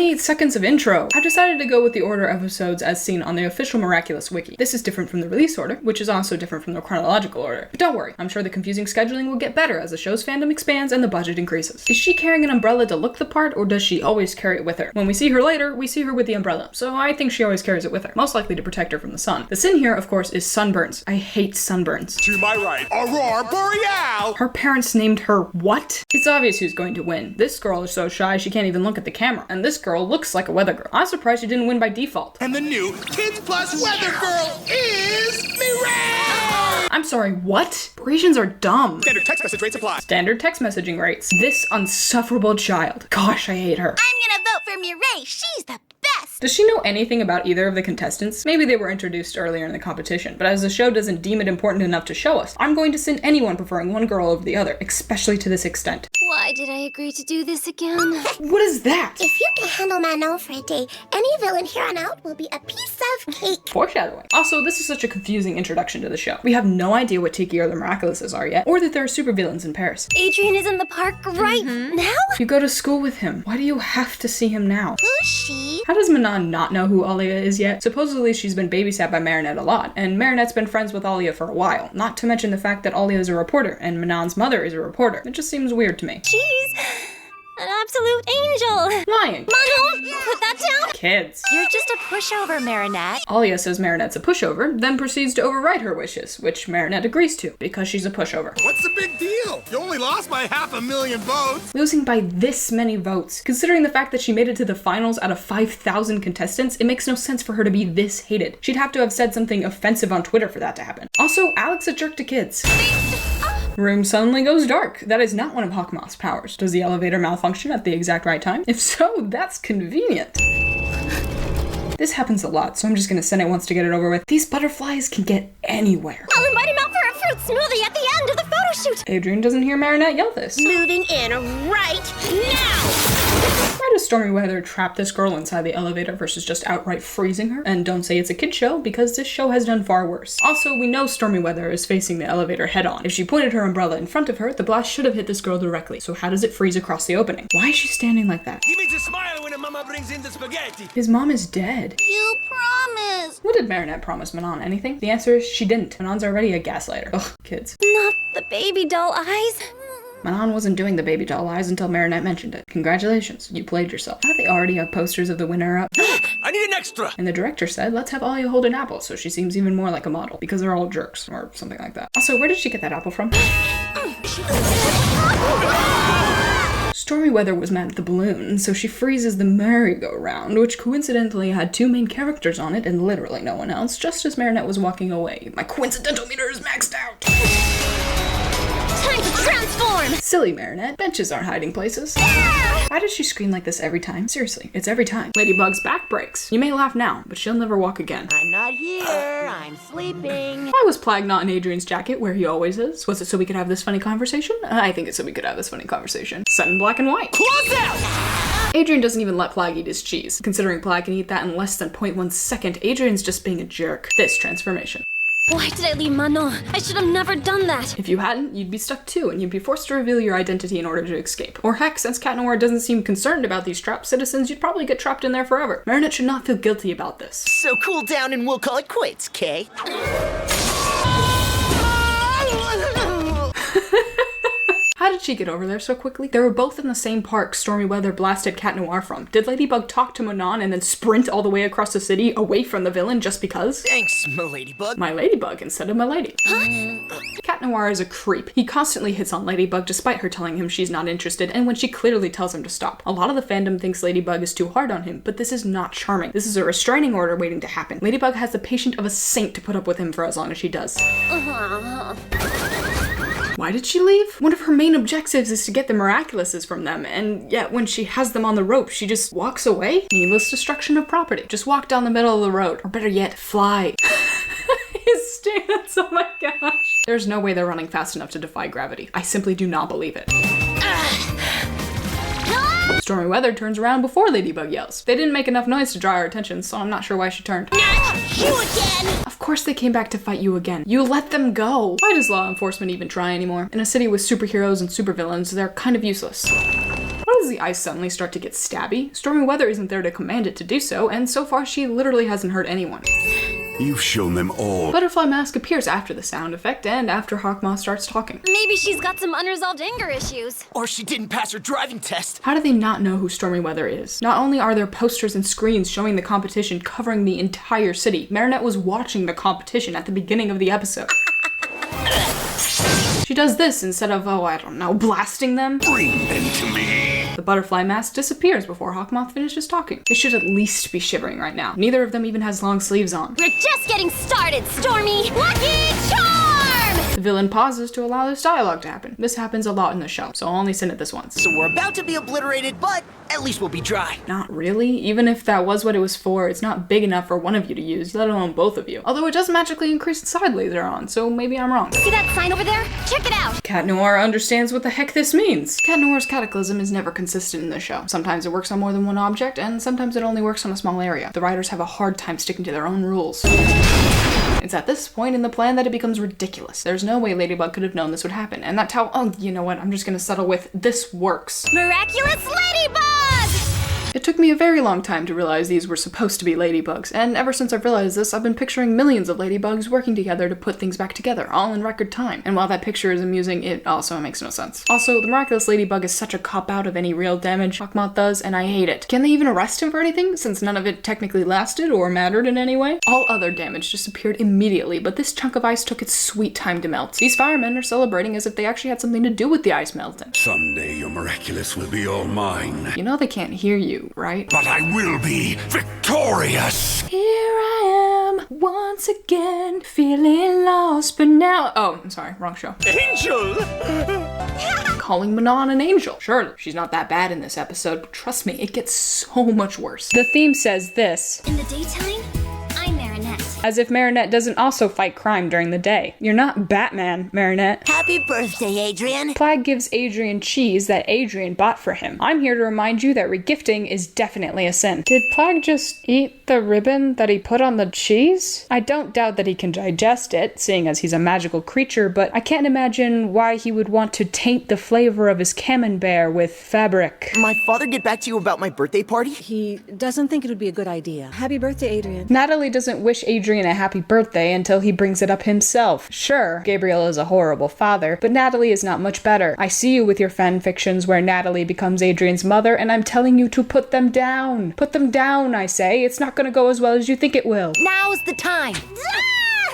28 seconds of intro. I decided to go with the order of episodes as seen on the official Miraculous wiki. This is different from the release order, which is also different from the chronological order. But don't worry, I'm sure the confusing scheduling will get better as the show's fandom expands and the budget increases. Is she carrying an umbrella to look the part, or does she always carry it with her? When we see her later, we see her with the umbrella, so I think she always carries it with her, most likely to protect her from the sun. The sin here, of course, is sunburns. I hate sunburns. To my right, Aurora Boreal! Her parents named her what? It's obvious who's going to win. This girl is so shy she can't even look at the camera, and this girl looks like a weather girl. I'm surprised she didn't win by default. And the new Kids Plus Weather Girl is Miraculous! I'm sorry, what? Parisians are dumb. Standard text message rates apply. Standard text messaging rates. This unsufferable child. Gosh, I hate her. I'm gonna vote for Mireille. She's the best. Does she know anything about either of the contestants? Maybe they were introduced earlier in the competition, but as the show doesn't deem it important enough to show us, I'm going to send anyone preferring one girl over the other, especially to this extent. Why did I agree to do this again? What is that? If you can handle Manon for a day, any villain here on out will be a piece of cake. Foreshadowing. Also, this is such a confusing introduction to the show. We have no idea what Tiki or the Miraculouses are yet, or that there are supervillains in Paris. Adrian is in the park right now? You go to school with him. Why do you have to see him now? Who's she? How does Manon not know who Alia is yet? Supposedly she's been babysat by Marinette a lot, and Marinette's been friends with Alia for a while, not to mention the fact that Alia is a reporter, and Manon's mother is a reporter. It just seems weird to me. She's an absolute angel. Lying. Manon, put that down. Kids. You're just a pushover, Marinette. Alia says Marinette's a pushover, then proceeds to override her wishes, which Marinette agrees to, because she's a pushover. What's the big deal? You only lost by 500,000 votes. Losing by this many votes. Considering the fact that she made it to the finals out of 5,000 contestants, it makes no sense for her to be this hated. She'd have to have said something offensive on Twitter for that to happen. Also, Alex a jerk to kids. Room suddenly goes dark. That is not one of Hawkmoth's powers. Does the elevator malfunction at the exact right time? If so, that's convenient. This happens a lot, so I'm just gonna send it once to get it over with. These butterflies can get anywhere. I'll invite him out for a fruit smoothie at the end of the photo shoot. Adrian doesn't hear Marinette yell this. Moving in right now. Why does Stormy Weather trap this girl inside the elevator versus just outright freezing her? And don't say it's a kid show, because this show has done far worse. Also, we know Stormy Weather is facing the elevator head on. If she pointed her umbrella in front of her, the blast should have hit this girl directly. So how does it freeze across the opening? Why is she standing like that? He makes a smile when a mama brings in the spaghetti. His mom is dead. You promised. What did Marinette promise Manon? Anything? The answer is she didn't. Manon's already a gaslighter. Ugh, kids. Not the baby doll eyes. Manon wasn't doing the baby doll eyes until Marinette mentioned it. Congratulations, you played yourself. How do they already have posters of the winner up? I need an extra. And the director said, let's have Alia hold an apple so she seems even more like a model, because they're all jerks, or something like that. Also, where did she get that apple from? Stormy Weather was mad at the balloon, so she freezes the merry-go-round, which coincidentally had two main characters on it and literally no one else, just as Marinette was walking away. My coincidental meter is maxed out! Time to transform. Silly Marinette. Benches aren't hiding places. Why does she scream like this every time? Seriously, it's every time. Ladybug's back breaks. You may laugh now, but she'll never walk again. I'm not here. I'm sleeping. Why was Plag not in Adrian's jacket where he always is? Was it so we could have this funny conversation? I think it's so we could have this funny conversation. Set in black and white. Close out! Adrian doesn't even let Plag eat his cheese. Considering Plag can eat that in less than 0.1 second, Adrian's just being a jerk. This transformation. Why did I leave Manon? I should have never done that. If you hadn't, you'd be stuck too, and you'd be forced to reveal your identity in order to escape. Or heck, since Cat Noir doesn't seem concerned about these trapped citizens, you'd probably get trapped in there forever. Marinette should not feel guilty about this. So cool down and we'll call it quits, Kay. How did she get over there so quickly? They were both in the same park Stormy Weather blasted Cat Noir from. Did Ladybug talk to Manon and then sprint all the way across the city away from the villain just because? Thanks, my ladybug. My Ladybug instead of my lady. Cat Noir is a creep. He constantly hits on Ladybug despite her telling him she's not interested and when she clearly tells him to stop. A lot of the fandom thinks Ladybug is too hard on him, but this is not charming. This is a restraining order waiting to happen. Ladybug has the patience of a saint to put up with him for as long as she does. Why did she leave? One of her main objectives is to get the Miraculouses from them, and yet when she has them on the rope, she just walks away? Needless destruction of property. Just walk down the middle of the road, or better yet, fly. His stance, oh my gosh. There's no way they're running fast enough to defy gravity. I simply do not believe it. Stormy Weather turns around before Ladybug yells. They didn't make enough noise to draw her attention, so I'm not sure why she turned. Not you again! Of course they came back to fight you again. You let them go. Why does law enforcement even try anymore? In a city with superheroes and supervillains, they're kind of useless. What does the ice suddenly start to get stabby? Stormy Weather isn't there to command it to do so, and so far she literally hasn't hurt anyone. You've shown them all. Butterfly Mask appears after the sound effect and after Hawkmoth starts talking. Maybe she's got some unresolved anger issues. Or she didn't pass her driving test. How do they not know who Stormy Weather is? Not only are there posters and screens showing the competition covering the entire city, Marinette was watching the competition at the beginning of the episode. She does this instead of, oh, I don't know, blasting them. Bring them to me. The butterfly mask disappears before Hawkmoth finishes talking. They should at least be shivering right now. Neither of them even has long sleeves on. We're just getting started, Stormy! Lucky Charm! The villain pauses to allow this dialogue to happen. This happens a lot in the show, so I'll only send it this once. So we're about to be obliterated, but at least we'll be dry. Not really. Even if that was what it was for, it's not big enough for one of you to use, let alone both of you. Although it does magically increase the side later on, so maybe I'm wrong. See that sign over there? Check it out! Cat Noir understands what the heck this means. Cat Noir's cataclysm is never consistent in the show. Sometimes it works on more than one object, and sometimes it only works on a small area. The writers have a hard time sticking to their own rules. It's at this point in the plan that it becomes ridiculous. There's no way Ladybug could have known this would happen, and that's how, oh, you know what, I'm just gonna settle with, this works. Miraculous Ladybug! It took me a very long time to realize these were supposed to be ladybugs, and ever since I've realized this, I've been picturing millions of ladybugs working together to put things back together, all in record time. And while that picture is amusing, it also makes no sense. Also, the Miraculous Ladybug is such a cop-out of any real damage Hawkmoth does, and I hate it. Can they even arrest him for anything, since none of it technically lasted or mattered in any way? All other damage disappeared immediately, but this chunk of ice took its sweet time to melt. These firemen are celebrating as if they actually had something to do with the ice melting. Someday your miraculous will be all mine. You know they can't hear you, right? But I will be victorious. Here I am, once again, feeling lost, but now— oh, I'm sorry, wrong show. Angel! Calling Manon an angel. Sure, she's not that bad in this episode, but trust me, it gets so much worse. The theme says this: In the daytime, I'm Marinette. as if Marinette doesn't also fight crime during the day. You're not Batman, Marinette. Happy birthday, Adrian. Plagg gives Adrian cheese that Adrian bought for him. I'm here to remind you that regifting is definitely a sin. Did Plagg just eat the ribbon that he put on the cheese? I don't doubt that he can digest it, seeing as he's a magical creature, but I can't imagine why he would want to taint the flavor of his camembert with fabric. My father get back to you about my birthday party? He doesn't think it would be a good idea. Happy birthday, Adrian. Natalie doesn't wish Adrian a happy birthday until he brings it up himself. Sure, Gabriel is a horrible father, but Natalie is not much better. I see you with your fanfictions where Natalie becomes Adrian's mother, and I'm telling you to put them down. Put them down, I say. It's not gonna go as well as you think it will. Now's the time.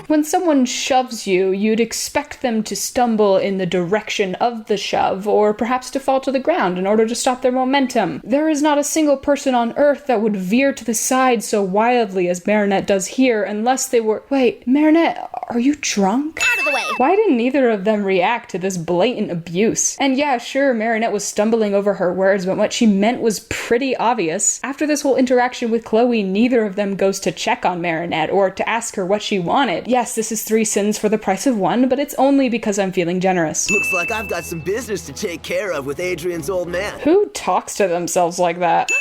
When someone shoves you, you'd expect them to stumble in the direction of the shove, or perhaps to fall to the ground in order to stop their momentum. There is not a single person on Earth that would veer to the side so wildly as Marinette does here, unless they were— Wait, Marinette, are you drunk? Out of the way! Why didn't neither of them react to this blatant abuse? And yeah, sure, Marinette was stumbling over her words, but what she meant was pretty obvious. After this whole interaction with Chloe, neither of them goes to check on Marinette or to ask her what she wanted. Yes, this is 3 sins for the price of 1, but it's only because I'm feeling generous. Looks like I've got some business to take care of with Adrian's old man. Who talks to themselves like that?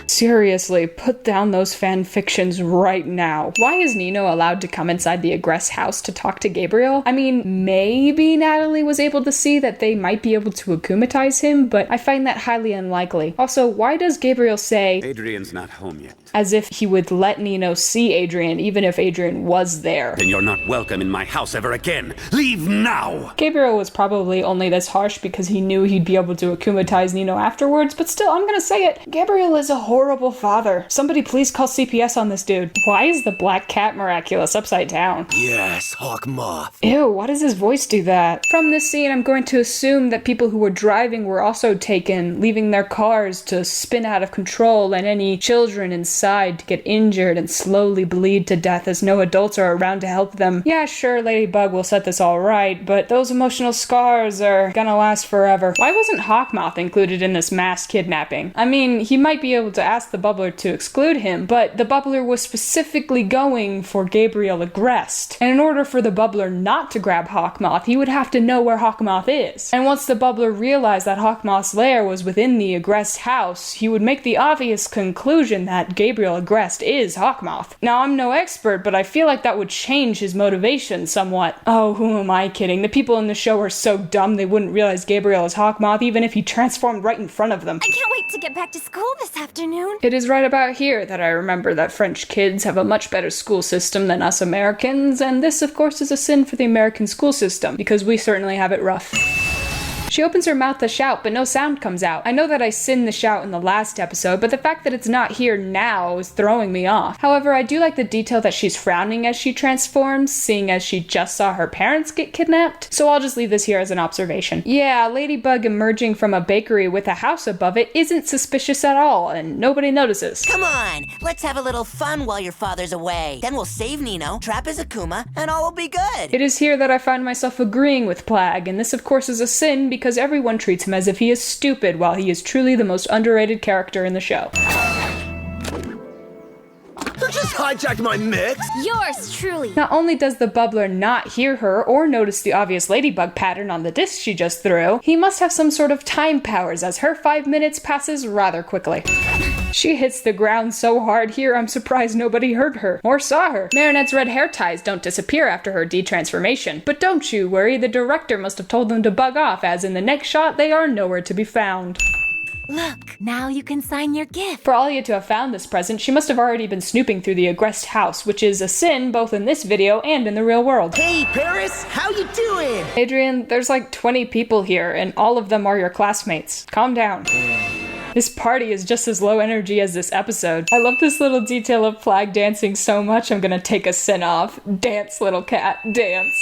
Seriously, put down those fan fictions right now. Why is Nino allowed to come inside the Aggress house to talk to Gabriel? I mean, maybe Natalie was able to see that they might be able to akumatize him, but I find that highly unlikely. Also, why does Gabriel say— Adrian's not home yet. as if he would let Nino see Adrian even if Adrian was there? Then you're not welcome in my house ever again. Leave now! Gabriel was probably only this harsh because he knew he'd be able to akumatize Nino afterwards, but still, I'm gonna say it. Gabriel is a horrible father. Somebody please call CPS on this dude. Why is the black cat miraculous upside down? Yes, Hawk Moth. Ew, why does his voice do that? From this scene, I'm going to assume that people who were driving were also taken, leaving their cars to spin out of control and any children inside to get injured and slowly bleed to death as no adults are around to help them. Yeah, sure, Ladybug will set this all right, but those emotional scars are gonna last forever. Why wasn't Hawkmoth included in this mass kidnapping? I mean, he might be able to ask the bubbler to exclude him, but the bubbler was specifically going for Gabriel Agrest. And in order for the bubbler not to grab Hawkmoth, he would have to know where Hawkmoth is. And once the bubbler realized that Hawkmoth's lair was within the Agrest house, he would make the obvious conclusion that Gabriel Gabriel aggressed is Hawkmoth. Now, I'm no expert, but I feel like that would change his motivation somewhat. Oh, who am I kidding? The people in the show are so dumb they wouldn't realize Gabriel is Hawkmoth even if he transformed right in front of them. I can't wait to get back to school this afternoon. It is right about here that I remember that French kids have a much better school system than us Americans, and this, of course, is a sin for the American school system, because we certainly have it rough. She opens her mouth to shout, but no sound comes out. I know that I sinned the shout in the last episode, but the fact that it's not here now is throwing me off. However, I do like the detail that she's frowning as she transforms, seeing as she just saw her parents get kidnapped. So I'll just leave this here as an observation. Yeah, Ladybug emerging from a bakery with a house above it isn't suspicious at all, and nobody notices. Come on, let's have a little fun while your father's away. Then we'll save Nino, trap his Akuma, and all will be good. It is here that I find myself agreeing with Plag, and this of course is a sin because everyone treats him as if he is stupid while he is truly the most underrated character in the show. Who just hijacked my mix? Yours truly. Not only does the bubbler not hear her or notice the obvious Ladybug pattern on the disc she just threw, he must have some sort of time powers as her 5 minutes passes rather quickly. She hits the ground so hard here, I'm surprised nobody heard her or saw her. Marinette's red hair ties don't disappear after her detransformation, but don't you worry, the director must have told them to bug off, as in the next shot they are nowhere to be found. Look, now you can sign your gift. For Alia to have found this present, she must have already been snooping through the aggressed house, which is a sin both in this video and in the real world. Hey, Paris, how you doing? Adrian, there's like 20 people here, and all of them are your classmates. Calm down. This party is just as low energy as this episode. I love this little detail of Plag dancing so much I'm gonna take a sin off. Dance, little cat, dance.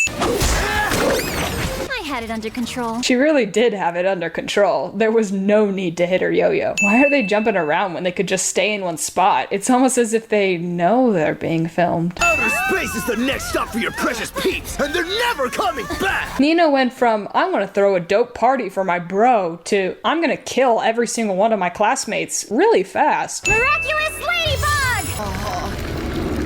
I had it under control. She really did have it under control. There was no need to hit her yo-yo. Why are they jumping around when they could just stay in one spot? It's almost as if they know they're being filmed. Outer space is the next stop for your precious peeps, and they're never coming back! Nina went from, I'm gonna throw a dope party for my bro, to, I'm gonna kill every single one of my classmates really fast. Miraculous Ladybug!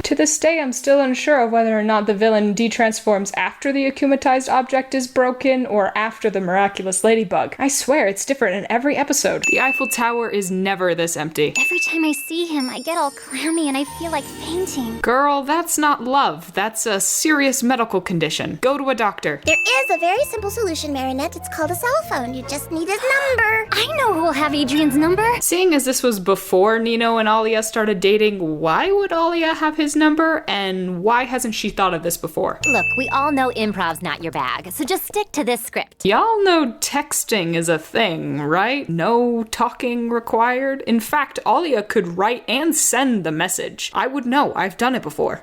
To this day, I'm still unsure of whether or not the villain detransforms after the akumatized object is broken or after the Miraculous Ladybug. I swear, it's different in every episode. The Eiffel Tower is never this empty. Every time I see him, I get all clammy and I feel like fainting. Girl, that's not love. That's a serious medical condition. Go to a doctor. There is a very simple solution, Marinette. It's called a cell phone. You just need his number. I know who'll have Adrian's number. Seeing as this was before Nino and Alia started dating, why would Alia have his number, and why hasn't she thought of this before? Look, we all know improv's not your bag, so just stick to this script. Y'all know texting is a thing, right? No talking required. In fact, Alia could write and send the message. I would know, I've done it before.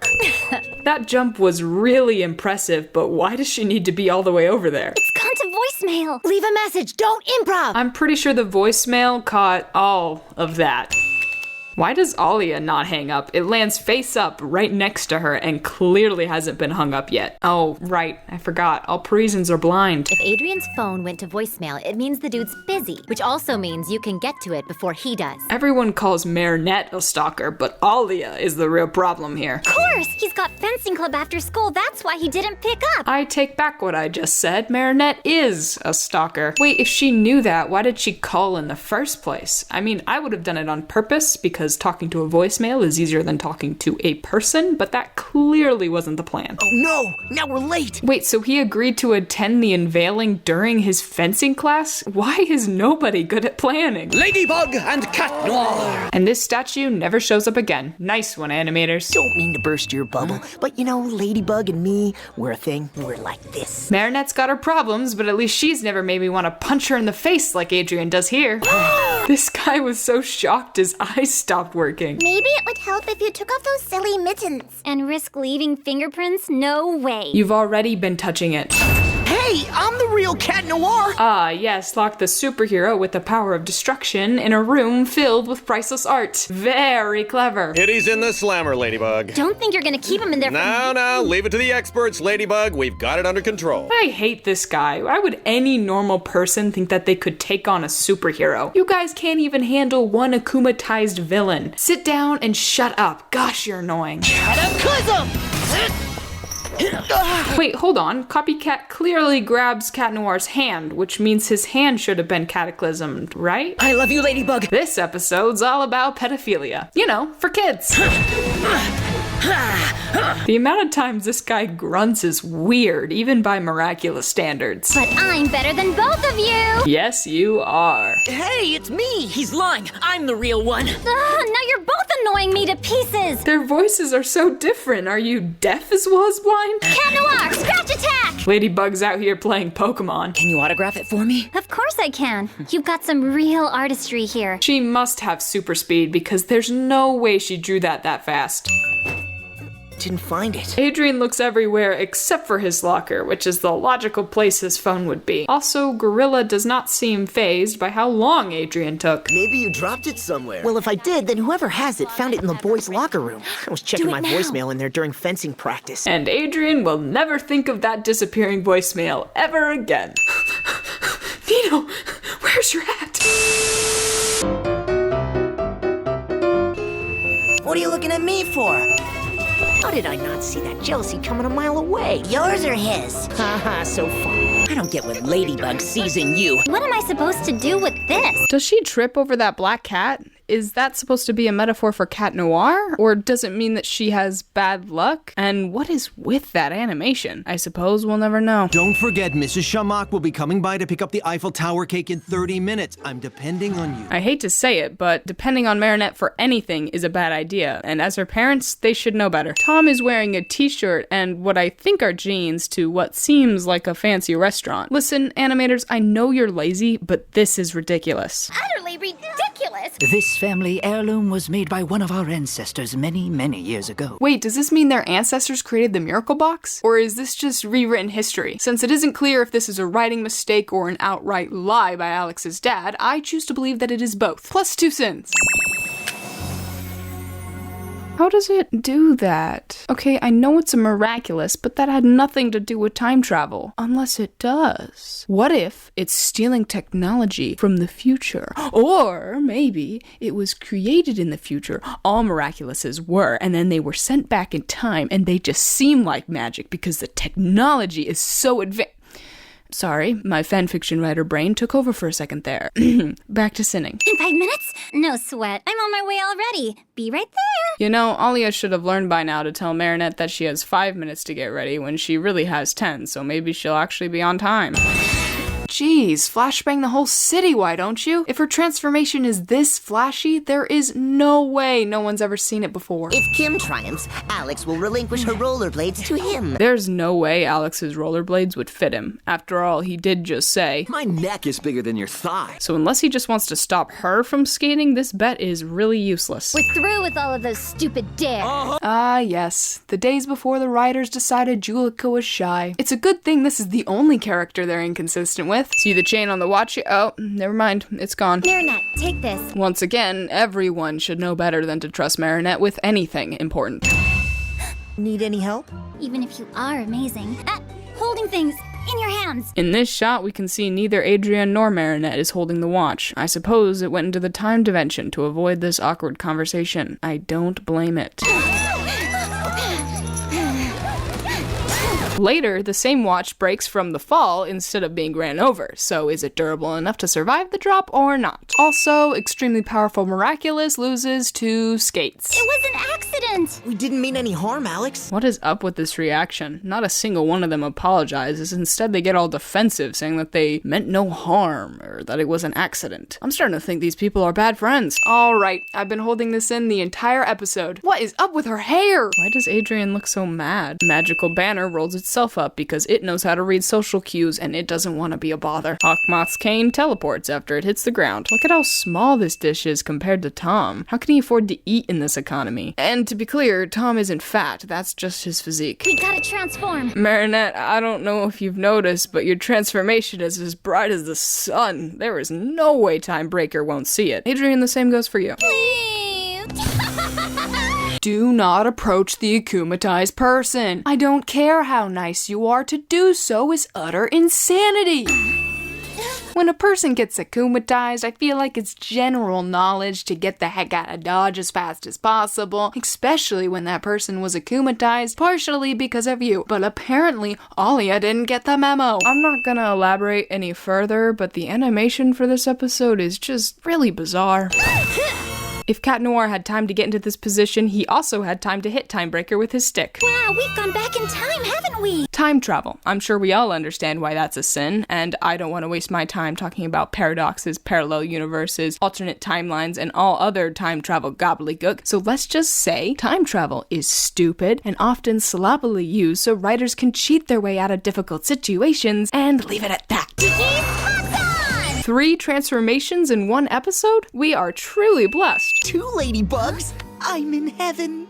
That jump was really impressive, but why does she need to be all the way over there? It's gone to voicemail. Leave a message, don't improv! I'm pretty sure the voicemail caught all of that. Why does Alia not hang up? It lands face up right next to her and clearly hasn't been hung up yet. Oh, right, I forgot. All Parisians are blind. If Adrian's phone went to voicemail, it means the dude's busy, which also means you can get to it before he does. Everyone calls Marinette a stalker, but Alia is the real problem here. Of course! He's got fencing club after school, that's why he didn't pick up! I take back what I just said. Marinette is a stalker. Wait, if she knew that, why did she call in the first place? I mean, I would have done it on purpose because talking to a voicemail is easier than talking to a person, but that clearly wasn't the plan. Oh no, now we're late. Wait, so he agreed to attend the unveiling during his fencing class? Why is nobody good at planning? Ladybug and Cat Noir. And this statue never shows up again. Nice one, animators. Don't mean to burst your bubble, but you know, Ladybug and me, we're a thing. We're like this. Marinette's got her problems, but at least she's never made me want to punch her in the face like Adrian does here. This guy was so shocked his eyes stopped working. Maybe it would help if you took off those silly mittens. And risk leaving fingerprints? No way. You've already been touching it. Hey, I'm the real Cat Noir. Ah, yes, lock the superhero with the power of destruction in a room filled with priceless art. Very clever. Kitty's in the slammer, Ladybug. Don't think you're gonna keep him in there No, leave it to the experts, Ladybug. We've got it under control. I hate this guy. Why would any normal person think that they could take on a superhero? You guys can't even handle one akumatized villain. Sit down and shut up. Gosh, you're annoying. Cataclysm! Wait, hold on. Copycat clearly grabs Cat Noir's hand, which means his hand should have been cataclysmed, right? I love you, Ladybug. This episode's all about pedophilia. You know, for kids. The amount of times this guy grunts is weird, even by Miraculous standards. But I'm better than both of you! Yes, you are. Hey, it's me. He's lying. I'm the real one. Now you're both annoying me to pieces! Their voices are so different. Are you deaf as well as blind? Cat Noir, scratch attack! Ladybug's out here playing Pokemon. Can you autograph it for me? Of course I can. You've got some real artistry here. She must have super speed because there's no way she drew that fast. Didn't find it. Adrien looks everywhere except for his locker, which is the logical place his phone would be. Also, Gorilla does not seem fazed by how long Adrien took. Maybe you dropped it somewhere. Well, if I did, then whoever has it found it in the boys' locker room. I was checking my voicemail in there during fencing practice. And Adrien will never think of that disappearing voicemail ever again. Nino, where's your hat? What are you looking at me for? How did I not see that jealousy coming a mile away? Yours or his? Haha, so fun. I don't get what Ladybug sees in you. What am I supposed to do with this? Does she trip over that black cat? Is that supposed to be a metaphor for Cat Noir? Or does it mean that she has bad luck? And what is with that animation? I suppose we'll never know. Don't forget, Mrs. Shamak will be coming by to pick up the Eiffel Tower cake in 30 minutes. I'm depending on you. I hate to say it, but depending on Marinette for anything is a bad idea. And as her parents, they should know better. Tom is wearing a t-shirt and what I think are jeans to what seems like a fancy restaurant. Listen, animators, I know you're lazy, but this is ridiculous. Utterly ridiculous! This family heirloom was made by one of our ancestors many, many years ago. Wait, does this mean their ancestors created the Miracle Box? Or is this just rewritten history? Since it isn't clear if this is a writing mistake or an outright lie by Alex's dad, I choose to believe that it is both. Plus 2 cents. How does it do that? Okay, I know it's a miraculous, but that had nothing to do with time travel. Unless it does. What if it's stealing technology from the future? Or maybe it was created in the future. All miraculouses were, and then they were sent back in time, and they just seem like magic because the technology is so advanced. Sorry, my fanfiction writer brain took over for a second there. Back to sinning. In 5 minutes? No sweat. I'm on my way already. Be right there. You know, Alia should have learned by now to tell Marinette that she has 5 minutes to get ready when she really has 10, so maybe she'll actually be on time. Jeez, flashbang the whole city, why don't you? If her transformation is this flashy, there is no way no one's ever seen it before. If Kim triumphs, Alex will relinquish her rollerblades to him. There's no way Alex's rollerblades would fit him. After all, he did just say, My neck is bigger than your thigh. So unless he just wants to stop her from skating, this bet is really useless. We're through with all of those stupid dares. Ah, yes. The days before the writers decided Julika was shy. It's a good thing this is the only character they're inconsistent with. See the chain on the watch? Oh, never mind. It's gone. Marinette, take this. Once again, everyone should know better than to trust Marinette with anything important. Need any help? Even if you are amazing at holding things in your hands. In this shot, we can see neither Adrien nor Marinette is holding the watch. I suppose it went into the time dimension to avoid this awkward conversation. I don't blame it. Later, the same watch breaks from the fall instead of being ran over, so is it durable enough to survive the drop or not? Also, extremely powerful Miraculous loses to skates. It was an accident! We didn't mean any harm, Alex. What is up with this reaction? Not a single one of them apologizes. Instead, they get all defensive, saying that they meant no harm, or that it was an accident. I'm starting to think these people are bad friends. Alright, I've been holding this in the entire episode. What is up with her hair? Why does Adrien look so mad? Magical banner rolls itself up because it knows how to read social cues and it doesn't want to be a bother. Hawkmoth's cane teleports after it hits the ground. Look at how small this dish is compared to Tom. How can he afford to eat in this economy? And to be clear, Tom isn't fat. That's just his physique. We gotta transform. Marinette, I don't know if you've noticed, but your transformation is as bright as the sun. There is no way Timebreaker won't see it. Adrien, the same goes for you. Please. Do not approach the akumatized person. I don't care how nice you are, to do so is utter insanity. When a person gets akumatized, I feel like it's general knowledge to get the heck out of Dodge as fast as possible, especially when that person was akumatized partially because of you. But apparently, Alia didn't get the memo. I'm not gonna elaborate any further, but the animation for this episode is just really bizarre. If Cat Noir had time to get into this position, he also had time to hit Timebreaker with his stick. Wow, we've gone back in time, haven't we? Time travel. I'm sure we all understand why that's a sin, and I don't want to waste my time talking about paradoxes, parallel universes, alternate timelines, and all other time travel gobbledygook, so let's just say time travel is stupid and often sloppily used so writers can cheat their way out of difficult situations, and leave it at that. 3 transformations in 1 episode? We are truly blessed. 2 ladybugs? I'm in heaven.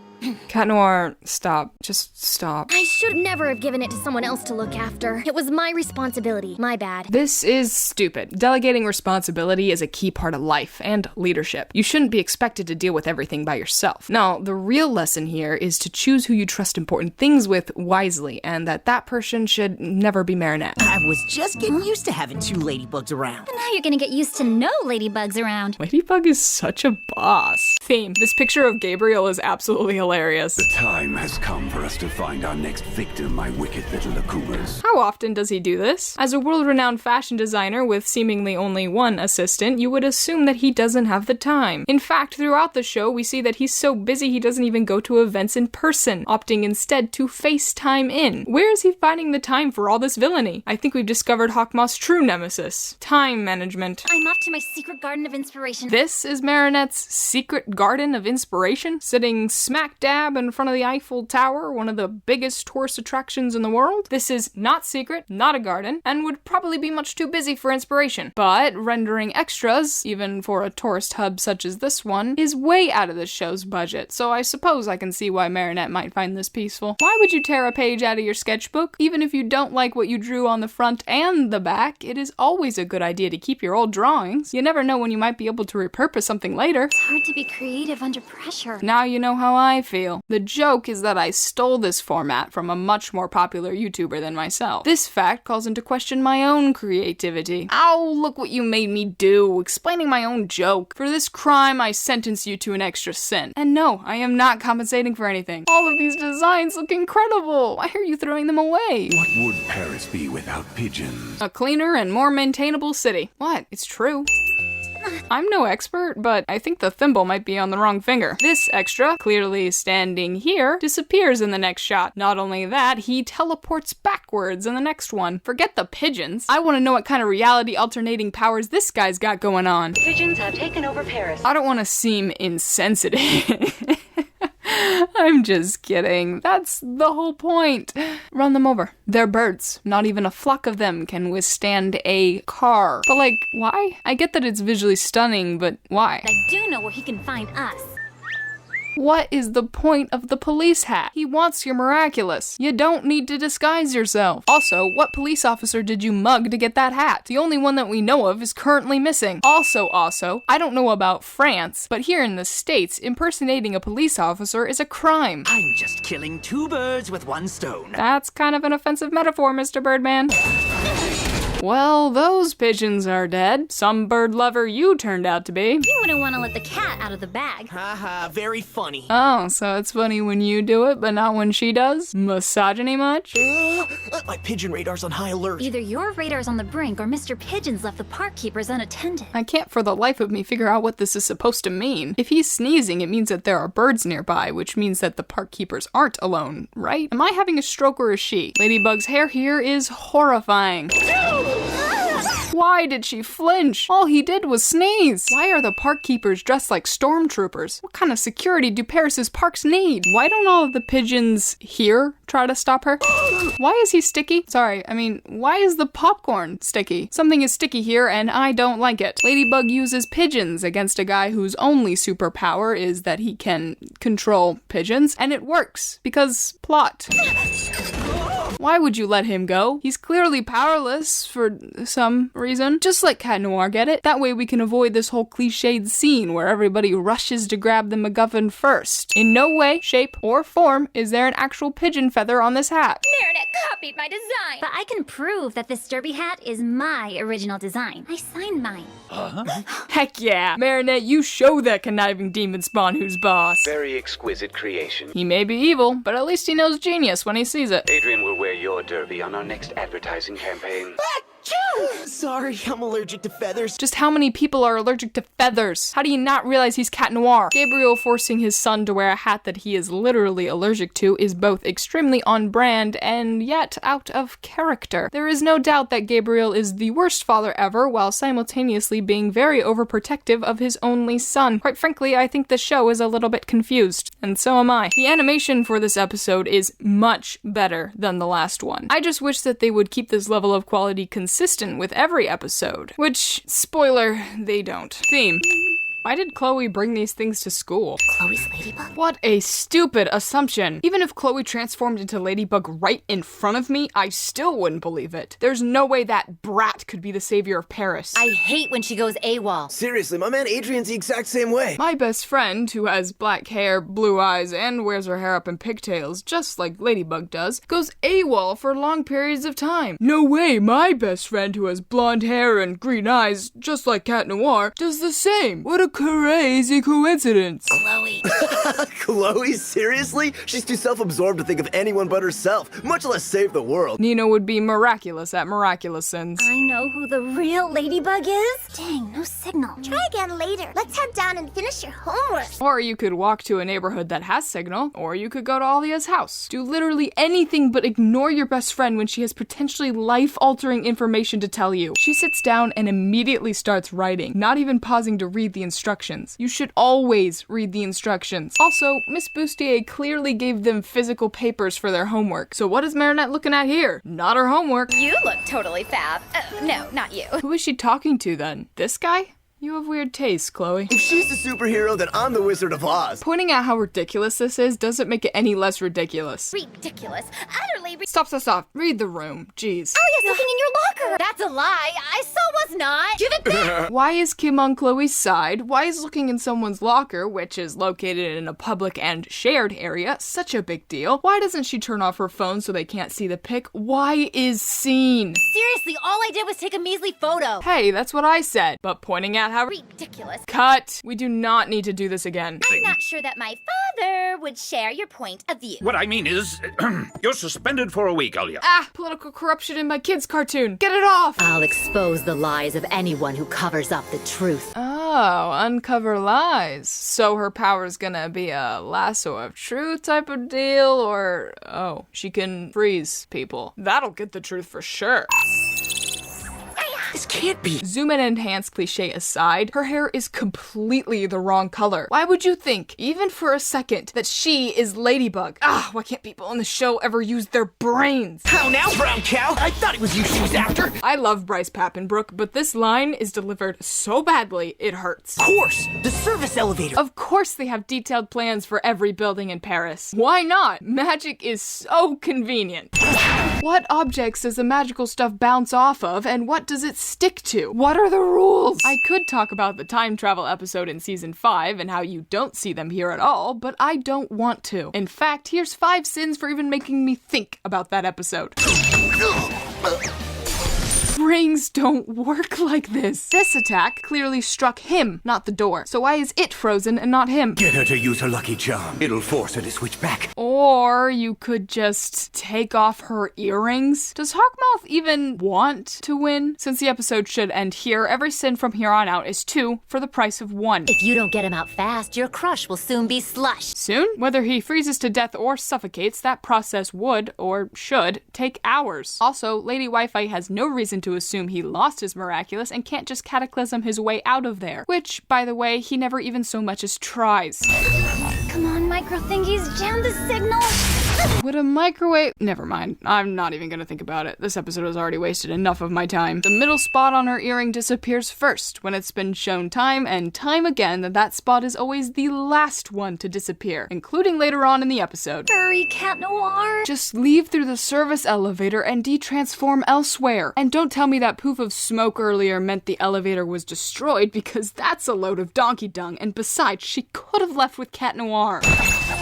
Cat Noir, stop. Just stop. I should never have given it to someone else to look after. It was my responsibility. My bad. This is stupid. Delegating responsibility is a key part of life and leadership. You shouldn't be expected to deal with everything by yourself. No, the real lesson here is to choose who you trust important things with wisely, and that person should never be Marinette. I was just getting used to having 2 ladybugs around. Now you're gonna get used to no ladybugs around. Ladybug is such a boss. Theme. This picture of Gabriel is absolutely hilarious. The time has come for us to find our next victim, my wicked little Akumas. How often does he do this? As a world-renowned fashion designer with seemingly only 1 assistant, you would assume that he doesn't have the time. In fact, throughout the show, we see that he's so busy he doesn't even go to events in person, opting instead to FaceTime in. Where is he finding the time for all this villainy? I think we've discovered Hawkmoth's true nemesis, time management. I'm off to my secret garden of inspiration. This is Marinette's secret garden of inspiration, sitting smack dab in front of the Eiffel Tower, one of the biggest tourist attractions in the world. This is not secret, not a garden, and would probably be much too busy for inspiration. But rendering extras, even for a tourist hub such as this one, is way out of this show's budget, so I suppose I can see why Marinette might find this peaceful. Why would you tear a page out of your sketchbook? Even if you don't like what you drew on the front and the back, it is always a good idea to keep your old drawings. You never know when you might be able to repurpose something later. It's hard to be creative under pressure. Now you know how I feel. The joke is that I stole this format from a much more popular YouTuber than myself. This fact calls into question my own creativity. Ow, look what you made me do, explaining my own joke. For this crime, I sentence you to an extra cent. And no, I am not compensating for anything. All of these designs look incredible. Why are you throwing them away? What would Paris be without pigeons? A cleaner and more maintainable city. What? It's true. I'm no expert, but I think the thimble might be on the wrong finger. This extra, clearly standing here, disappears in the next shot. Not only that, he teleports backwards in the next one. Forget the pigeons. I want to know what kind of reality alternating powers this guy's got going on. Pigeons have taken over Paris. I don't want to seem insensitive. I'm just kidding. That's the whole point. Run them over. They're birds. Not even a flock of them can withstand a car. But like, why? I get that it's visually stunning, but why? I do know where he can find us. What is the point of the police hat? He wants your Miraculous. You don't need to disguise yourself. Also, what police officer did you mug to get that hat? The only one that we know of is currently missing. Also, I don't know about France, but here in the States, impersonating a police officer is a crime. I'm just killing 2 birds with 1 stone. That's kind of an offensive metaphor, Mr. Birdman. Well, those pigeons are dead. Some bird lover you turned out to be. You wouldn't want to let the cat out of the bag. Haha, very funny. Oh, so it's funny when you do it, but not when she does? Misogyny much? My pigeon radar's on high alert. Either your radar's on the brink or Mr. Pigeon's left the park keepers unattended. I can't for the life of me figure out what this is supposed to mean. If he's sneezing, it means that there are birds nearby, which means that the park keepers aren't alone, right? Am I having a stroke or is she? Ladybug's hair here is horrifying. Why did she flinch? All he did was sneeze. Why are the park keepers dressed like stormtroopers? What kind of security do Paris's parks need? Why don't all of the pigeons here try to stop her? Why is he sticky? Sorry, why is the popcorn sticky? Something is sticky here and I don't like it. Ladybug uses pigeons against a guy whose only superpower is that he can control pigeons, and it works because plot. Why would you let him go? He's clearly powerless for some reason. Just let Cat Noir get it. That way we can avoid this whole cliched scene where everybody rushes to grab the MacGuffin first. In no way, shape, or form is there an actual pigeon feather on this hat. Marinette copied my design. But I can prove that this derby hat is my original design. I signed mine. Heck yeah. Marinette, you show that conniving demon spawn who's boss. Very exquisite creation. He may be evil, but at least he knows genius when he sees it. Adrian will wear your derby on our next advertising campaign. Sorry, I'm allergic to feathers. Just how many people are allergic to feathers? How do you not realize he's Cat Noir? Gabriel forcing his son to wear a hat that he is literally allergic to is both extremely on brand and yet out of character. There is no doubt that Gabriel is the worst father ever while simultaneously being very overprotective of his only son. Quite frankly, I think the show is a little bit confused, and so am I. The animation for this episode is much better than the last one. I just wish that they would keep this level of quality consistent with every episode, which, spoiler, they don't. Theme. Why did Chloe bring these things to school? Chloe's Ladybug? What a stupid assumption. Even if Chloe transformed into Ladybug right in front of me, I still wouldn't believe it. There's no way that brat could be the savior of Paris. I hate when she goes AWOL. Seriously, my man Adrian's the exact same way. My best friend, who has black hair, blue eyes, and wears her hair up in pigtails, just like Ladybug does, goes AWOL for long periods of time. No way, my best friend, who has blonde hair and green eyes, just like Cat Noir, does the same. What a crazy coincidence. Chloe. Chloe? Seriously? She's too self-absorbed to think of anyone but herself, much less save the world. Nina would be miraculous at miraculous sins. I know who the real Ladybug is. Dang, no signal. Try again later. Let's head down and finish your homework. Or you could walk to a neighborhood that has signal, or you could go to Alia's house. Do literally anything but ignore your best friend when she has potentially life-altering information to tell you. She sits down and immediately starts writing, not even pausing to read the instructions. You should always read the instructions. Also, Miss Bustier clearly gave them physical papers for their homework. So what is Marinette looking at here? Not her homework. You look totally fab. No, not you. Who is she talking to then? This guy? You have weird taste, Chloe. If she's the superhero, then I'm the Wizard of Oz. Pointing out how ridiculous this is doesn't make it any less ridiculous. Ridiculous. Utterly Stop. Read the room. Jeez. Alia's looking in your locker. That's a lie. I so was not. Give it back. Why is Kim on Chloe's side? Why is looking in someone's locker, which is located in a public and shared area, such a big deal? Why doesn't she turn off her phone so they can't see the pic? Why is seen? Seriously, all I did was take a measly photo. Hey, that's what I said. But pointing out how ridiculous. Cut. We do not need to do this again. I'm not sure that my father would share your point of view. What I mean is, you're suspended for a week, Alia. Ah, political corruption in my kid's cartoon. Get it off! I'll expose the lies of anyone who covers up the truth. Oh, uncover lies. So her power's gonna be a lasso of truth type of deal, or, oh, she can freeze people. That'll get the truth for sure. This can't be. Zoom and enhance cliche aside, her hair is completely the wrong color. Why would you think, even for a second, that she is Ladybug? Ah, why can't people on the show ever use their brains? How now, brown cow? I thought it was you she was after. I love Bryce Papenbrook, but this line is delivered so badly, it hurts. Of course, the service elevator. Of course they have detailed plans for every building in Paris. Why not? Magic is so convenient. What objects does the magical stuff bounce off of, and what does it stick to? What are the rules? I could talk about the time travel episode in season 5 and how you don't see them here at all, but I don't want to. In fact, here's 5 sins for even making me think about that episode. Brains don't work like this. This attack clearly struck him, not the door. So why is it frozen and not him? Get her to use her lucky charm. It'll force her to switch back. Or you could just take off her earrings. Does Hawkmouth even want to win? Since the episode should end here, every sin from here on out is 2 for the price of 1. If you don't get him out fast, your crush will soon be slush. Soon? Whether he freezes to death or suffocates, that process would, or should, take hours. Also, Lady Wifi has no reason to assume he lost his Miraculous and can't just cataclysm his way out of there. Which, by the way, he never even so much as tries. Come on, micro thingies, jam the signal. Would a microwave... Never mind. I'm not even gonna think about it. This episode has already wasted enough of my time. The middle spot on her earring disappears first, when it's been shown time and time again that that spot is always the last one to disappear, including later on in the episode. Hurry, Cat Noir! Just leave through the service elevator and de-transform elsewhere. And don't tell me that poof of smoke earlier meant the elevator was destroyed, because that's a load of donkey dung, and besides, she could have left with Cat Noir.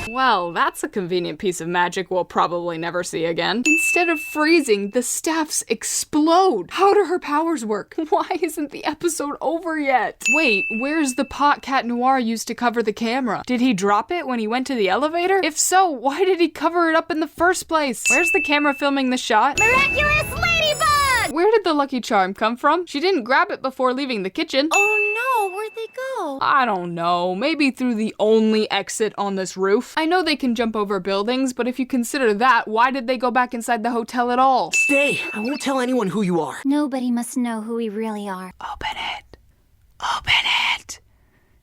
Well, that's a convenient piece of magic we'll probably never see again. Instead of freezing, the staffs explode. How do her powers work? Why isn't the episode over yet? Wait, where's the pot Cat Noir used to cover the camera? Did he drop it when he went to the elevator? If so, why did he cover it up in the first place? Where's the camera filming the shot? Miraculous Ladybug! Where did the Lucky Charm come from? She didn't grab it before leaving the kitchen. Oh no, where'd they go? I don't know, maybe through the only exit on this roof. I know they can jump over buildings, but if you consider that, why did they go back inside the hotel at all? Stay! I won't tell anyone who you are. Nobody must know who we really are. Open it. Open it.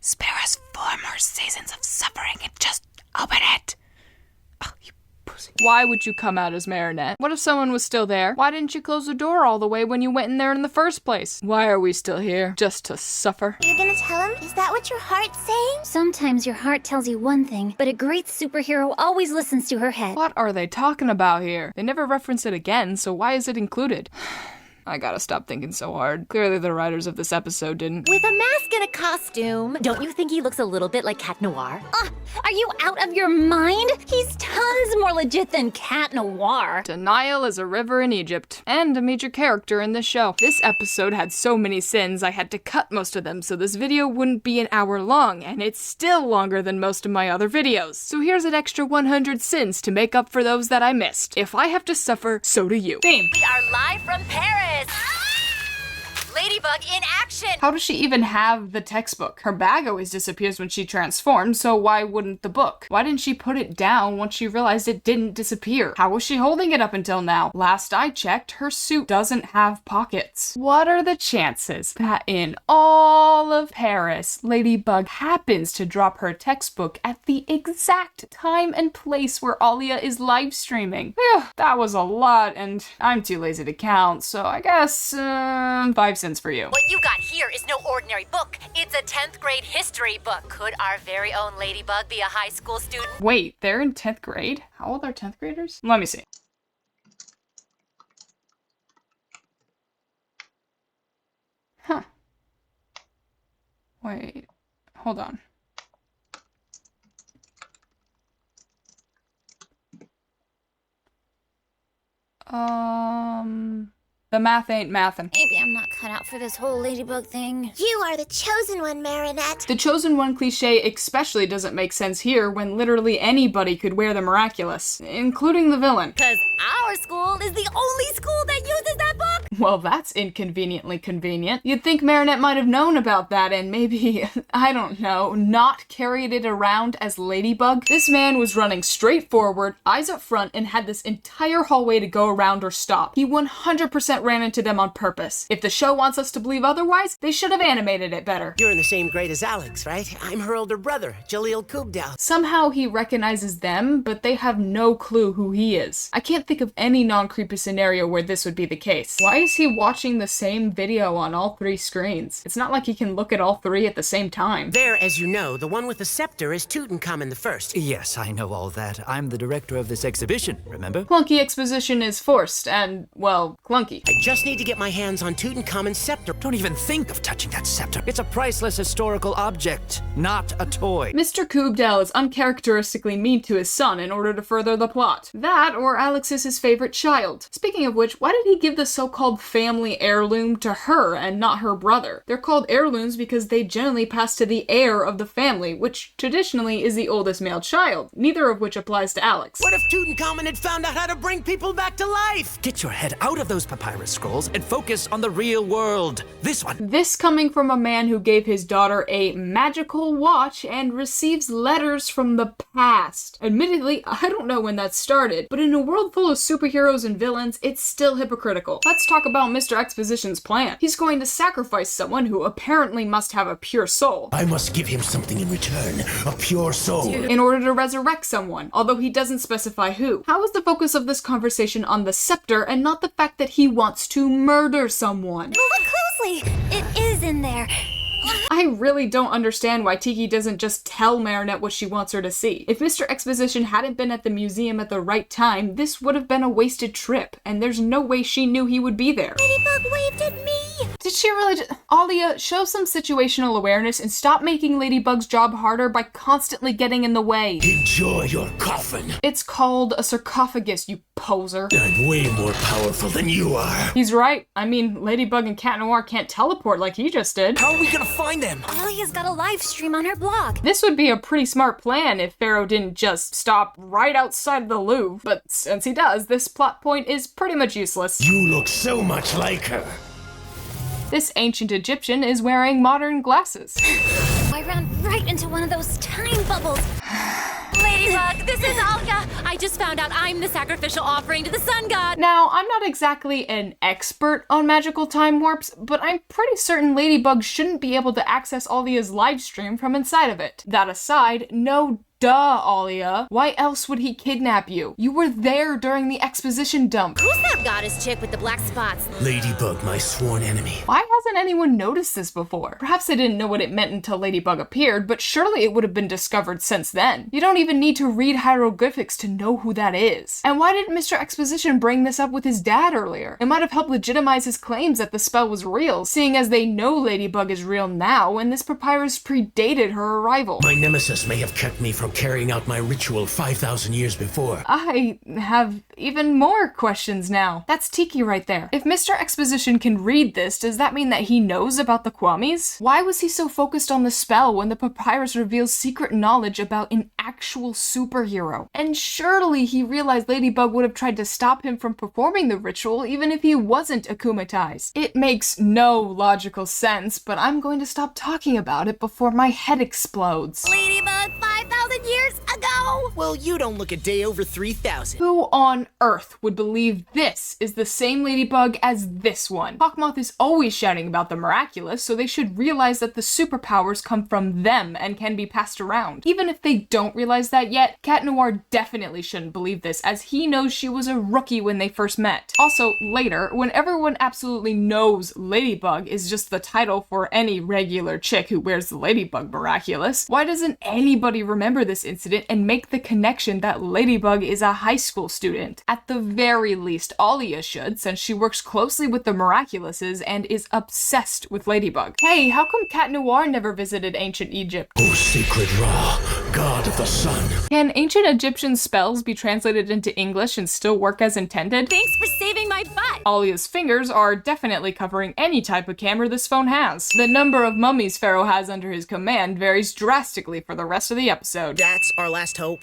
Spare us 4 more seasons of suffering and just open it. Oh, you pussy. Why would you come out as Marinette? What if someone was still there? Why didn't you close the door all the way when you went in there in the first place? Why are we still here? Just to suffer? You're gonna tell him? Is that what your heart's saying? Sometimes your heart tells you one thing, but a great superhero always listens to her head. What are they talking about here? They never reference it again, so why is it included? I gotta stop thinking so hard. Clearly the writers of this episode didn't. With a mask and a costume, don't you think he looks a little bit like Cat Noir? Are you out of your mind? He's tons more legit than Cat Noir. Denial is a river in Egypt, and a major character in this show. This episode had so many sins I had to cut most of them so this video wouldn't be an hour long, and it's still longer than most of my other videos. So here's an extra 100 sins to make up for those that I missed. If I have to suffer, so do you. Theme. We are live from Paris! Ladybug in action! How does she even have the textbook? Her bag always disappears when she transforms, so why wouldn't the book? Why didn't she put it down once she realized it didn't disappear? How was she holding it up until now? Last I checked, her suit doesn't have pockets. What are the chances that in all of Paris, Ladybug happens to drop her textbook at the exact time and place where Alia is live streaming? Phew, that was a lot, and I'm too lazy to count, so I guess 5 cents for you. What you got here is no ordinary book. It's a 10th grade history book. Could our very own Ladybug be a high school student? Wait, they're in 10th grade? How old are 10th graders? Let me see. Huh. Wait, hold on. The math ain't mathin'. Maybe I'm not cut out for this whole Ladybug thing. You are the chosen one, Marinette. The chosen one cliche especially doesn't make sense here when literally anybody could wear the miraculous, including the villain. Because our school is the only school that uses that book! Well, that's inconveniently convenient. You'd think Marinette might have known about that and maybe, I don't know, not carried it around as Ladybug. This man was running straight forward, eyes up front, and had this entire hallway to go around or stop. He 100% ran into them on purpose. If the show wants us to believe otherwise, they should have animated it better. You're in the same grade as Alex, right? I'm her older brother, Jaleel Kubdal. Somehow he recognizes them, but they have no clue who he is. I can't think of any non-creepy scenario where this would be the case. Why is he watching the same video on all 3 screens? It's not like he can look at all 3 at the same time. There, as you know, the one with the scepter is Tutankhamun the First. Yes, I know all that. I'm the director of this exhibition, remember? Clunky exposition is forced and, well, clunky. I just need to get my hands on Tutankhamun's scepter. Don't even think of touching that scepter. It's a priceless historical object, not a toy. Mr. Kubdal is uncharacteristically mean to his son in order to further the plot. That, or Alex is his favorite child. Speaking of which, why did he give the so-called family heirloom to her and not her brother? They're called heirlooms because they generally pass to the heir of the family, which traditionally is the oldest male child, neither of which applies to Alex. What if Tutankhamun had found out how to bring people back to life? Get your head out of those papyrus scrolls and focus on the real world. This one. This coming from a man who gave his daughter a magical watch and receives letters from the past. Admittedly, I don't know when that started, but in a world full of superheroes and villains, it's still hypocritical. Let's talk talk about Mr. Exposition's plan. He's going to sacrifice someone who apparently must have a pure soul. I must give him something in return, a pure soul. In order to resurrect someone, although he doesn't specify who. How is the focus of this conversation on the scepter and not the fact that he wants to murder someone? Look closely! It is in there. I really don't understand why Tiki doesn't just tell Marinette what she wants her to see. If Mr. Exposition hadn't been at the museum at the right time, this would have been a wasted trip, and there's no way she knew he would be there. Ladybug waved at me! Did she really just— Alia, show some situational awareness and stop making Ladybug's job harder by constantly getting in the way. Enjoy your coffin. It's called a sarcophagus, you poser. I'm way more powerful than you are. He's right. I mean, Ladybug and Cat Noir can't teleport like he just did. How are we gonna find them? Alia's got a live stream on her blog. This would be a pretty smart plan if Pharaoh didn't just stop right outside the Louvre, but since he does, this plot point is pretty much useless. You look so much like her. This ancient Egyptian is wearing modern glasses. I ran right into one of those time bubbles. Ladybug, this is Alia. I just found out I'm the sacrificial offering to the sun god. Now, I'm not exactly an expert on magical time warps, but I'm pretty certain Ladybug shouldn't be able to access Alia's live stream from inside of it. That aside, no duh, Alia. Why else would he kidnap you? You were there during the exposition dump. Who's that goddess chick with the black spots? Ladybug, my sworn enemy. Why hasn't anyone noticed this before? Perhaps they didn't know what it meant until Ladybug appeared, but surely it would have been discovered since then. You don't even need to read hieroglyphics to know who that is. And why didn't Mr. Exposition bring this up with his dad earlier? It might have helped legitimize his claims that the spell was real, seeing as they know Ladybug is real now, and this papyrus predated her arrival. My nemesis may have kept me from carrying out my ritual 5,000 years before. I have even more questions now. That's Tiki right there. If Mr. Exposition can read this, does that mean that he knows about the Kwamis? Why was he so focused on the spell when the papyrus reveals secret knowledge about an actual superhero? And surely he realized Ladybug would have tried to stop him from performing the ritual even if he wasn't akumatized. It makes no logical sense, but I'm going to stop talking about it before my head explodes. Ladybug 5,000 years ago! Well, you don't look a day over 3,000. Who on earth would believe this is the same Ladybug as this one? Hawkmoth is always shouting about the miraculous, so they should realize that the superpowers come from them and can be passed around. Even if they don't realize that yet, Cat Noir definitely shouldn't believe this, as he knows she was a rookie when they first met. Also, later, when everyone absolutely knows Ladybug is just the title for any regular chick who wears the Ladybug miraculous, why doesn't anybody remember this incident and make the connection that Ladybug is a high school student? At the very least, Alia should, since she works closely with the Miraculouses and is obsessed with Ladybug. Hey, how come Cat Noir never visited ancient Egypt? O sacred Ra, god of the sun. Can ancient Egyptian spells be translated into English and still work as intended? Thanks for saving my butt. Alia's fingers are definitely covering any type of camera this phone has. The number of mummies Pharaoh has under his command varies drastically for the rest of the episode. That's our last hope.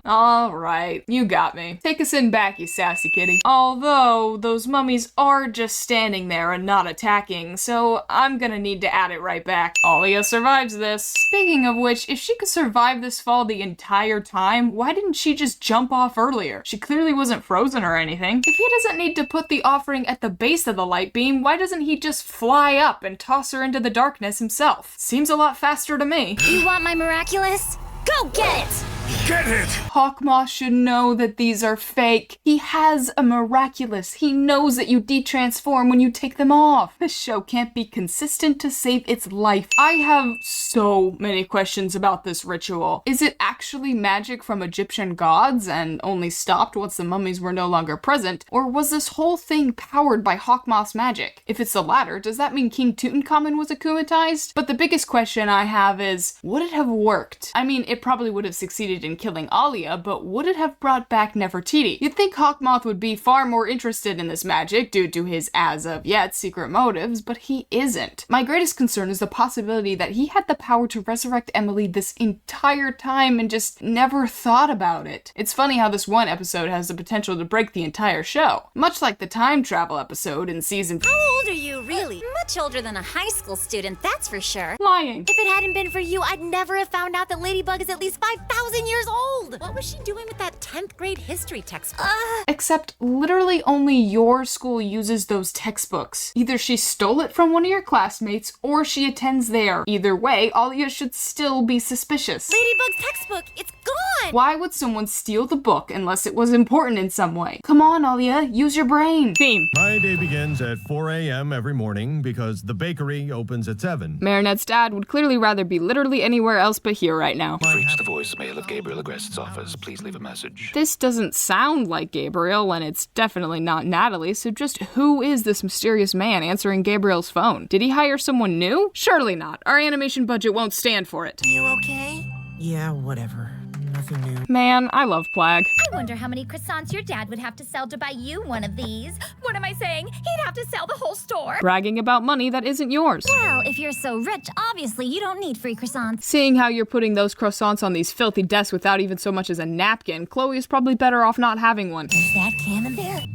Alright, you got me. Take us in back, you sassy kitty. Although, those mummies are just standing there and not attacking, so I'm gonna need to add it right back. Alia survives this. Speaking of which, if she could survive this fall the entire time, why didn't she just jump off earlier? She clearly wasn't frozen or anything. If he doesn't need to put the offering at the base of the light beam, why doesn't he just fly up and toss her into the darkness himself? Seems a lot faster to me. You want my miraculous? Go get it! Get it! Hawkmoth should know that these are fake. He has a miraculous. He knows that you detransform when you take them off. This show can't be consistent to save its life. I have so many questions about this ritual. Is it actually magic from Egyptian gods and only stopped once the mummies were no longer present? Or was this whole thing powered by Hawkmoth's magic? If it's the latter, does that mean King Tutankhamun was akumatized? But the biggest question I have is, would it have worked? I mean, it probably would have succeeded in killing Alia, but would it have brought back Nefertiti? You'd think Hawkmoth would be far more interested in this magic due to his as of yet secret motives, but he isn't. My greatest concern is the possibility that he had the power to resurrect Emily this entire time and just never thought about it. It's funny how this one episode has the potential to break the entire show, much like the time travel episode in season. How old are you, really? Much older than a high school student, that's for sure. Lying. If it hadn't been for you, I'd never have found out that Ladybug is at least 5,000 years old. What was she doing with that 10th grade history textbook? Except literally only your school uses those textbooks. Either she stole it from one of your classmates or she attends there. Either way, Alia should still be suspicious. Ladybug's textbook, it's gone! Why would someone steal the book unless it was important in some way? Come on, Alia, use your brain. Theme. My day begins at 4 a.m. every morning because the bakery opens at 7. Marinette's dad would clearly rather be literally anywhere else but here right now. You've reached the voicemail of Gabriel Agrest's office. Please leave a message. This doesn't sound like Gabriel, and it's definitely not Natalie, so just who is this mysterious man answering Gabriel's phone? Did he hire someone new? Surely not. Our animation budget won't stand for it. You okay? Yeah, whatever. Nothing new. Man, I love Plag. I wonder how many croissants your dad would have to sell to buy you one of these. What am I saying? He'd have to sell the whole store. Bragging about money that isn't yours. Well, if you're so rich, obviously you don't need free croissants. Seeing how you're putting those croissants on these filthy desks without even so much as a napkin, Chloe is probably better off not having one. Is that Camembert?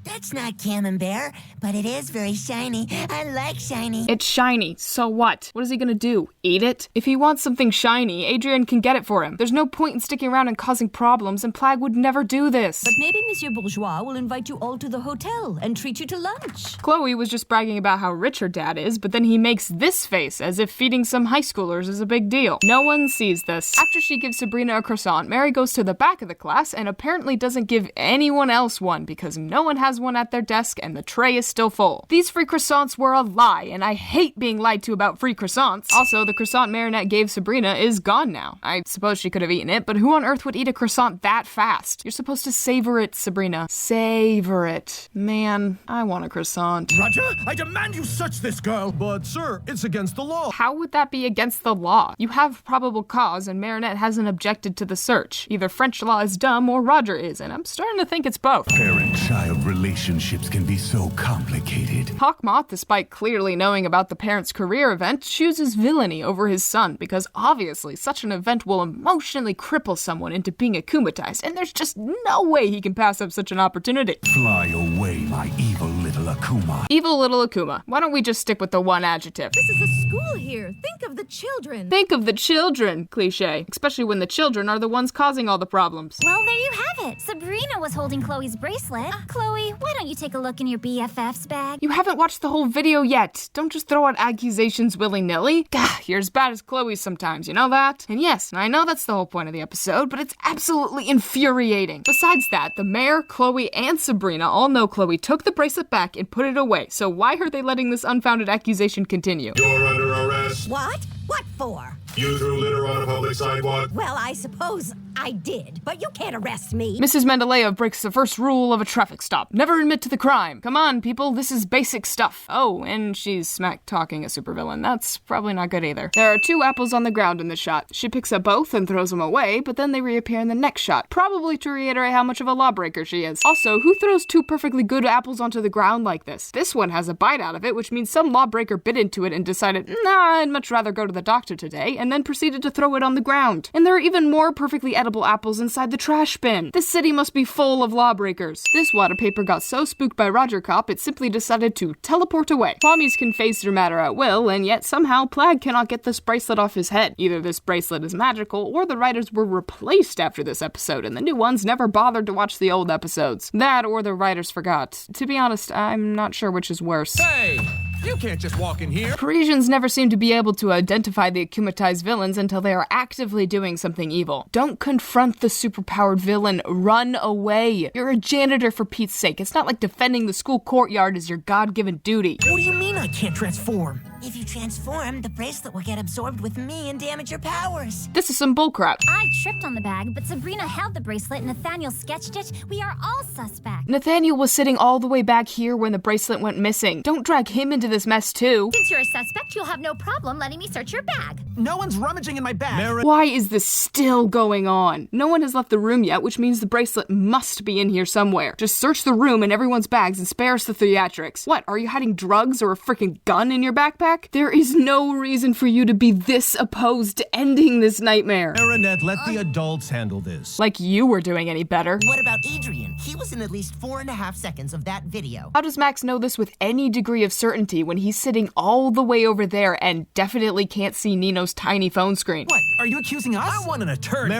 That's not Camembert, but it is very shiny. I like shiny. It's shiny, so what? What is he gonna do? Eat it? If he wants something shiny, Adrian can get it for him. There's no point in sticking around and causing problems, and Plag would never do this. But maybe Monsieur Bourgeois will invite you all to the hotel and treat you to lunch. Chloe was just bragging about how rich her dad is, but then he makes this face as if feeding some high schoolers is a big deal. No one sees this. After she gives Sabrina a croissant, Mary goes to the back of the class and apparently doesn't give anyone else one because no one has one at their desk and the tray is still full. These free croissants were a lie, and I hate being lied to about free croissants. Also, the croissant Marinette gave Sabrina is gone now. I suppose she could have eaten it, but who on earth would eat a croissant that fast? You're supposed to savor it, Sabrina. Savor it. Man, I want a croissant. Roger, I demand you search this girl. But sir, it's against the law. How would that be against the law? You have probable cause and Marinette hasn't objected to the search. Either French law is dumb or Roger is, and I'm starting to think it's both. Parent-child relationships can be so complicated. Hawkmoth, despite clearly knowing about the parents' career event, chooses villainy over his son because obviously such an event will emotionally cripple someone into being akumatized, and there's just no way he can pass up such an opportunity. Fly away, my evil little Akuma. Evil little Akuma. Why don't we just stick with the one adjective? This is a school here. Think of the children. Think of the children, cliche. Especially when the children are the ones causing all the problems. Well, there you have it. Sabrina was holding Chloe's bracelet. Chloe, why don't you take a look in your BFF's bag? You haven't watched the whole video yet. Don't just throw out accusations willy-nilly. Gah, you're as bad as Chloe's sometimes, you know that? And yes, I know that's the whole point of the episode, but it's absolutely infuriating. Besides that, the mayor, Chloe, and Sabrina all know Chloe took the bracelet back and put it away, so why are they letting this unfounded accusation continue? You're under arrest. What? What for? You threw litter on a public sidewalk. Well, I suppose I did, but you can't arrest me. Mrs. Mendeleev breaks the first rule of a traffic stop. Never admit to the crime. Come on, people, this is basic stuff. Oh, and she's smack-talking a supervillain. That's probably not good either. There are 2 apples on the ground in this shot. She picks up both and throws them away, but then they reappear in the next shot, probably to reiterate how much of a lawbreaker she is. Also, who throws 2 perfectly good apples onto the ground like this? This one has a bite out of it, which means some lawbreaker bit into it and decided, nah, I'd much rather go to the doctor today, and then proceeded to throw it on the ground. And there are even more perfectly edible apples inside the trash bin. This city must be full of lawbreakers. This water paper got so spooked by Rogercop, it simply decided to teleport away. Kwami's can phase through matter at will, and yet somehow Plag cannot get this bracelet off his head. Either this bracelet is magical, or the writers were replaced after this episode, and the new ones never bothered to watch the old episodes. That, or the writers forgot. To be honest, I'm not sure which is worse. Hey! You can't just walk in here. Parisians never seem to be able to identify the akumatized villains until they are actively doing something evil. Don't confront the superpowered villain. Run away. You're a janitor, for Pete's sake. It's not like defending the school courtyard is your God-given duty. What do you mean I can't transform? If you transform, the bracelet will get absorbed with me and damage your powers. This is some bullcrap. I tripped on the bag, but Sabrina held the bracelet and Nathaniel sketched it. We are all suspect. Nathaniel was sitting all the way back here when the bracelet went missing. Don't drag him into this mess too. Since you're a suspect, you'll have no problem letting me search your bag. No one's rummaging in my bag. Why is this still going on? No one has left the room yet, which means the bracelet must be in here somewhere. Just search the room and everyone's bags and spare us the theatrics. What, are you hiding drugs or a freaking gun in your backpack? back, there is no reason for you to be this opposed to ending this nightmare. Marinette, let the adults handle this. Like you were doing any better. What about Adrian? He was in at least 4.5 seconds of that video. How does Max know this with any degree of certainty when he's sitting all the way over there and definitely can't see Nino's tiny phone screen? What, are you accusing us? I want an attorney.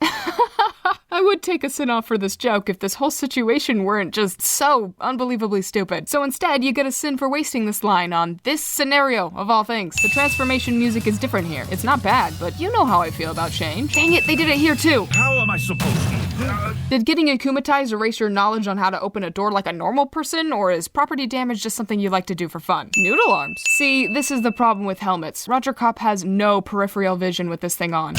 I would take a sin off for this joke if this whole situation weren't just so unbelievably stupid. So instead, you get a sin for wasting this line on this scenario of all things. The transformation music is different here. It's not bad, but you know how I feel about change. Dang it, they did it here too. How am I supposed to? Did getting akumatized erase your knowledge on how to open a door like a normal person, or is property damage just something you like to do for fun? Noodle arms. See, this is the problem with helmets. Rogercop has no peripheral vision with this thing on.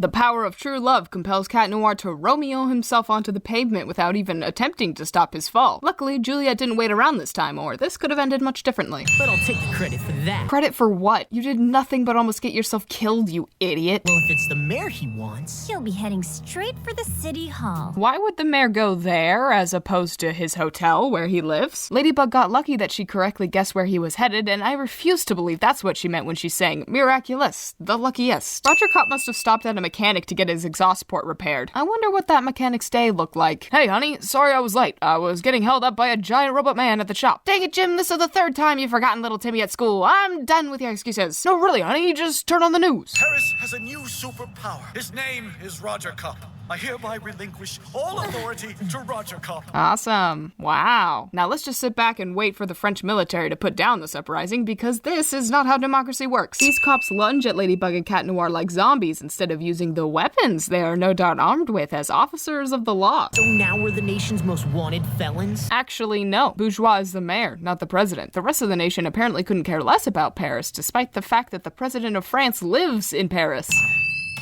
The power of true love compels Cat Noir to Romeo himself onto the pavement without even attempting to stop his fall. Luckily, Juliet didn't wait around this time, or this could have ended much differently. But I'll take the credit for that. Credit for what? You did nothing but almost get yourself killed, you idiot. Well, if it's the mayor he wants... He'll be heading straight for the city hall. Why would the mayor go there as opposed to his hotel where he lives? Ladybug got lucky that she correctly guessed where he was headed, and I refuse to believe that's what she meant when she sang Miraculous, the luckiest. Rogercop must have stopped at a mechanic to get his exhaust port repaired. I wonder what that mechanic's day looked like. Hey honey, sorry I was late. I was getting held up by a giant robot man at the shop. Dang it, Jim, this is the third time you've forgotten little Timmy at school. I'm done with your excuses. No, really, honey, just turn on the news. Paris has a new superpower. His name is Rogercop. I hereby relinquish all authority to Rogercop. Awesome. Wow. Now let's just sit back and wait for the French military to put down this uprising, because this is not how democracy works. These cops lunge at Ladybug and Cat Noir like zombies instead of using the weapons they are no doubt armed with as officers of the law. So now we're the nation's most wanted felons? Actually, no. Bourgeois is the mayor, not the president. The rest of the nation apparently couldn't care less about Paris, despite the fact that the president of France lives in Paris.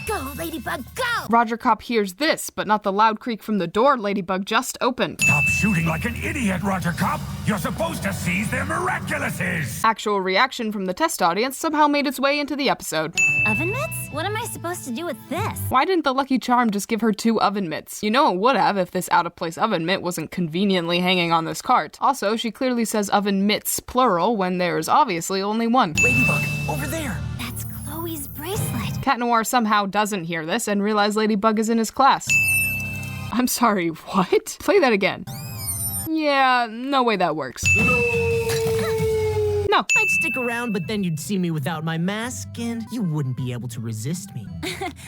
Go, Ladybug, go! Rogercop hears this, but not the loud creak from the door Ladybug just opened. Stop shooting like an idiot, Rogercop! You're supposed to seize their miraculouses! Actual reaction from the test audience somehow made its way into the episode. Oven mitts? What am I supposed to do with this? Why didn't the Lucky Charm just give her 2 oven mitts? You know it would have if this out-of-place oven mitt wasn't conveniently hanging on this cart. Also, she clearly says oven mitts plural when there's obviously only one. Ladybug, over there! That's Chloe's bracelet. Cat Noir somehow doesn't hear this and realize Ladybug is in his class. I'm sorry, what? Play that again. Yeah, no way that works. No. I'd stick around, but then you'd see me without my mask, and you wouldn't be able to resist me.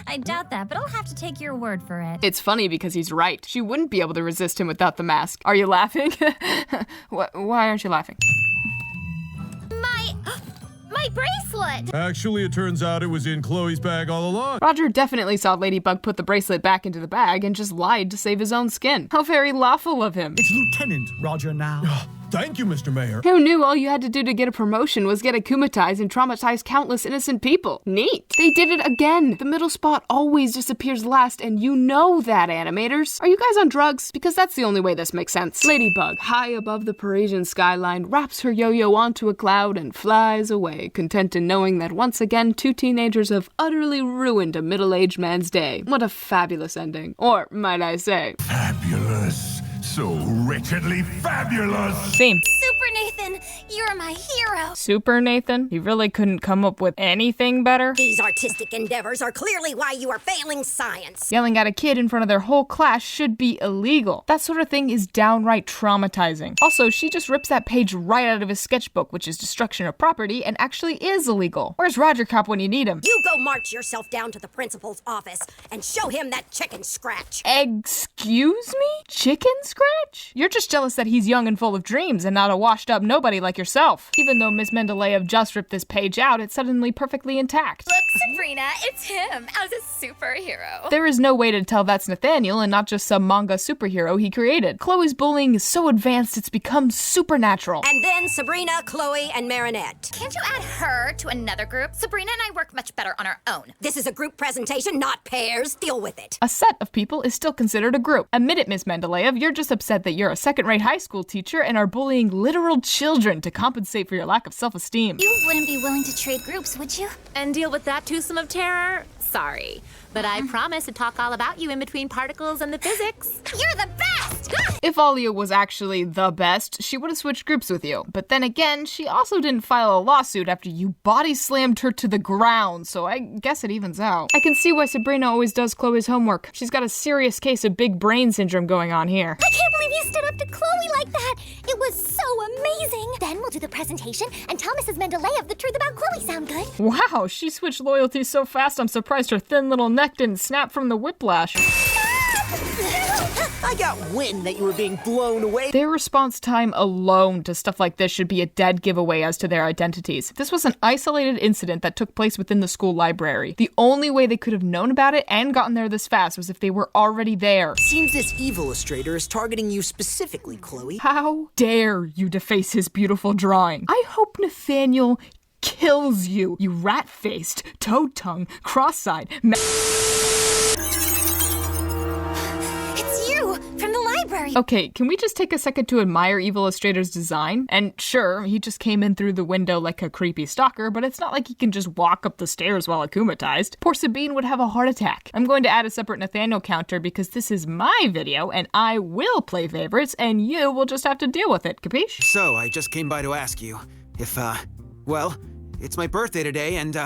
I doubt that, but I'll have to take your word for it. It's funny because he's right. She wouldn't be able to resist him without the mask. Are you laughing? Why aren't you laughing? My bracelet! Actually, it turns out it was in Chloe's bag all along. Roger definitely saw Ladybug put the bracelet back into the bag and just lied to save his own skin. How very lawful of him. It's Lieutenant Roger now. Thank you, Mr. Mayor. Who knew all you had to do to get a promotion was get akumatized and traumatize countless innocent people? Neat. They did it again. The middle spot always disappears last, and you know that, animators. Are you guys on drugs? Because that's the only way this makes sense. Ladybug, high above the Parisian skyline, wraps her yo-yo onto a cloud and flies away, content in knowing that once again 2 teenagers have utterly ruined a middle-aged man's day. What a fabulous ending. Or, might I say, Fabulous. So wretchedly fabulous! Theme. Super Nathan, you're my hero! Super Nathan? He really couldn't come up with anything better? These artistic endeavors are clearly why you are failing science. Yelling at a kid in front of their whole class should be illegal. That sort of thing is downright traumatizing. Also, she just rips that page right out of his sketchbook, which is destruction of property, and actually is illegal. Where's Rogercop when you need him? You go march yourself down to the principal's office and show him that chicken scratch. Excuse me? Chicken scratch? You're just jealous that he's young and full of dreams and not a washed-up nobody like yourself. Even though Miss Mendeleev just ripped this page out, it's suddenly perfectly intact. Look, Sabrina, it's him as a superhero. There is no way to tell that's Nathaniel and not just some manga superhero he created. Chloe's bullying is so advanced it's become supernatural. And then Sabrina, Chloe, and Marinette. Can't you add her to another group? Sabrina and I work much better on our own. This is a group presentation, not pairs. Deal with it. A set of people is still considered a group. Admit it, Miss Mendeleev, you're just upset that you're a second-rate high school teacher and are bullying literal children to compensate for your lack of self-esteem. You wouldn't be willing to trade groups, would you? And deal with that twosome of terror? Sorry. But I promise to talk all about you in between particles and the physics. You're the best! If Alia was actually the best, she would have switched groups with you. But then again, she also didn't file a lawsuit after you body slammed her to the ground, so I guess it evens out. I can see why Sabrina always does Chloe's homework. She's got a serious case of big brain syndrome going on here. I can't believe you stood up to Chloe like that. It was so amazing. Then we'll do the presentation and tell Mrs. Mendeleev the truth about Chloe. Sound good? Wow, she switched loyalties so fast I'm surprised her thin little neck didn't snap from the whiplash. I got wind that you were being blown away. Their response time alone to stuff like this should be a dead giveaway as to their identities. This was an isolated incident that took place within the school library. The only way they could have known about it and gotten there this fast was if they were already there. Seems this Evillustrator is targeting you specifically, Chloe. How dare you deface his beautiful drawing? I hope Nathaniel kills you, you rat-faced, toad-tongued, cross-eyed, from the library. Okay, can we just take a second to admire Evillustrator's design? And sure, he just came in through the window like a creepy stalker, but it's not like he can just walk up the stairs while akumatized. Poor Sabine would have a heart attack. I'm going to add a separate Nathaniel counter because this is my video and I will play favorites and you will just have to deal with it, capiche? So, I just came by to ask you if, well, it's my birthday today and,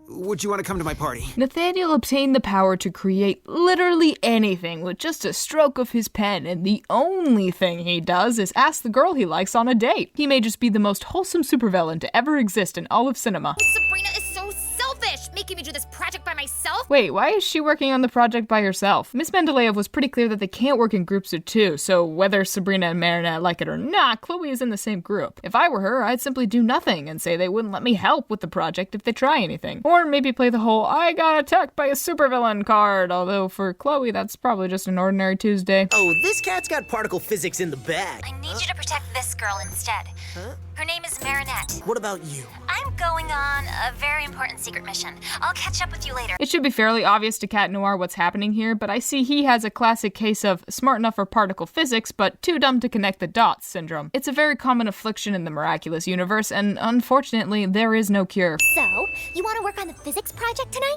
would you want to come to my party? Nathaniel obtained the power to create literally anything with just a stroke of his pen, and the only thing he does is ask the girl he likes on a date. He may just be the most wholesome supervillain to ever exist in all of cinema. Sabrina is so selfish, making me do this project by myself. Wait, why is she working on the project by herself? Miss Mendeleev was pretty clear that they can't work in groups of two, so whether Sabrina and Marinette like it or not, Chloe is in the same group. If I were her, I'd simply do nothing and say they wouldn't let me help with the project if they try anything. Or maybe play the whole I got attacked by a supervillain card, although for Chloe that's probably just an ordinary Tuesday. Oh, this cat's got particle physics in the bag. I need you to protect this girl instead. Huh? Her name is Marinette. What about you? I'm going on a very important secret mission. I'll catch up with you later. It should be fairly obvious to Cat Noir what's happening here, but I see he has a classic case of smart enough for particle physics, but too dumb to connect the dots syndrome. It's a very common affliction in the Miraculous universe, and unfortunately, there is no cure. So, you want to work on the physics project tonight?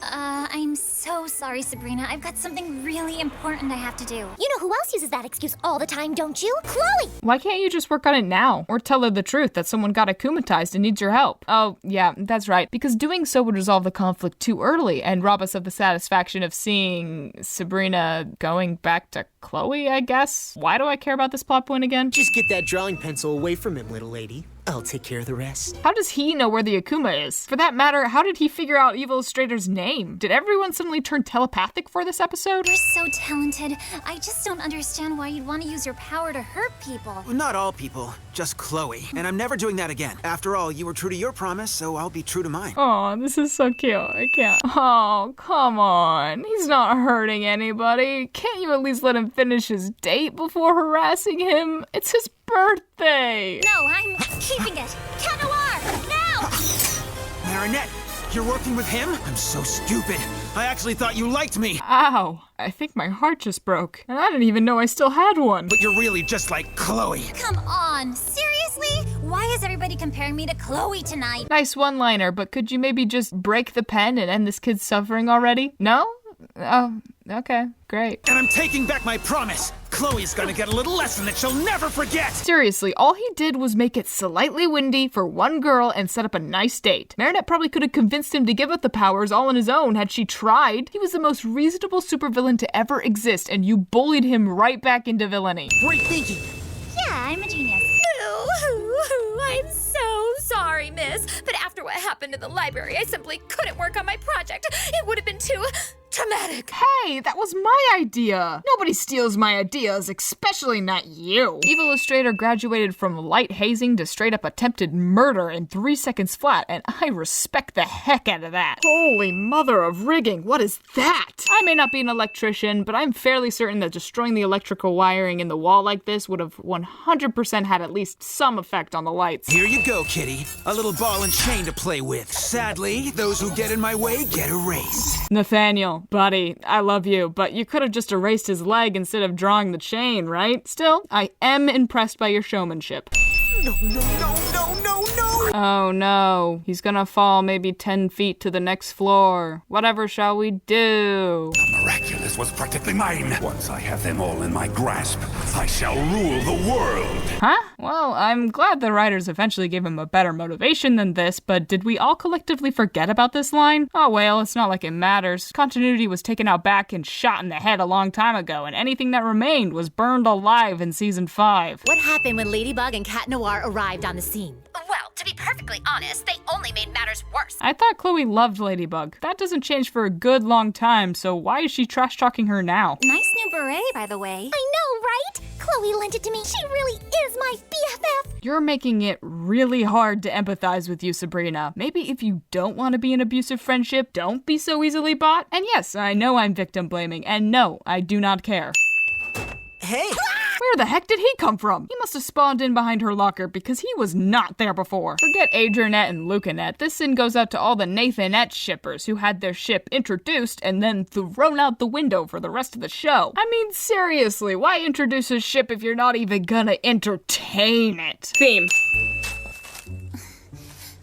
I'm so sorry, Sabrina. I've got something really important I have to do. You know who else uses that excuse all the time, don't you? Chloe! Why can't you just work on it now? Or tell her the truth that someone got akumatized and needs your help? Oh, yeah, that's right. Because doing so would resolve the conflict too early and rob us of the satisfaction of seeing Sabrina going back to Chloe, I guess? Why do I care about this plot point again? Just get that drawing pencil away from him, little lady. I'll take care of the rest. How does he know where the Akuma is? For that matter, how did he figure out Evillustrator's name? Did everyone suddenly turn telepathic for this episode? You're so talented. I just don't understand why you'd want to use your power to hurt people. Not all people, just Chloe. And I'm never doing that again. After all, you were true to your promise, so I'll be true to mine. Oh, this is so cute. I can't. Oh, come on. He's not hurting anybody. Can't you at least let him finish his date before harassing him? It's his birthday. No, I'm keeping it. Cat Noir, now! Marinette, you're working with him? I'm so stupid. I actually thought you liked me. Ow. I think my heart just broke. And I didn't even know I still had one. But you're really just like Chloe. Come on, seriously? Why is everybody comparing me to Chloe tonight? Nice one-liner, but could you maybe just break the pen and end this kid's suffering already? No? Oh, okay, great. And I'm taking back my promise. Chloe's gonna get a little lesson that she'll never forget. Seriously, all he did was make it slightly windy for one girl and set up a nice date. Marinette probably could have convinced him to give up the powers all on his own had she tried. He was the most reasonable supervillain to ever exist, and you bullied him right back into villainy. Great thinking. Yeah, I'm a genius. I'm so sorry, miss. But after what happened in the library, I simply couldn't work on my project. It would have been too traumatic. Hey, that was my idea. Nobody steals my ideas, especially not you. Evillustrator graduated from light hazing to straight up attempted murder in 3 seconds flat, and I respect the heck out of that. Holy mother of rigging, what is that? I may not be an electrician, but I'm fairly certain that destroying the electrical wiring in the wall like this would have 100% had at least some effect on the lights. Here you go, kitty. A little ball and chain to play with. Sadly, those who get in my way get erased. Nathaniel, buddy, I love you, but you could have just erased his leg instead of drawing the chain, right? Still, I am impressed by your showmanship. No, no, no, no, no, no! Oh no, he's gonna fall maybe 10 feet to the next floor. Whatever shall we do? The Miraculous was practically mine. Once I have them all in my grasp, I shall rule the world. Huh? Well, I'm glad the writers eventually gave him a better motivation than this, but did we all collectively forget about this line? Oh well, it's not like it matters. Continuity was taken out back and shot in the head a long time ago, and anything that remained was burned alive in season 5. What happened when Ladybug and Cat Noir arrived on the scene? Well, to be perfectly honest, they only made matters worse. I thought Chloe loved Ladybug. That doesn't change for a good long time, so why is she trash-talking her now? Nice new beret, by the way. I know, right? Chloe lent it to me. She really is my BFF. You're making it really hard to empathize with you, Sabrina. Maybe if you don't want to be in an abusive friendship, don't be so easily bought. And yes, I know I'm victim blaming, and no, I do not care. Hey! Where the heck did he come from? He must have spawned in behind her locker because he was not there before. Forget Adrianette and Lucanette. This sin goes out to all the Nathanette shippers who had their ship introduced and then thrown out the window for the rest of the show. I mean, seriously, why introduce a ship if you're not even gonna entertain it? Theme.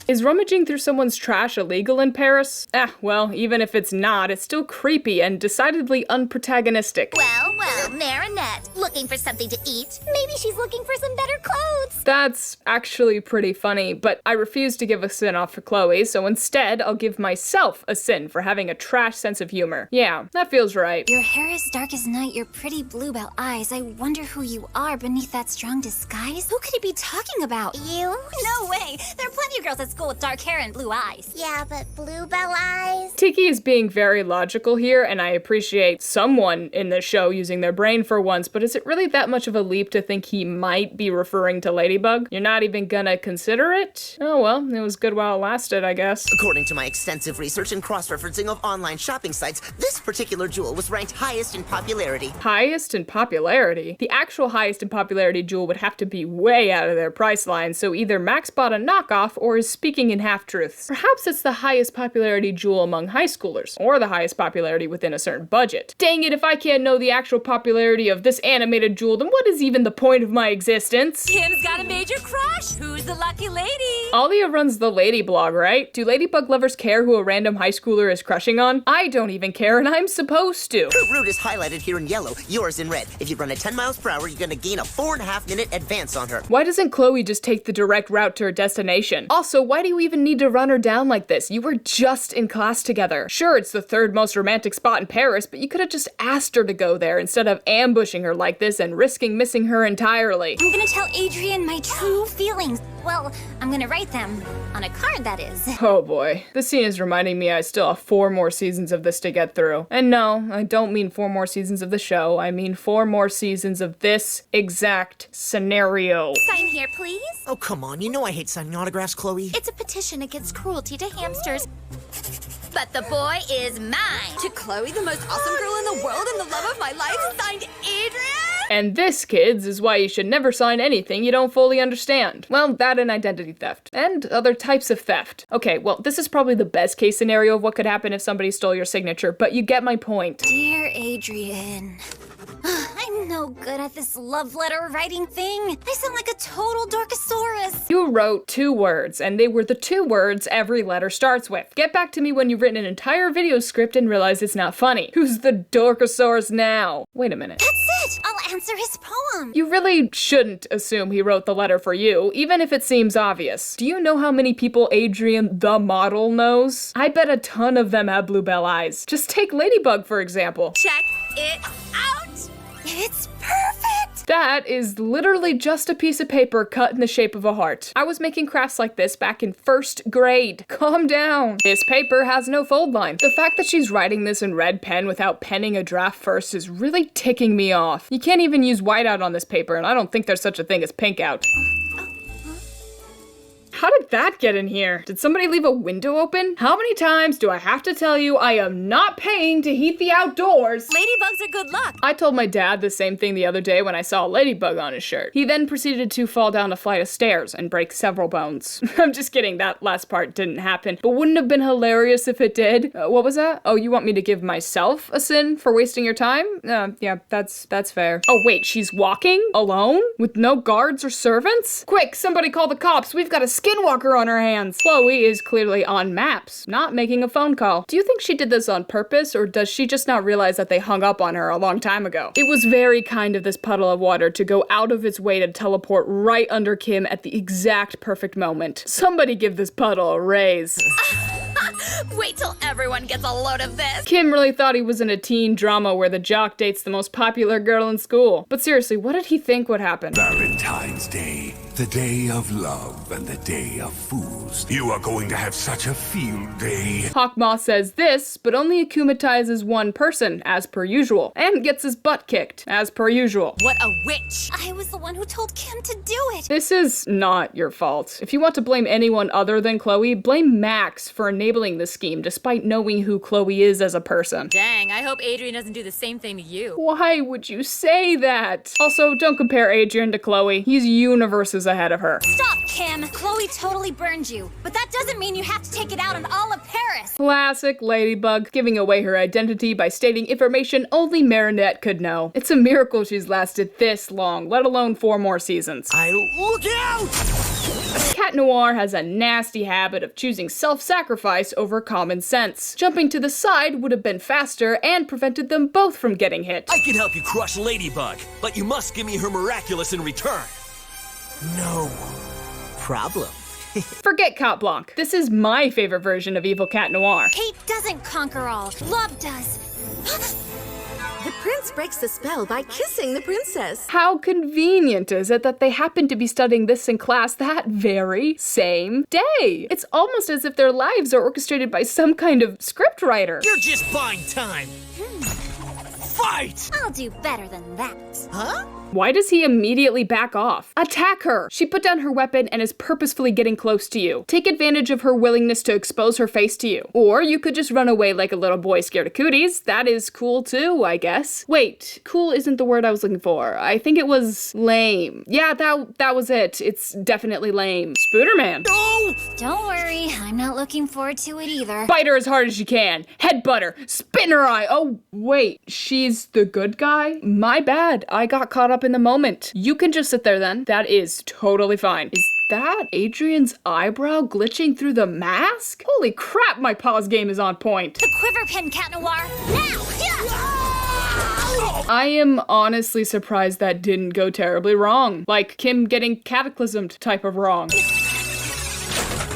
Is rummaging through someone's trash illegal in Paris? Well, even if it's not, it's still creepy and decidedly unprotagonistic. Well, Marinette, looking for something to eat. Maybe she's looking for some better clothes. That's actually pretty funny, but I refuse to give a sin off for Chloe, so instead I'll give myself a sin for having a trash sense of humor. Yeah, that feels right. Your hair is dark as night, your pretty bluebell eyes. I wonder who you are beneath that strong disguise. Who could he be talking about? You? No way! There are plenty of girls at school with dark hair and blue eyes. Yeah, but bluebell eyes? Tiki is being very logical here, and I appreciate someone in the show using their brain for once, but is it really that much of a leap to think he might be referring to Ladybug? You're not even gonna consider it? Oh well, it was good while it lasted, I guess. According to my extensive research and cross-referencing of online shopping sites, this particular jewel was ranked highest in popularity. Highest in popularity? The actual highest in popularity jewel would have to be way out of their price line, so either Max bought a knockoff or is speaking in half-truths. Perhaps it's the highest popularity jewel among high schoolers, or the highest popularity within a certain budget. Dang it, if I can't know the actual popularity of this animated jewel, then what is even the point of my existence? Kim's got a major crush. Who's the lucky lady? Alia runs the Lady blog, right? Do Ladybug lovers care who a random high schooler is crushing on? I don't even care, and I'm supposed to. Her route is highlighted here in yellow, yours in red. If you run at 10 miles per hour, you're gonna gain a 4.5-minute advance on her. Why doesn't Chloe just take the direct route to her destination? Also, why do you even need to run her down like this? You were just in class together. Sure, it's the third most romantic spot in Paris, but you could have just asked her to go there instead of ambushing her like this and risking missing her entirely. I'm gonna tell Adrian my true feelings. Well, I'm gonna write them on a card, that is. Oh boy. This scene is reminding me I still have 4 more seasons of this to get through. And no, I don't mean 4 more seasons of the show. I mean 4 more seasons of this exact scenario. Sign here, please. Oh, come on. You know I hate signing autographs, Chloe. It's a petition against cruelty to hamsters. But the boy is mine. To Chloe, the most awesome girl in the world and the love of my life, signed Adrian? And this, kids, is why you should never sign anything you don't fully understand. Well, that and identity theft. And other types of theft. Okay, well, this is probably the best case scenario of what could happen if somebody stole your signature, but you get my point. Dear Adrian, I'm no good at this love letter writing thing. I sound like a total Dorkosaurus. You wrote 2 words, and they were the 2 words every letter starts with. Get back to me when you've written an entire video script and realize it's not funny. Who's the Dorkosaurus now? Wait a minute. That's it! I'll answer his poem. You really shouldn't assume he wrote the letter for you, even if it seems obvious. Do you know how many people Adrian the model knows? I bet a ton of them have bluebell eyes. Just take Ladybug, for example. Check it out. It's perfect! That is literally just a piece of paper cut in the shape of a heart. I was making crafts like this back in 1st grade. Calm down. This paper has no fold line. The fact that she's writing this in red pen without penning a draft first is really ticking me off. You can't even use whiteout on this paper, and I don't think there's such a thing as pink out. How did that get in here? Did somebody leave a window open? How many times do I have to tell you I am not paying to heat the outdoors? Ladybugs are good luck. I told my dad the same thing the other day when I saw a ladybug on his shirt. He then proceeded to fall down a flight of stairs and break several bones. I'm just kidding, that last part didn't happen, but wouldn't it have been hilarious if it did? What was that? Oh, you want me to give myself a sin for wasting your time? Yeah, that's fair. Oh wait, she's walking? Alone? With no guards or servants? Quick, somebody call the cops, we've got a skinwalker on her hands. Chloe is clearly on maps, not making a phone call. Do you think she did this on purpose, or does she just not realize that they hung up on her a long time ago? It was very kind of this puddle of water to go out of its way to teleport right under Kim at the exact perfect moment. Somebody give this puddle a raise. Wait till everyone gets a load of this. Kim really thought he was in a teen drama where the jock dates the most popular girl in school. But seriously, what did he think would happen? Valentine's Day, the day of love and the day of fools. You are going to have such a field day. Hawkmoth says this, but only akumatizes one person, as per usual, and gets his butt kicked, as per usual. What a witch! I was the one who told Kim to do it. This is not your fault. If you want to blame anyone other than Chloe, blame Max for enabling this scheme despite knowing who Chloe is as a person. Dang, I hope Adrian doesn't do the same thing to you. Why would you say that? Also, don't compare Adrian to Chloe. He's universes ahead of her. Stop, Kim. Chloe totally burned you, but that doesn't mean you have to take it out on all of Paris. Classic Ladybug, giving away her identity by stating information only Marinette could know. It's a miracle she's lasted this long, let alone 4 more seasons. Look out! Cat Noir has a nasty habit of choosing self-sacrifice over common sense. Jumping to the side would have been faster and prevented them both from getting hit. I can help you crush Ladybug, but you must give me her Miraculous in return. No problem. Forget Cat Blanc. This is my favorite version of Evil Cat Noir. Hate doesn't conquer all. Love does. The prince breaks the spell by kissing the princess. How convenient is it that they happen to be studying this in class that very same day? It's almost as if their lives are orchestrated by some kind of scriptwriter. You're just buying time. Fight! I'll do better than that. Huh? Why does he immediately back off? Attack her! She put down her weapon and is purposefully getting close to you. Take advantage of her willingness to expose her face to you. Or you could just run away like a little boy scared of cooties. That is cool too, I guess. Wait, cool isn't the word I was looking for. I think it was lame. Yeah, that was it. It's definitely lame. Spooderman. No! Don't worry, I'm not looking forward to it either. Bite her as hard as you can. Headbutt her. Spit in her eye. Oh, wait, she's the good guy? My bad. I got caught up in the moment. You can just sit there then. That is totally fine. Is that Adrian's eyebrow glitching through the mask? Holy crap, my pause game is on point. The quiver pin, Cat Noir. Now! I am honestly surprised that didn't go terribly wrong. Like Kim getting cataclysmed type of wrong.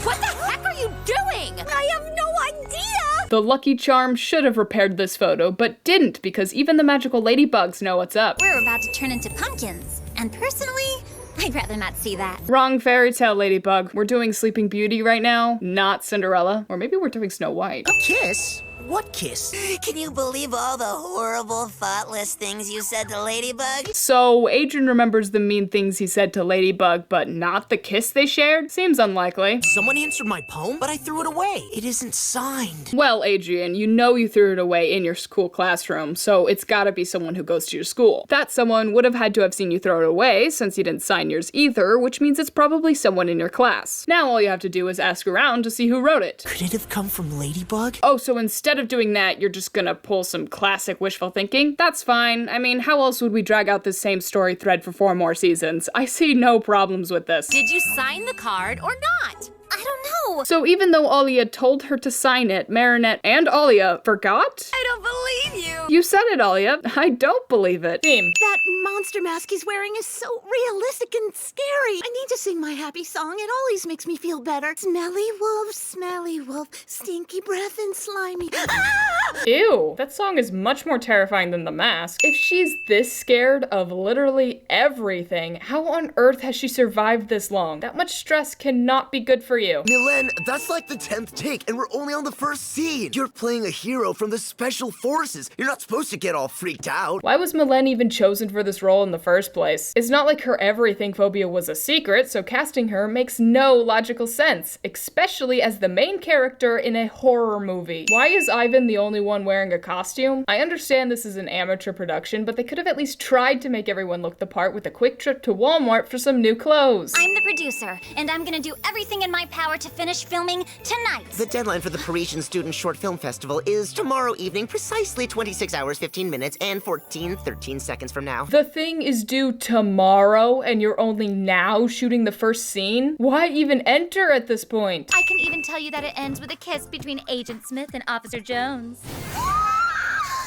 What the heck are you doing? I have no idea! The Lucky Charm should have repaired this photo, but didn't because even the magical ladybugs know what's up. We're about to turn into pumpkins, and personally, I'd rather not see that. Wrong fairy tale, Ladybug. We're doing Sleeping Beauty right now, not Cinderella. Or maybe we're doing Snow White. A kiss? What kiss? Can you believe all the horrible, thoughtless things you said to Ladybug? So, Adrian remembers the mean things he said to Ladybug, but not the kiss they shared? Seems unlikely. Someone answered my poem, but I threw it away. It isn't signed. Well, Adrian, you know you threw it away in your school classroom, so it's gotta be someone who goes to your school. That someone would have had to have seen you throw it away, since you didn't sign yours either, which means it's probably someone in your class. Now all you have to do is ask around to see who wrote it. Could it have come from Ladybug? Oh, so instead of doing that, you're just gonna pull some classic wishful thinking? That's fine. I mean, how else would we drag out this same story thread for 4 more seasons? I see no problems with this. Did you sign the card or not? I don't know. So even though Alia told her to sign it, Marinette and Alia forgot? I don't believe you. You said it, Alia. I don't believe it. Theme. That monster mask he's wearing is so realistic and scary. I need to sing my happy song. It always makes me feel better. Smelly wolf, stinky breath and slimy. Ah! Ew, that song is much more terrifying than the mask. If she's this scared of literally everything, how on earth has she survived this long? That much stress cannot be good for you. Milen, that's like the 10th take, and we're only on the first scene. You're playing a hero from the Special Forces. You're not supposed to get all freaked out. Why was Milen even chosen for this role in the first place? It's not like her everything phobia was a secret, so casting her makes no logical sense, especially as the main character in a horror movie. Why is Ivan the only one wearing a costume? I understand this is an amateur production, but they could have at least tried to make everyone look the part with a quick trip to Walmart for some new clothes. I'm the producer, and I'm gonna do everything in my power to finish finish filming tonight. The deadline for the Parisian Student Short Film Festival is tomorrow evening, precisely 26 hours, 15 minutes, and 13 seconds from now. The thing is due tomorrow, and you're only now shooting the first scene? Why even enter at this point? I can even tell you that it ends with a kiss between Agent Smith and Officer Jones.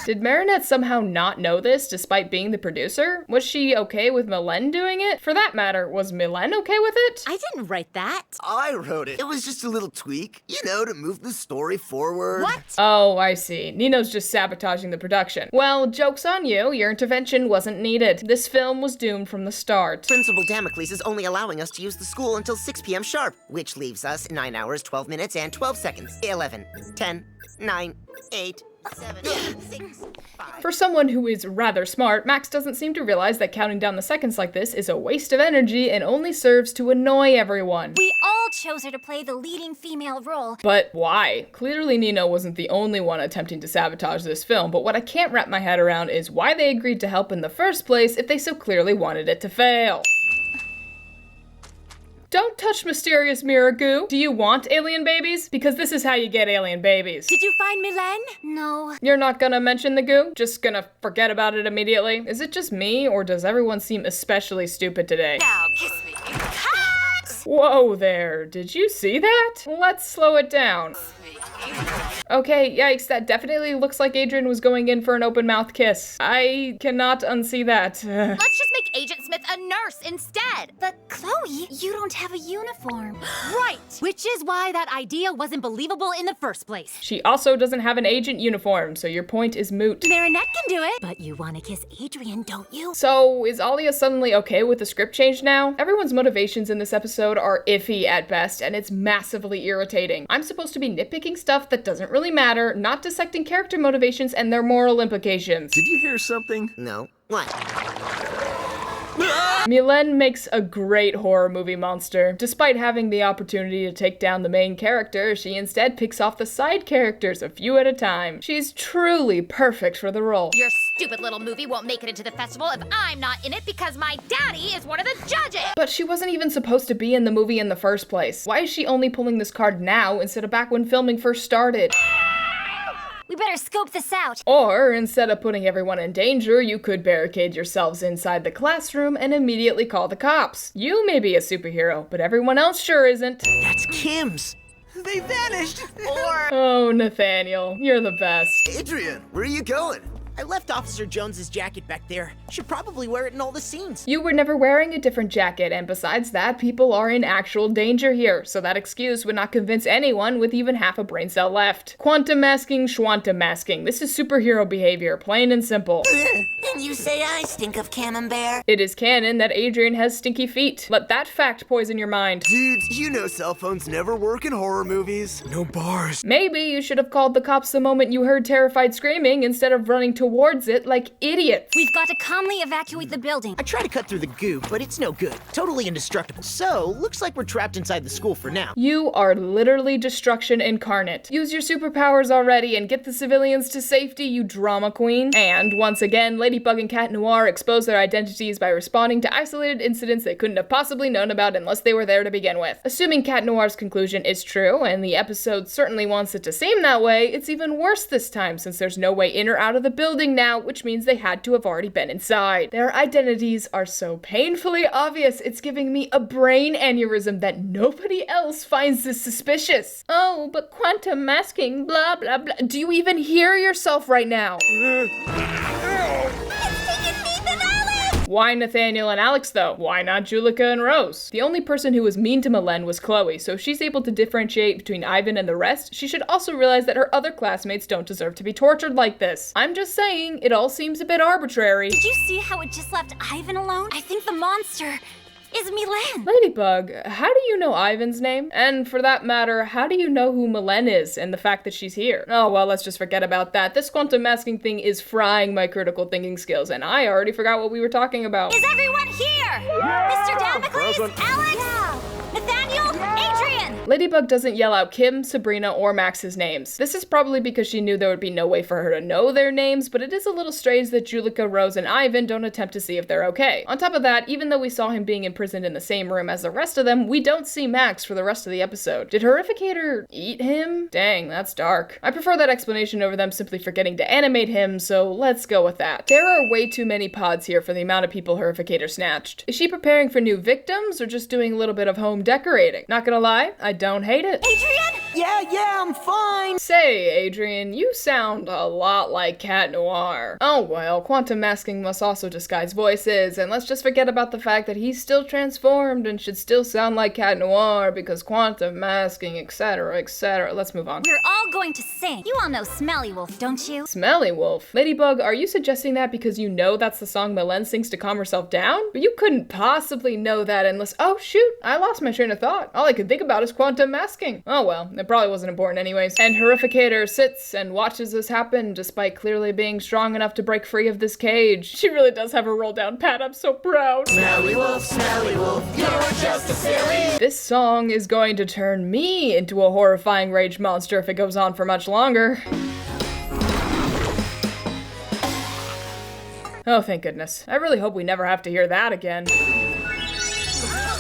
Did Marinette somehow not know this despite being the producer? Was she okay with Mylène doing it? For that matter, was Mylène okay with it? I didn't write that. I wrote it. It was just a little tweak, you know, to move the story forward. What? Oh, I see. Nino's just sabotaging the production. Well, joke's on you. Your intervention wasn't needed. This film was doomed from the start. Principal Damocles is only allowing us to use the school until 6 p.m. sharp, which leaves us 9 hours, 12 minutes, and 12 seconds. 11, 10, 9, 8, 7, 6, 5. For someone who is rather smart, Max doesn't seem to realize that counting down the seconds like this is a waste of energy and only serves to annoy everyone. We all chose her to play the leading female role. But why? Clearly Nino wasn't the only one attempting to sabotage this film, but what I can't wrap my head around is why they agreed to help in the first place if they so clearly wanted it to fail. Don't touch mysterious Miracle. Do you want alien babies? Because this is how you get alien babies. Did you find Mylène? No. You're not gonna mention the goo? Just gonna forget about it immediately? Is it just me, or does everyone seem especially stupid today? Now kiss me. Cut! Whoa there, did you see that? Let's slow it down. Okay, yikes, that definitely looks like Adrian was going in for an open mouth kiss. I cannot unsee that. Let's just make Agent Smith a nurse instead. But Chloe, you don't have a uniform. Right! Which is why that idea wasn't believable in the first place. She also doesn't have an agent uniform, so your point is moot. Marinette can do it. But you want to kiss Adrian, don't you? So, is Alia suddenly okay with the script change now? Everyone's motivations in this episode are iffy at best, and it's massively irritating. I'm supposed to be nitpicking stuff that doesn't really matter, not dissecting character motivations and their moral implications. Did you hear something? No. What? Mylène makes a great horror movie monster. Despite having the opportunity to take down the main character, she instead picks off the side characters a few at a time. She's truly perfect for the role. Your stupid little movie won't make it into the festival if I'm not in it because my daddy is one of the judges! But she wasn't even supposed to be in the movie in the first place. Why is she only pulling this card now instead of back when filming first started? We better scope this out. Or, instead of putting everyone in danger, you could barricade yourselves inside the classroom and immediately call the cops. You may be a superhero, but everyone else sure isn't. That's Kim's. They vanished! Oh, Nathaniel, you're the best. Adrian, where are you going? I left Officer Jones's jacket back there. Should probably wear it in all the scenes. You were never wearing a different jacket, and besides that, people are in actual danger here, so that excuse would not convince anyone with even half a brain cell left. Quantum masking, schwantum masking. This is superhero behavior, plain and simple. And you say I stink of camembert? It is canon that Adrian has stinky feet. Let that fact poison your mind. Dudes, you know cell phones never work in horror movies. No bars. Maybe you should have called the cops the moment you heard terrified screaming instead of running towards it like idiots. We've got to calmly evacuate the building. I try to cut through the goo, but it's no good. Totally indestructible. So, looks like we're trapped inside the school for now. You are literally destruction incarnate. Use your superpowers already and get the civilians to safety, you drama queen. And once again, Ladybug and Cat Noir expose their identities by responding to isolated incidents they couldn't have possibly known about unless they were there to begin with. Assuming Cat Noir's conclusion is true, and the episode certainly wants it to seem that way, it's even worse this time since there's no way in or out of the building now, which means they had to have already been inside. Their identities are so painfully obvious, it's giving me a brain aneurysm that nobody else finds this suspicious. Oh, but quantum masking, blah blah blah. Do you even hear yourself right now? Why Nathaniel and Alex though? Why not Julika and Rose? The only person who was mean to Mylène was Chloe, so if she's able to differentiate between Ivan and the rest, she should also realize that her other classmates don't deserve to be tortured like this. I'm just saying, it all seems a bit arbitrary. Did you see how it just left Ivan alone? I think the monster is Mylène. Ladybug, how do you know Ivan's name? And for that matter, how do you know who Mylène is and the fact that she's here? Oh well, let's just forget about that. This quantum masking thing is frying my critical thinking skills, and I already forgot what we were talking about. Is everyone here? Mr. Damocles? Alex? Nathaniel? Adrian? Ladybug doesn't yell out Kim, Sabrina, or Max's names. This is probably because she knew there would be no way for her to know their names, but it is a little strange that Julika, Rose, and Ivan don't attempt to see if they're okay. On top of that, even though we saw him being imprisoned in the same room as the rest of them, we don't see Max for the rest of the episode. Did Horrificator eat him? Dang, that's dark. I prefer that explanation over them simply forgetting to animate him, so let's go with that. There are way too many pods here for the amount of people Horrificator snatched. Is she preparing for new victims or just doing a little bit of home decorating? Not gonna lie, I don't hate it. Adrian? Yeah, I'm fine. Say, Adrian, you sound a lot like Cat Noir. Oh well, quantum masking must also disguise voices, and let's just forget about the fact that he's still transformed and should still sound like Cat Noir because quantum masking, etc., etc. Let's move on. We're all going to sing. You all know Smelly Wolf, don't you? Smelly Wolf? Ladybug, are you suggesting that because you know that's the song Mylène sings to calm herself down? But you couldn't possibly know that unless— oh shoot, I lost my train of thought. All I could think about is quantum masking. Oh well, it probably wasn't important anyways. And Horrificator sits and watches this happen despite clearly being strong enough to break free of this cage. She really does have a roll down pat, I'm so proud. Smelly wolf, you're just a silly. This song is going to turn me into a horrifying rage monster if it goes on for much longer. Oh, thank goodness. I really hope we never have to hear that again.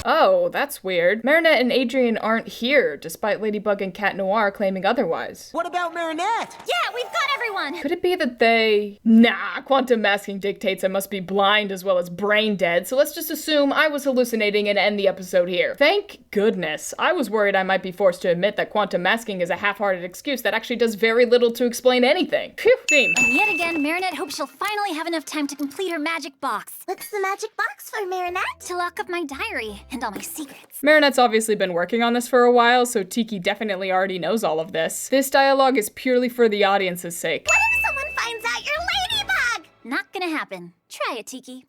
Oh, that's weird. Marinette and Adrian aren't here, despite Ladybug and Cat Noir claiming otherwise. What about Marinette? Yeah, we've got everyone. Could it be that they— nah, quantum masking dictates I must be blind as well as brain dead, so let's just assume I was hallucinating and end the episode here. Thank goodness. I was worried I might be forced to admit that quantum masking is a half-hearted excuse that actually does very little to explain anything. Phew, theme. And yet again, Marinette hopes she'll finally have enough time to complete her magic box. What's the magic box for, Marinette? To lock up my diary and all my secrets. Marinette's obviously been working on this for a while, so Tiki definitely already knows all of this. This dialogue is purely for the audience's sake. What if someone finds out you're Ladybug? Not gonna happen. Try it, Tiki.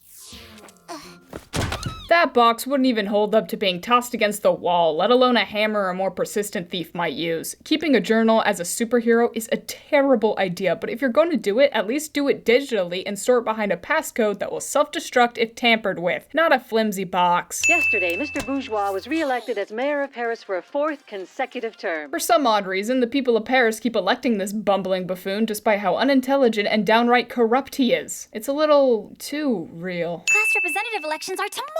That box wouldn't even hold up to being tossed against the wall, let alone a hammer a more persistent thief might use. Keeping a journal as a superhero is a terrible idea, but if you're going to do it, at least do it digitally and store it behind a passcode that will self-destruct if tampered with, not a flimsy box. Yesterday, Mr. Bourgeois was re-elected as mayor of Paris for a 4th consecutive term. For some odd reason, the people of Paris keep electing this bumbling buffoon despite how unintelligent and downright corrupt he is. It's a little too real. Class representative elections are tomorrow!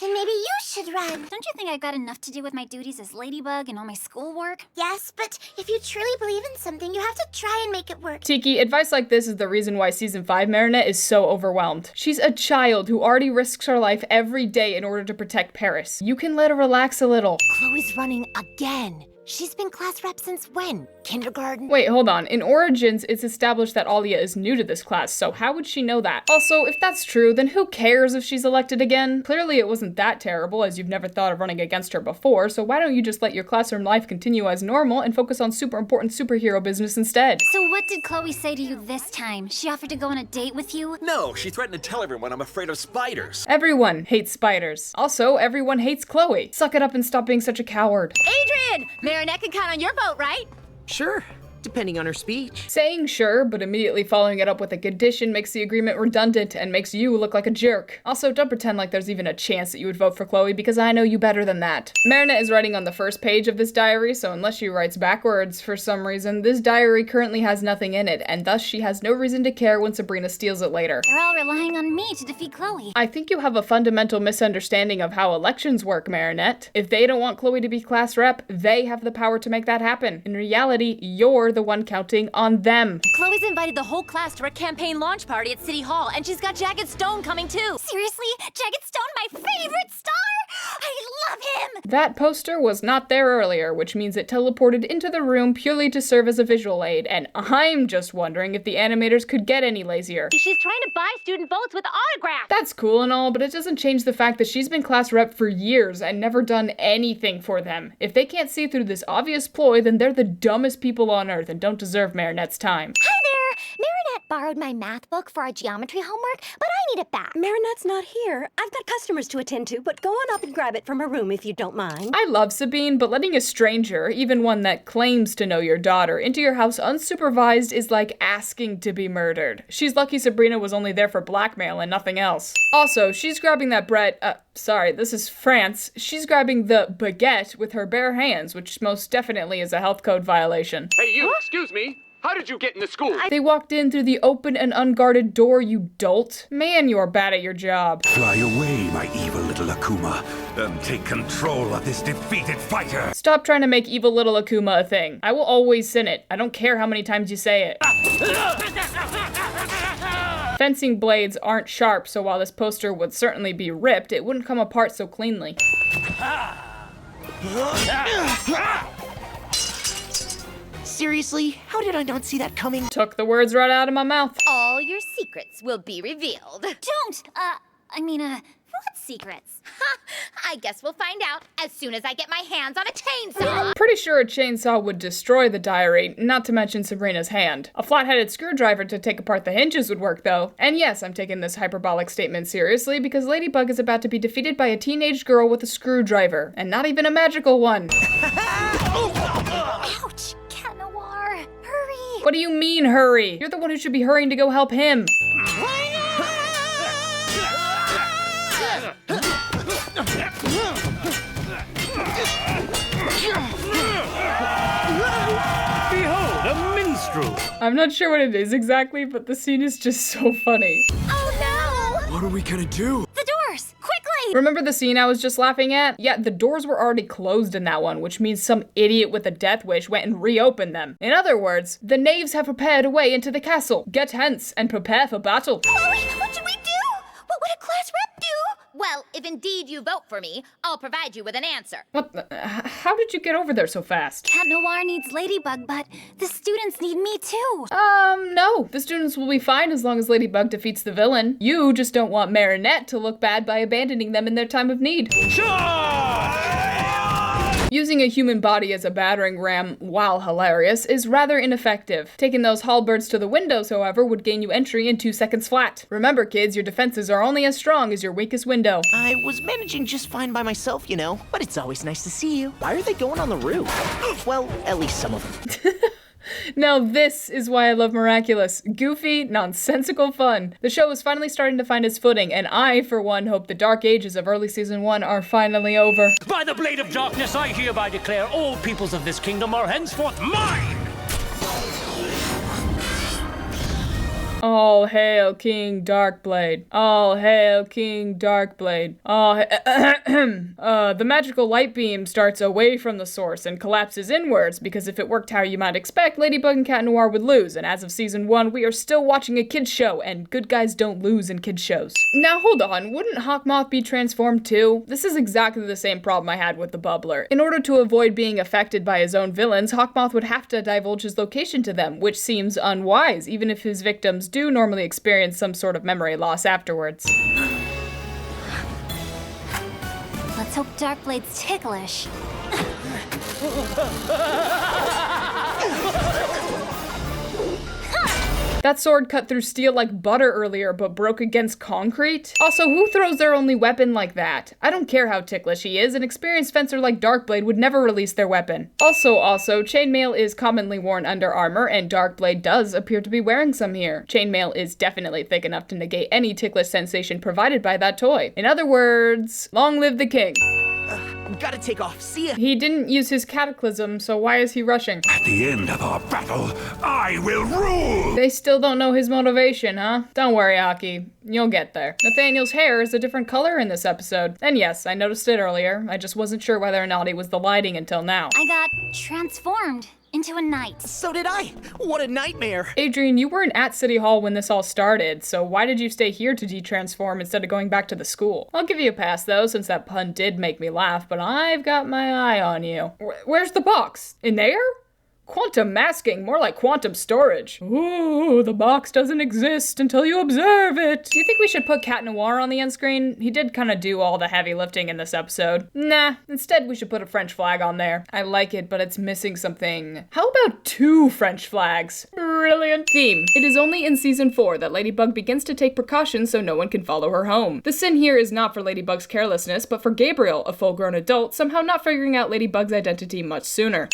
Then maybe you should run. Don't you think I've got enough to do with my duties as Ladybug and all my schoolwork? Yes, but if you truly believe in something, you have to try and make it work. Tiki, advice like this is the reason why Season 5 Marinette is so overwhelmed. She's a child who already risks her life every day in order to protect Paris. You can let her relax a little. Chloe's running again. She's been class rep since when? Kindergarten? Wait, hold on. In Origins, it's established that Alia is new to this class, so how would she know that? Also, if that's true, then who cares if she's elected again? Clearly it wasn't that terrible, as you've never thought of running against her before, so why don't you just let your classroom life continue as normal and focus on super important superhero business instead? So what did Chloe say to you this time? She offered to go on a date with you? No, she threatened to tell everyone I'm afraid of spiders. Everyone hates spiders. Also, everyone hates Chloe. Suck it up and stop being such a coward. Adrian! Marinette can count on your vote, right? Sure, depending on her speech. Saying sure, but immediately following it up with a condition makes the agreement redundant and makes you look like a jerk. Also, don't pretend like there's even a chance that you would vote for Chloe because I know you better than that. Marinette is writing on the first page of this diary, so unless she writes backwards for some reason, this diary currently has nothing in it, and thus she has no reason to care when Sabrina steals it later. They're all relying on me to defeat Chloe. I think you have a fundamental misunderstanding of how elections work, Marinette. If they don't want Chloe to be class rep, they have the power to make that happen. In reality, you're the one counting on them. Chloe's invited the whole class to her campaign launch party at City Hall, and she's got Jagged Stone coming too. Seriously? Jagged Stone, my favorite star? I love him! That poster was not there earlier, which means it teleported into the room purely to serve as a visual aid, and I'm just wondering if the animators could get any lazier. She's trying to buy student votes with autographs. That's cool and all, but it doesn't change the fact that she's been class rep for years and never done anything for them. If they can't see through this obvious ploy, then they're the dumbest people on earth and don't deserve Marinette's time. Hi there. Marinette borrowed my math book for our geometry homework, but I need it back. Marinette's not here. I've got customers to attend to, but go on up and grab it from her room if you don't mind. I love Sabine, but letting a stranger, even one that claims to know your daughter, into your house unsupervised is like asking to be murdered. She's lucky Sabrina was only there for blackmail and nothing else. Also, she's grabbing that bread, sorry, this is France. She's grabbing the baguette with her bare hands, which most definitely is a health code violation. Hey, you, excuse me. How did you get in the school? They walked in through the open and unguarded door, you dolt. Man, you're bad at your job. Fly away, my evil little Akuma, and take control of this defeated fighter. Stop trying to make evil little Akuma a thing. I will always sin it. I don't care how many times you say it. Fencing blades aren't sharp, so while this poster would certainly be ripped, it wouldn't come apart so cleanly. Seriously? How did I not see that coming? Took the words right out of my mouth. All your secrets will be revealed. Don't! What secrets? Ha! I guess we'll find out as soon as I get my hands on a chainsaw. Pretty sure a chainsaw would destroy the diary, not to mention Sabrina's hand. A flat-headed screwdriver to take apart the hinges would work, though. And yes, I'm taking this hyperbolic statement seriously because Ladybug is about to be defeated by a teenage girl with a screwdriver, and not even a magical one. Ouch! Cat Noir, hurry! What do you mean, hurry? You're the one who should be hurrying to go help him. Behold, a minstrel! I'm not sure what it is exactly, but the scene is just so funny. Oh no! What are we gonna do? The doors! Quickly! Remember the scene I was just laughing at? Yeah, the doors were already closed in that one, which means some idiot with a death wish went and reopened them. In other words, the knaves have prepared a way into the castle. Get hence and prepare for battle. Chloe, what should we do? What would a class rep do? Well, if indeed you vote for me, I'll provide you with an answer. What the? How did you get over there so fast? Cat Noir needs Ladybug, but the students need me too. No. The students will be fine as long as Ladybug defeats the villain. You just don't want Marinette to look bad by abandoning them in their time of need. Using a human body as a battering ram, while hilarious, is rather ineffective. Taking those halberds to the windows, however, would gain you entry in 2 seconds flat. Remember, kids, your defenses are only as strong as your weakest window. I was managing just fine by myself, you know, but it's always nice to see you. Why are they going on the roof? Well, at least some of them. Now this is why I love Miraculous. Goofy, nonsensical fun. The show is finally starting to find its footing, and I, for one, hope the dark ages of early season 1 are finally over. By the blade of darkness, I hereby declare all peoples of this kingdom are henceforth mine! All hail King Darkblade. All hail King Darkblade. The magical light beam starts away from the source and collapses inwards because if it worked how you might expect, Ladybug and Cat Noir would lose, and as of season 1, we are still watching a kids show, and good guys don't lose in kids shows. Now hold on, wouldn't Hawkmoth be transformed too? This is exactly the same problem I had with the Bubbler. In order to avoid being affected by his own villains, Hawkmoth would have to divulge his location to them, which seems unwise, even if his victims do normally experience some sort of memory loss afterwards. Let's hope Darkblade's ticklish. That sword cut through steel like butter earlier, but broke against concrete? Also, who throws their only weapon like that? I don't care how ticklish he is, an experienced fencer like Darkblade would never release their weapon. Also, chainmail is commonly worn under armor, and Darkblade does appear to be wearing some here. Chainmail is definitely thick enough to negate any ticklish sensation provided by that toy. In other words, long live the king. Gotta take off. See ya. He didn't use his cataclysm, so why is he rushing? At the end of our battle, I will rule! They still don't know his motivation, huh? Don't worry, Aki. You'll get there. Nathaniel's hair is a different color in this episode. And yes, I noticed it earlier. I just wasn't sure whether or not it was the lighting until now. I got transformed into a knight. So did I. What a nightmare. Adrian, you weren't at City Hall when this all started, so why did you stay here to detransform instead of going back to the school? I'll give you a pass though, since that pun did make me laugh, but I've got my eye on you. Where's the box? In there? Quantum masking, more like quantum storage. Ooh, the box doesn't exist until you observe it. Do you think we should put Cat Noir on the end screen? He did kind of do all the heavy lifting in this episode. Nah, instead we should put a French flag on there. I like it, but it's missing something. How about 2 French flags? Brilliant. Theme. It is only in season 4 that Ladybug begins to take precautions so no one can follow her home. The sin here is not for Ladybug's carelessness, but for Gabriel, a full-grown adult, somehow not figuring out Ladybug's identity much sooner.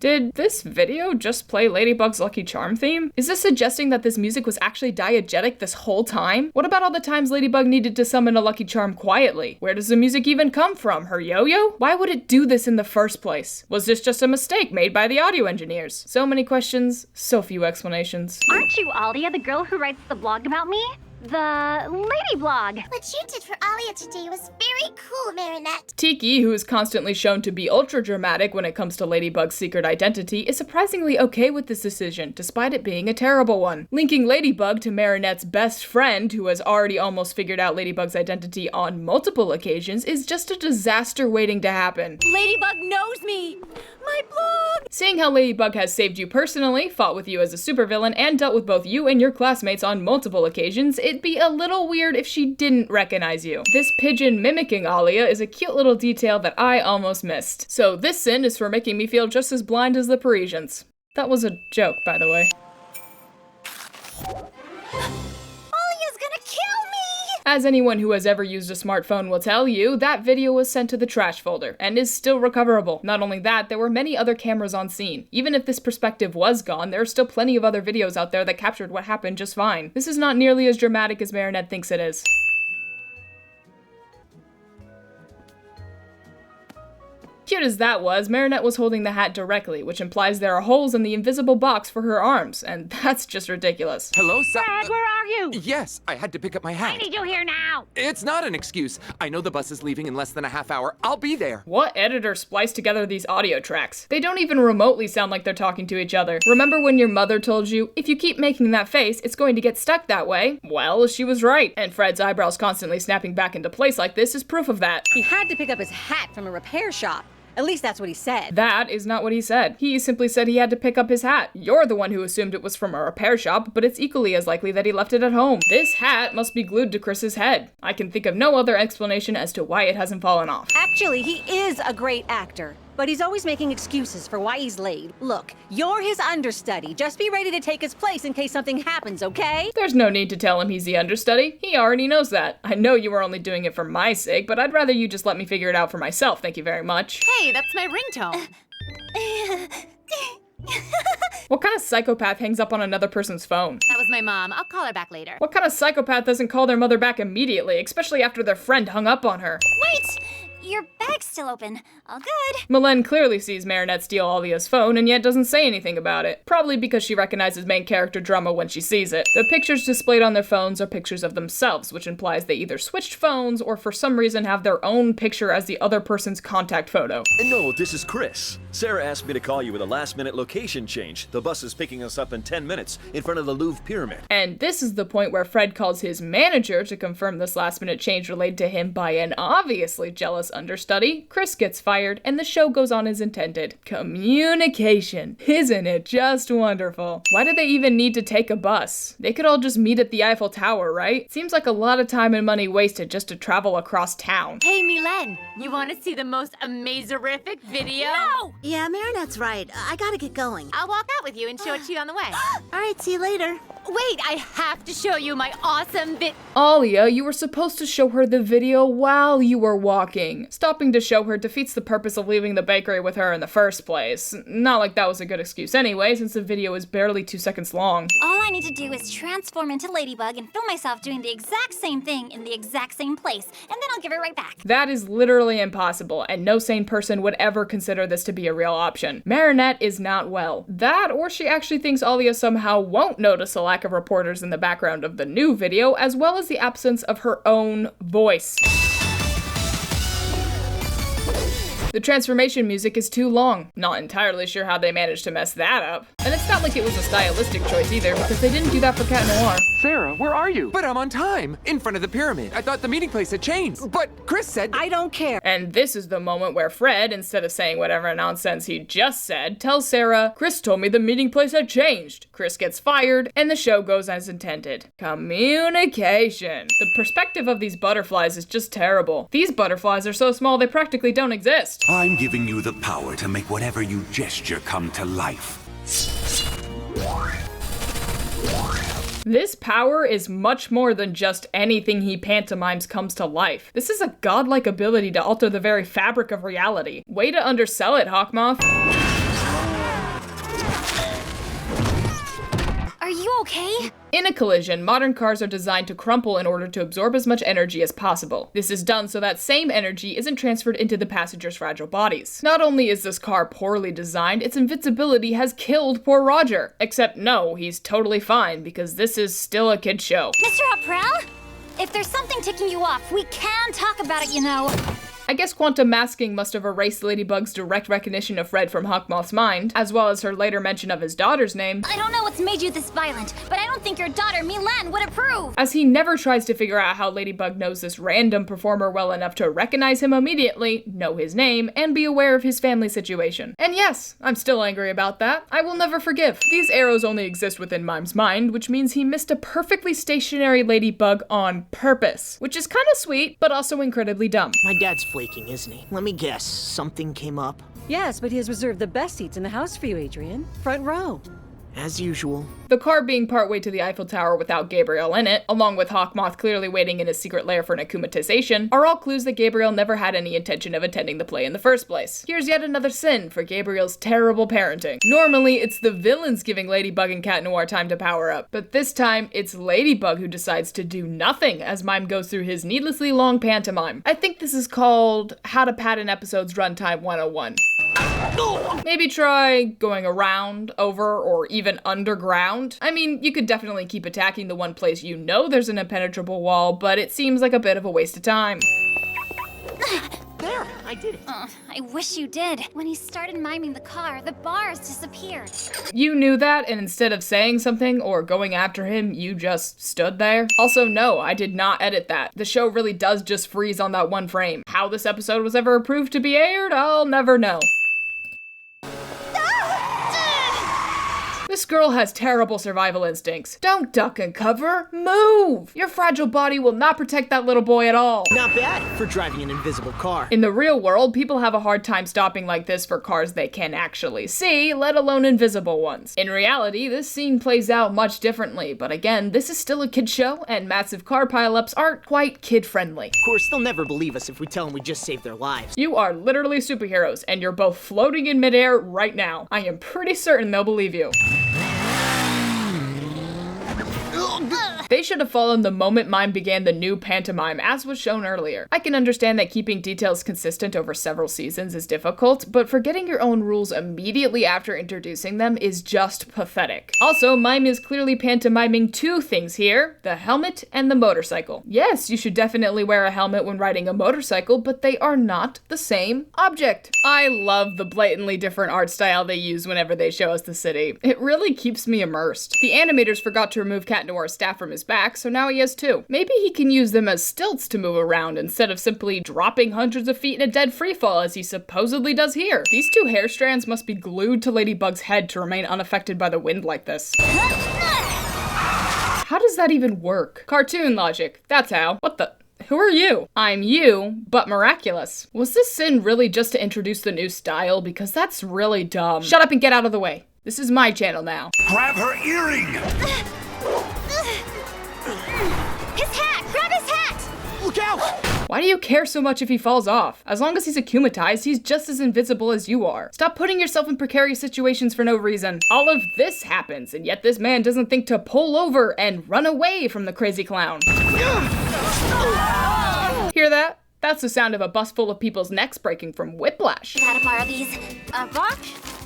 Did this video just play Ladybug's Lucky Charm theme? Is this suggesting that this music was actually diegetic this whole time? What about all the times Ladybug needed to summon a Lucky Charm quietly? Where does the music even come from? Her yo-yo? Why would it do this in the first place? Was this just a mistake made by the audio engineers? So many questions, so few explanations. Aren't you Alia, the girl who writes the blog about me? The Lady Blog. What you did for Alia today was very cool, Marinette. Tiki, who is constantly shown to be ultra dramatic when it comes to Ladybug's secret identity, is surprisingly okay with this decision, despite it being a terrible one. Linking Ladybug to Marinette's best friend, who has already almost figured out Ladybug's identity on multiple occasions, is just a disaster waiting to happen. Ladybug knows me! My blog! Seeing how Ladybug has saved you personally, fought with you as a supervillain, and dealt with both you and your classmates on multiple occasions, it'd be a little weird if she didn't recognize you. This pigeon mimicking Alia is a cute little detail that I almost missed. So this sin is for making me feel just as blind as the Parisians. That was a joke, by the way. As anyone who has ever used a smartphone will tell you, that video was sent to the trash folder, and is still recoverable. Not only that, there were many other cameras on scene. Even if this perspective was gone, there are still plenty of other videos out there that captured what happened just fine. This is not nearly as dramatic as Marinette thinks it is. Cute as that was, Marinette was holding the hat directly, which implies there are holes in the invisible box for her arms, and that's just ridiculous. Hello, Fred, where are you? Yes, I had to pick up my hat. I need you here now. It's not an excuse. I know the bus is leaving in less than a half hour. I'll be there. What editor spliced together these audio tracks? They don't even remotely sound like they're talking to each other. Remember when your mother told you, if you keep making that face, it's going to get stuck that way? Well, she was right, and Fred's eyebrows constantly snapping back into place like this is proof of that. He had to pick up his hat from a repair shop. At least that's what he said. That is not what he said. He simply said he had to pick up his hat. You're the one who assumed it was from a repair shop, but it's equally as likely that he left it at home. This hat must be glued to Chris's head. I can think of no other explanation as to why it hasn't fallen off. Actually, he is a great actor, but he's always making excuses for why he's late. Look, you're his understudy. Just be ready to take his place in case something happens, okay? There's no need to tell him he's the understudy. He already knows that. I know you were only doing it for my sake, but I'd rather you just let me figure it out for myself, thank you very much. Hey, that's my ringtone. What kind of psychopath hangs up on another person's phone? That was my mom. I'll call her back later. What kind of psychopath doesn't call their mother back immediately, especially after their friend hung up on her? Wait! Your bag's still open. All good. Mylène clearly sees Marinette steal Alia's phone and yet doesn't say anything about it. Probably because she recognizes main character drama when she sees it. The pictures displayed on their phones are pictures of themselves, which implies they either switched phones or for some reason have their own picture as the other person's contact photo. No, this is Chris. Sarah asked me to call you with a last-minute location change. The bus is picking us up in 10 minutes in front of the Louvre Pyramid. And this is the point where Fred calls his manager to confirm this last-minute change relayed to him by an obviously jealous understudy. Chris gets fired, and the show goes on as intended. Communication. Isn't it just wonderful? Why do they even need to take a bus? They could all just meet at the Eiffel Tower, right? Seems like a lot of time and money wasted just to travel across town. Hey, Mylène, you want to see the most amazing-rific video? No! Yeah, Marinette's right. I gotta get going. I'll walk out with you and show it to you on the way. All right, see you later. Wait, I have to show you my awesome Alia, you were supposed to show her the video while you were walking. Stopping to show her defeats the purpose of leaving the bakery with her in the first place. Not like that was a good excuse anyway, since the video is barely 2 seconds long. All I need to do is transform into Ladybug and film myself doing the exact same thing in the exact same place, and then I'll give it right back. That is literally impossible, and no sane person would ever consider this to be a real option. Marinette is not well. That, or she actually thinks Alia somehow won't notice a lack of reporters in the background of the new video, as well as the absence of her own voice. The transformation music is too long. Not entirely sure how they managed to mess that up. And it's not not like it was a stylistic choice either, because they didn't do that for Cat Noir. Sarah, where are you? But I'm on time, in front of the pyramid. I thought the meeting place had changed, but Chris said— I don't care. And this is the moment where Fred, instead of saying whatever nonsense he just said, tells Sarah, Chris told me the meeting place had changed. Chris gets fired, and the show goes as intended. Communication. The perspective of these butterflies is just terrible. These butterflies are so small they practically don't exist. I'm giving you the power to make whatever you gesture come to life. This power is much more than just anything he pantomimes comes to life. This is a godlike ability to alter the very fabric of reality. Way to undersell it, Hawkmoth. Are you okay? In a collision, modern cars are designed to crumple in order to absorb as much energy as possible. This is done so that same energy isn't transferred into the passengers' fragile bodies. Not only is this car poorly designed, its invincibility has killed poor Roger. Except no, he's totally fine because this is still a kid's show. Mr. April? If there's something ticking you off, we can talk about it, you know. I guess quantum masking must have erased Ladybug's direct recognition of Fred from Hawkmoth's mind, as well as her later mention of his daughter's name. I don't know what's made you this violent, but I don't think your daughter, Milan, would approve. As he never tries to figure out how Ladybug knows this random performer well enough to recognize him immediately, know his name, and be aware of his family situation. And yes, I'm still angry about that. I will never forgive. These arrows only exist within Mime's mind, which means he missed a perfectly stationary Ladybug on purpose, which is kinda sweet, but also incredibly dumb. My dad's flaking, isn't he? Let me guess, something came up? Yes, but he has reserved the best seats in the house for you, Adrian. Front row. As usual. The car being partway to the Eiffel Tower without Gabriel in it, along with Hawkmoth clearly waiting in his secret lair for an akumatization, are all clues that Gabriel never had any intention of attending the play in the first place. Here's yet another sin for Gabriel's terrible parenting. Normally, it's the villains giving Ladybug and Cat Noir time to power up, but this time, it's Ladybug who decides to do nothing as Mime goes through his needlessly long pantomime. I think this is called How to Pad an Episode's Runtime 101. Maybe try going around, over, or even underground. I mean, you could definitely keep attacking the one place you know there's an impenetrable wall, but it seems like a bit of a waste of time. There, I did it. I wish you did. When he started miming the car, the bars disappeared. You knew that, and instead of saying something or going after him, you just stood there? Also, no, I did not edit that. The show really does just freeze on that one frame. How this episode was ever approved to be aired, I'll never know. This girl has terrible survival instincts. Don't duck and cover, move! Your fragile body will not protect that little boy at all. Not bad for driving an invisible car. In the real world, people have a hard time stopping like this for cars they can actually see, let alone invisible ones. In reality, this scene plays out much differently, but again, this is still a kid show, and massive car pileups aren't quite kid-friendly. Of course, they'll never believe us if we tell them we just saved their lives. You are literally superheroes, and you're both floating in midair right now. I am pretty certain they'll believe you. They should have fallen the moment Mime began the new pantomime, as was shown earlier. I can understand that keeping details consistent over several seasons is difficult, but forgetting your own rules immediately after introducing them is just pathetic. Also, Mime is clearly pantomiming two things here, the helmet and the motorcycle. Yes, you should definitely wear a helmet when riding a motorcycle, but they are not the same object. I love the blatantly different art style they use whenever they show us the city. It really keeps me immersed. The animators forgot to remove Cat Noir's staff from his back, so now he has two. Maybe he can use them as stilts to move around instead of simply dropping hundreds of feet in a dead freefall as he supposedly does here. These two hair strands must be glued to Ladybug's head to remain unaffected by the wind like this. How does that even work? Cartoon logic, that's how. What the? Who are you? I'm you, but miraculous. Was this sin really just to introduce the new style? Because that's really dumb. Shut up and get out of the way. This is my channel now. Grab her earring! His hat! Grab his hat! Look out! Why do you care so much if he falls off? As long as he's akumatized, he's just as invisible as you are. Stop putting yourself in precarious situations for no reason. All of this happens, and yet this man doesn't think to pull over and run away from the crazy clown. Hear that? That's the sound of a bus full of people's necks breaking from whiplash. Gotta borrow these. A rock,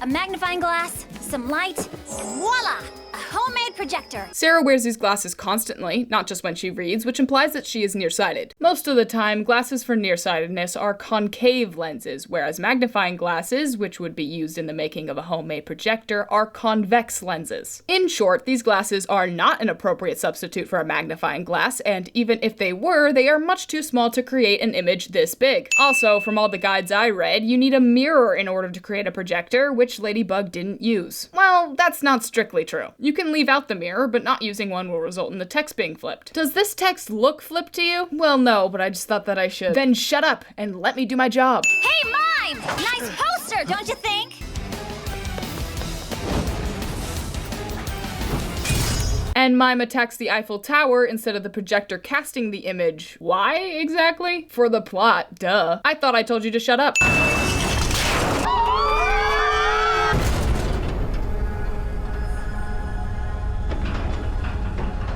a magnifying glass, some light, and voila! A homemade projector. Sarah wears these glasses constantly, not just when she reads, which implies that she is nearsighted. Most of the time, glasses for nearsightedness are concave lenses, whereas magnifying glasses, which would be used in the making of a homemade projector, are convex lenses. In short, these glasses are not an appropriate substitute for a magnifying glass, and even if they were, they are much too small to create an image this big. Also, from all the guides I read, you need a mirror in order to create a projector, which Ladybug didn't use. Well, that's not strictly true. You can leave out the mirror, but not using one will result in the text being flipped. Does this text look flipped to you? Well, no, but I just thought that I should. Then shut up and let me do my job. Hey, Mime! Nice poster, don't you think? And Mime attacks the Eiffel Tower instead of the projector casting the image. Why, exactly? For the plot, duh. I thought I told you to shut up.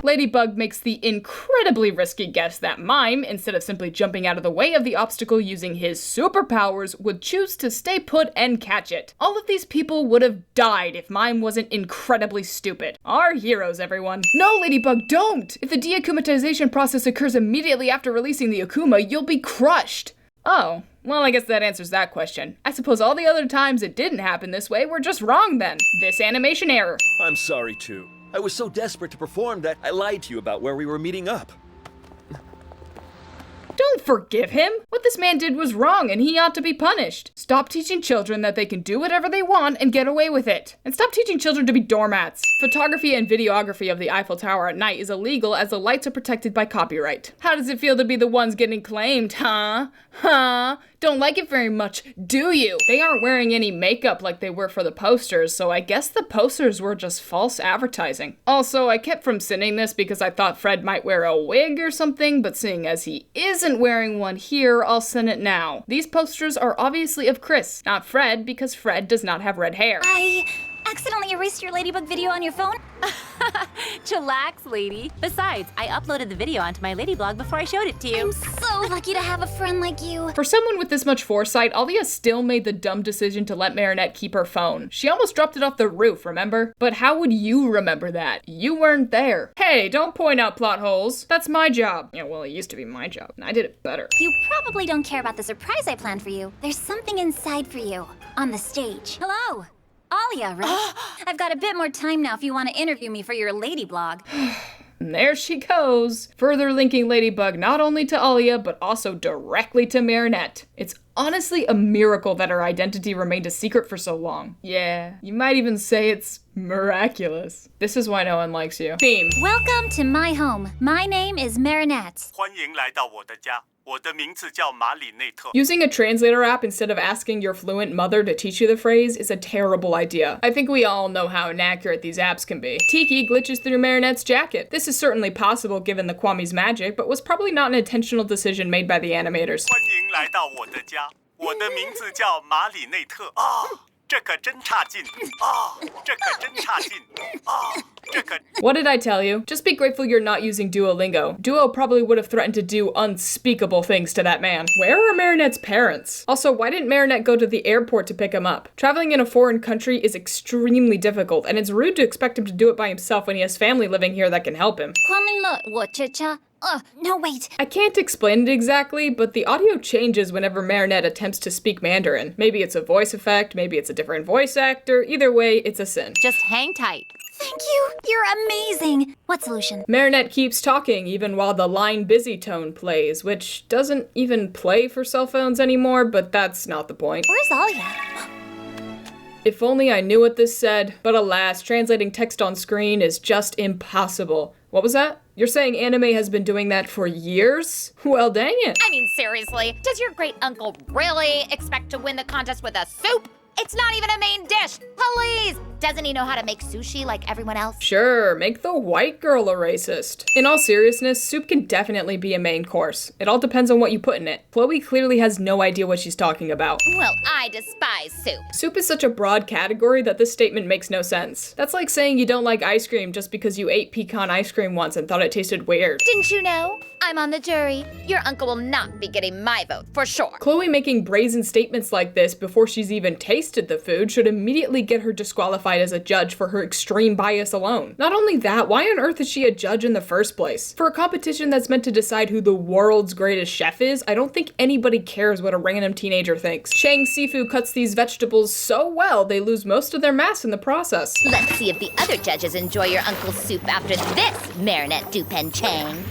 Ladybug makes the incredibly risky guess that Mime, instead of simply jumping out of the way of the obstacle using his superpowers, would choose to stay put and catch it. All of these people would have died if Mime wasn't incredibly stupid. Our heroes, everyone. No, Ladybug, don't! If the deakumatization process occurs immediately after releasing the Akuma, you'll be crushed. Oh, well, I guess that answers that question. I suppose all the other times it didn't happen this way were just wrong then. This animation error. I'm sorry, too. I was so desperate to perform that I lied to you about where we were meeting up. Don't forgive him. What this man did was wrong and he ought to be punished. Stop teaching children that they can do whatever they want and get away with it. And stop teaching children to be doormats. Photography and videography of the Eiffel Tower at night is illegal as the lights are protected by copyright. How does it feel to be the ones getting claimed, huh? Huh? Don't like it very much, do you? They aren't wearing any makeup like they were for the posters, so I guess the posters were just false advertising. Also, I kept from sending this because I thought Fred might wear a wig or something, but seeing as he isn't wearing one here, I'll send it now. These posters are obviously of Chris, not Fred, because Fred does not have red hair. I accidentally erased your Ladybug video on your phone? Chillax, lady. Besides, I uploaded the video onto my lady blog before I showed it to you. I'm so lucky to have a friend like you. For someone with this much foresight, Alia still made the dumb decision to let Marinette keep her phone. She almost dropped it off the roof, remember? But how would you remember that? You weren't there. Hey, don't point out plot holes. That's my job. Yeah, well, it used to be my job, and I did it better. You probably don't care about the surprise I planned for you. There's something inside for you. On the stage. Hello. Alia, right? I've got a bit more time now if you want to interview me for your lady blog. And there she goes, further linking Ladybug not only to Alia, but also directly to Marinette. It's honestly a miracle that her identity remained a secret for so long. Yeah, you might even say it's miraculous. This is why no one likes you. Theme. Welcome to my home. My name is Marinette. 欢迎来到我的家。我的名字叫马里内特。 Using a translator app instead of asking your fluent mother to teach you the phrase is a terrible idea. I think we all know how inaccurate these apps can be. Tiki glitches through Marinette's jacket. This is certainly possible given the Kwami's magic, but was probably not an intentional decision made by the animators. 欢迎来到我的家。我的名字叫马里内特。啊，这可真差劲。啊，这可真差劲。啊，这可。 What did I tell you? Just be grateful you're not using Duolingo. Duo probably would have threatened to do unspeakable things to that man. Where are Marinette's parents? Also, why didn't Marinette go to the airport to pick him up? Traveling in a foreign country is extremely difficult, and it's rude to expect him to do it by himself when he has family living here that can help him. No, wait. I can't explain it exactly, but the audio changes whenever Marinette attempts to speak Mandarin. Maybe it's a voice effect, maybe it's a different voice actor. Either way, it's a sin. Just hang tight. Thank you. You're amazing. What solution? Marinette keeps talking even while the line busy tone plays, which doesn't even play for cell phones anymore, but that's not the point. Where's Alia? If only I knew what this said, but alas, translating text on screen is just impossible. What was that? You're saying anime has been doing that for years? Well, dang it. I mean, seriously, does your great uncle really expect to win the contest with a soup? It's not even a main dish. Please! Doesn't he know how to make sushi like everyone else? Sure, make the white girl a racist. In all seriousness, soup can definitely be a main course. It all depends on what you put in it. Chloe clearly has no idea what she's talking about. Well, I despise soup. Soup is such a broad category that this statement makes no sense. That's like saying you don't like ice cream just because you ate pecan ice cream once and thought it tasted weird. Didn't you know? I'm on the jury. Your uncle will not be getting my vote, for sure. Chloe making brazen statements like this before she's even tasted the food should immediately get her disqualified disqualified as a judge for her extreme bias alone. Not only that, why on earth is she a judge in the first place? For a competition that's meant to decide who the world's greatest chef is, I don't think anybody cares what a random teenager thinks. Chang Sifu cuts these vegetables so well, they lose most of their mass in the process. Let's see if the other judges enjoy your uncle's soup after this, Marinette Dupen Chang.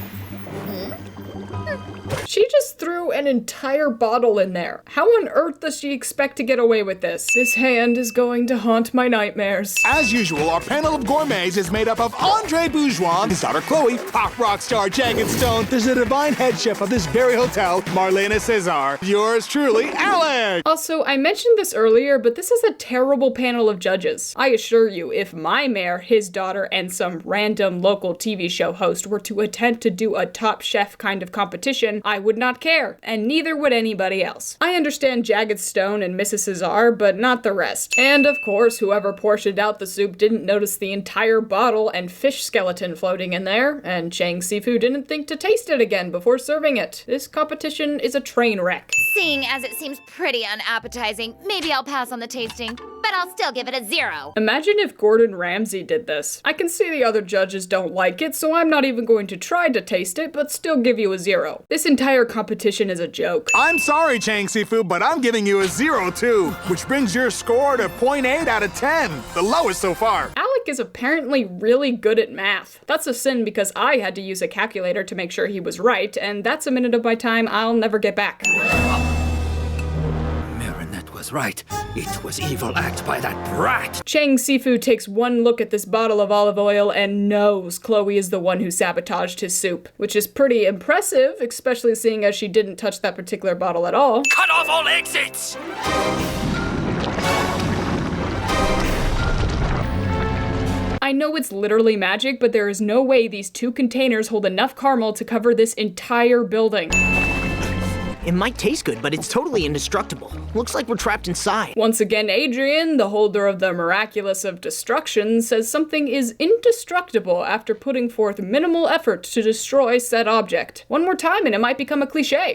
She just threw an entire bottle in there. How on earth does she expect to get away with this? This hand is going to haunt my nightmares. As usual, our panel of gourmets is made up of Andre Bourgeois, his daughter Chloe, pop rock star Jagged Stone, there's the divine head chef of this very hotel, Marlena Cesar, yours truly, Alec! Also, I mentioned this earlier, but this is a terrible panel of judges. I assure you, if Mime, his daughter, and some random local TV show host were to attempt to do a Top Chef kind of competition, I would not care, and neither would anybody else. I understand Jagged Stone and Mrs. Cesar, but not the rest. And of course, whoever portioned out the soup didn't notice the entire bottle and fish skeleton floating in there, and Chang Sifu didn't think to taste it again before serving it. This competition is a train wreck. Seeing as it seems pretty unappetizing, maybe I'll pass on the tasting, but I'll still give it a 0. Imagine if Gordon Ramsay did this. I can see the other judges don't like it, so I'm not even going to try to taste it, but still give you a 0. This entire competition is a joke. I'm sorry, Chang Sifu, but I'm giving you a 0 too, which brings your score to 0.8 out of 10, the lowest so far. Alec is apparently really good at math. That's a sin because I had to use a calculator to make sure he was right, and that's a minute of my time I'll never get back. Was right. It was evil act by that brat. Chang Sifu takes one look at this bottle of olive oil and knows Chloe is the one who sabotaged his soup, which is pretty impressive, especially seeing as she didn't touch that particular bottle at all. Cut off all exits! I know it's literally magic, but there is no way these 2 containers hold enough caramel to cover this entire building. It might taste good, but it's totally indestructible. Looks like we're trapped inside. Once again, Adrian, the holder of the Miraculous of Destruction, says something is indestructible after putting forth minimal effort to destroy said object. One more time and it might become a cliche.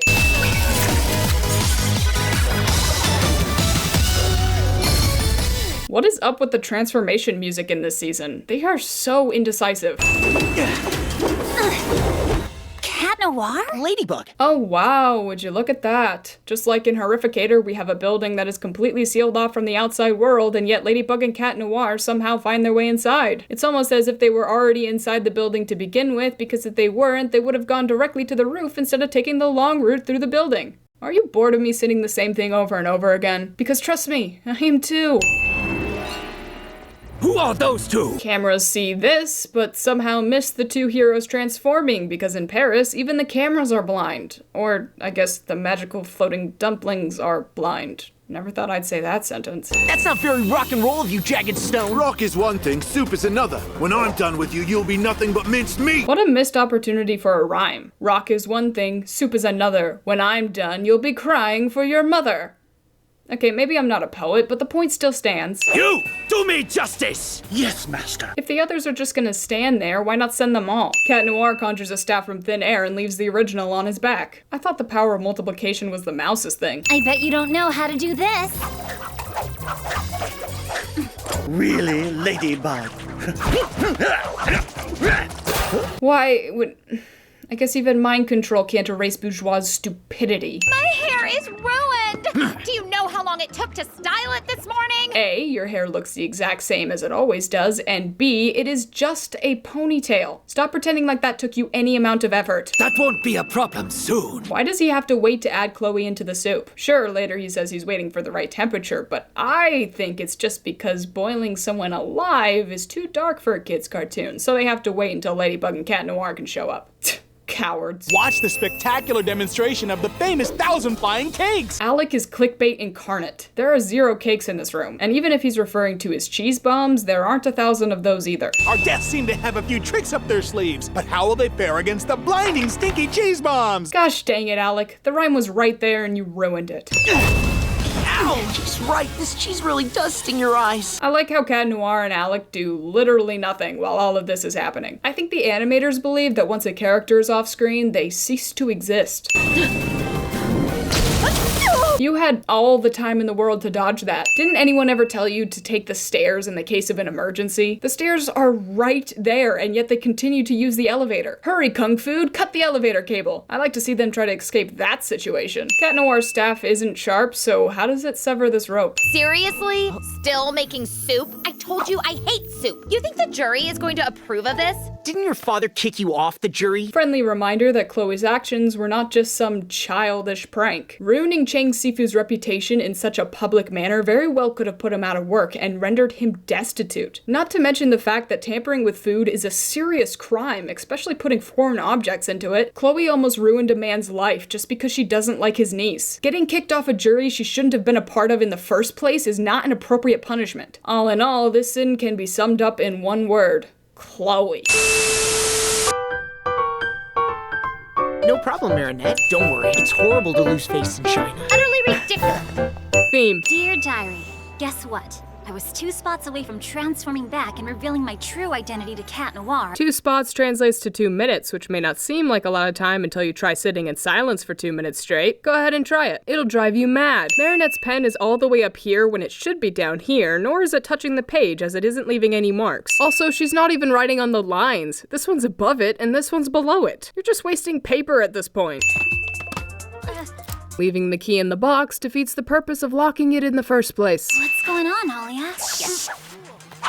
What is up with the transformation music in this season? They are so indecisive. Cat Noir? Ladybug. Oh wow, would you look at that. Just like in Horrificator, we have a building that is completely sealed off from the outside world, and yet Ladybug and Cat Noir somehow find their way inside. It's almost as if they were already inside the building to begin with, because if they weren't, they would have gone directly to the roof instead of taking the long route through the building. Are you bored of me sitting the same thing over and over again? Because trust me, I am too. Who are those 2? Cameras see this, but somehow miss the 2 heroes transforming, because in Paris, even the cameras are blind. Or, I guess, the magical floating dumplings are blind. Never thought I'd say that sentence. That's not very rock and roll of you, Jagged Stone. Rock is one thing, soup is another. When I'm done with you, you'll be nothing but minced meat. What a missed opportunity for a rhyme. Rock is one thing, soup is another. When I'm done, you'll be crying for your mother. Okay, maybe I'm not a poet, but the point still stands. You! Do me justice! Yes, master. If the others are just gonna stand there, why not send them all? Cat Noir conjures a staff from thin air and leaves the original on his back. I thought the power of multiplication was the mouse's thing. I bet you don't know how to do this. Really, Ladybug? Why would... I guess even mind control can't erase Bourgeois' stupidity. My hair is ruined! Do you know how long it took to style it this morning? A, your hair looks the exact same as it always does, and B, it is just a ponytail. Stop pretending like that took you any amount of effort. That won't be a problem soon. Why does he have to wait to add Chloe into the soup? Sure, later he says he's waiting for the right temperature, but I think it's just because boiling someone alive is too dark for a kid's cartoon, so they have to wait until Ladybug and Cat Noir can show up. Cowards. Watch the spectacular demonstration of the famous 1,000 flying cakes! Alec is clickbait incarnate. There are 0 cakes in this room, and even if he's referring to his cheese bombs, there aren't 1,000 of those either. Our guests seem to have a few tricks up their sleeves, but how will they fare against the blinding, stinky cheese bombs? Gosh dang it, Alec. The rhyme was right there and you ruined it. Ow, she's right. This cheese really does sting your eyes. I like how Cat Noir and Alec do literally nothing while all of this is happening. I think the animators believe that once a character is off screen, they cease to exist. You You had all the time in the world to dodge that. Didn't anyone ever tell you to take the stairs in the case of an emergency? The stairs are right there, and yet they continue to use the elevator. Hurry, Kung Fu, cut the elevator cable. I like to see them try to escape that situation. Cat Noir's staff isn't sharp, so how does it sever this rope? Seriously? Still making soup? I told you I hate soup. You think the jury is going to approve of this? Didn't your father kick you off the jury? Friendly reminder that Chloe's actions were not just some childish prank. Ruining Chang Sifu's reputation in such a public manner very well could have put him out of work and rendered him destitute. Not to mention the fact that tampering with food is a serious crime, especially putting foreign objects into it. Chloe almost ruined a man's life just because she doesn't like his niece. Getting kicked off a jury she shouldn't have been a part of in the first place is not an appropriate punishment. All in all, this sin can be summed up in one word: Chloe. No problem, Marinette. Don't worry. It's horrible to lose face in China. Utterly ridiculous. Theme. Dear Diary, guess what? I was 2 spots away from transforming back and revealing my true identity to Cat Noir. 2 spots translates to 2 minutes, which may not seem like a lot of time until you try sitting in silence for 2 minutes straight. Go ahead and try it. It'll drive you mad. Marinette's pen is all the way up here when it should be down here, nor is it touching the page as it isn't leaving any marks. Also, she's not even writing on the lines. This one's above it and this one's below it. You're just wasting paper at this point. Leaving the key in the box defeats the purpose of locking it in the first place. What's going on, Alia?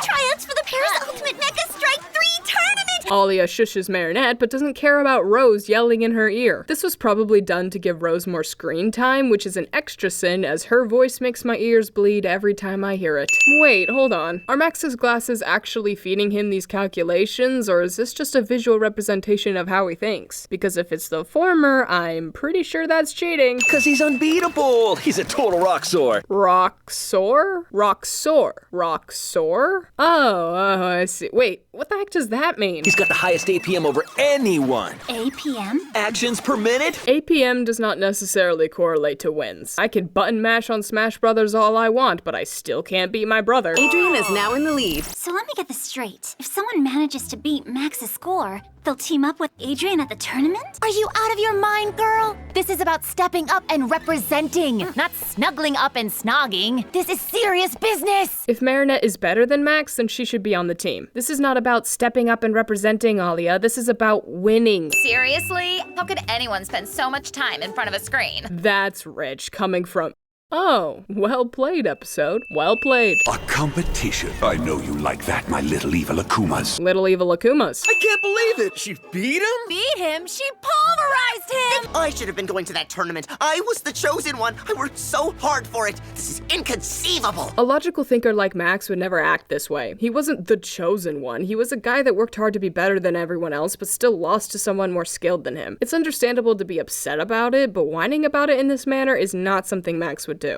Tryouts for the Paris Ultimate Mecha Strike 3 tournament! Alia shushes Marinette, but doesn't care about Rose yelling in her ear. This was probably done to give Rose more screen time, which is an extra sin, as her voice makes my ears bleed every time I hear it. Wait, hold on. Are Max's glasses actually feeding him these calculations, or is this just a visual representation of how he thinks? Because if it's the former, I'm pretty sure that's cheating. Because he's unbeatable. He's a total rock-sore. Rock-sore? Rock-sore? Rock-sore? Oh, I see. Wait, what the heck does that mean? He's got the highest APM over anyone. APM? Actions per minute? APM does not necessarily correlate to wins. I can button mash on Smash Brothers all I want, but I still can't beat my brother. Adrian is now in the lead. So let me get this straight. If someone manages to beat Max's score, they'll team up with Adrian at the tournament? Are you out of your mind, girl? This is about stepping up and representing, not snuggling up and snogging. This is serious business. If Marinette is better than Max, then she should be on the team. This is not about stepping up and representing, Alia. This is about winning. Seriously? How could anyone spend so much time in front of a screen? That's rich, coming from... Oh, well played, episode. Well played. A competition. I know you like that, my little evil Akumas. Little evil Akumas. I can't believe it. She beat him? Beat him? She pulverized him! I should have been going to that tournament. I was the chosen one. I worked so hard for it. This is inconceivable. A logical thinker like Max would never act this way. He wasn't the chosen one. He was a guy that worked hard to be better than everyone else, but still lost to someone more skilled than him. It's understandable to be upset about it, but whining about it in this manner is not something Max would do.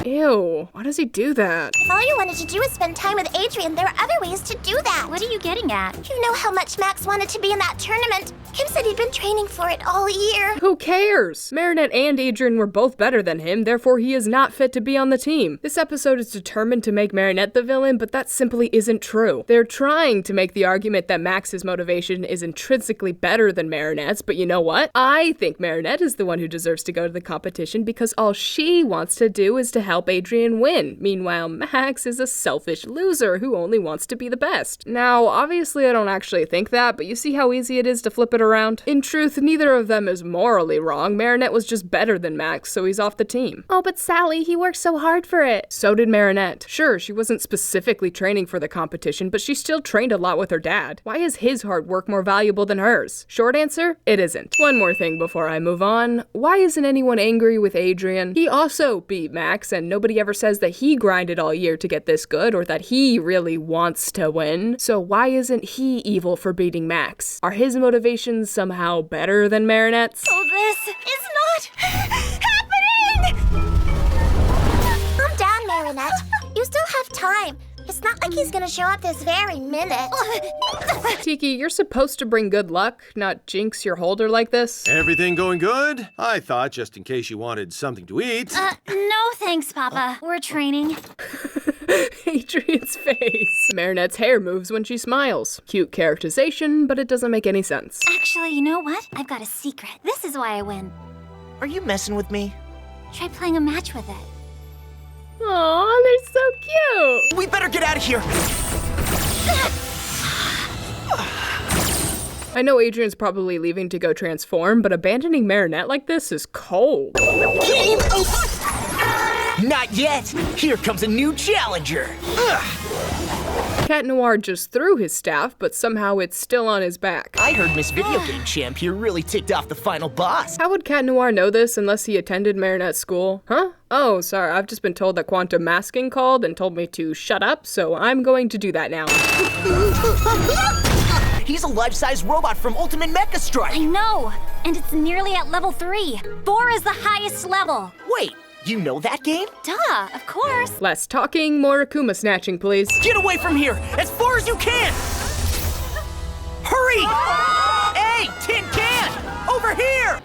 Ew, why does he do that? If all you wanted to do is spend time with Adrian, there are other ways to do that. What are you getting at? You know how much Max wanted to be in that tournament. Kim said he'd been training for it all year. Who cares? Marinette and Adrian were both better than him, therefore he is not fit to be on the team. This episode is determined to make Marinette the villain, but that simply isn't true. They're trying to make the argument that Max's motivation is intrinsically better than Marinette's, but you know what? I think Marinette is the one who deserves to go to the competition because all she wants to do is to help Adrian win. Meanwhile, Max is a selfish loser who only wants to be the best. Now, obviously I don't actually think that, but you see how easy it is to flip it around? In truth, neither of them is morally wrong. Marinette was just better than Max, so he's off the team. Oh, but Sally, he worked so hard for it. So did Marinette. Sure, she wasn't specifically training for the competition, but she still trained a lot with her dad. Why is his hard work more valuable than hers? Short answer, it isn't. One more thing before I move on. Why isn't anyone angry with Adrian? He also beat Max, and nobody ever says that he grinded all year to get this good or that he really wants to win. So why isn't he evil for beating Max? Are his motivations somehow better than Marinette's? So this is not happening! Calm down, Marinette. You still have time. It's not like he's gonna show up this very minute. Tiki, you're supposed to bring good luck, not jinx your holder like this. Everything going good? I thought, just in case you wanted something to eat. No thanks, Papa. We're training. Adrian's face. Marinette's hair moves when she smiles. Cute characterization, but it doesn't make any sense. Actually, you know what? I've got a secret. This is why I win. are you messing with me? Try playing a match with it. Aw, they're so cute! We better get out of here! I know Adrian's probably leaving to go transform, but abandoning Marinette like this is cold. Game over! Not yet! Here comes a new challenger! Cat Noir just threw his staff, but somehow it's still on his back. I heard Miss Video Game Champ here really ticked off the final boss. How would Cat Noir know this unless he attended Marinette school? Huh? Oh, sorry, I've just been told that Quantum Masking called and told me to shut up, so I'm going to do that now. He's a life-size robot from Ultimate Mecha Strike! I know! And it's nearly at level 3. 4 is the highest level. Wait, you know that game? Duh, of course. Less talking, more Akuma snatching, please. Get away from here, as far as you can! Hurry! Hey, Tin Can! Over here!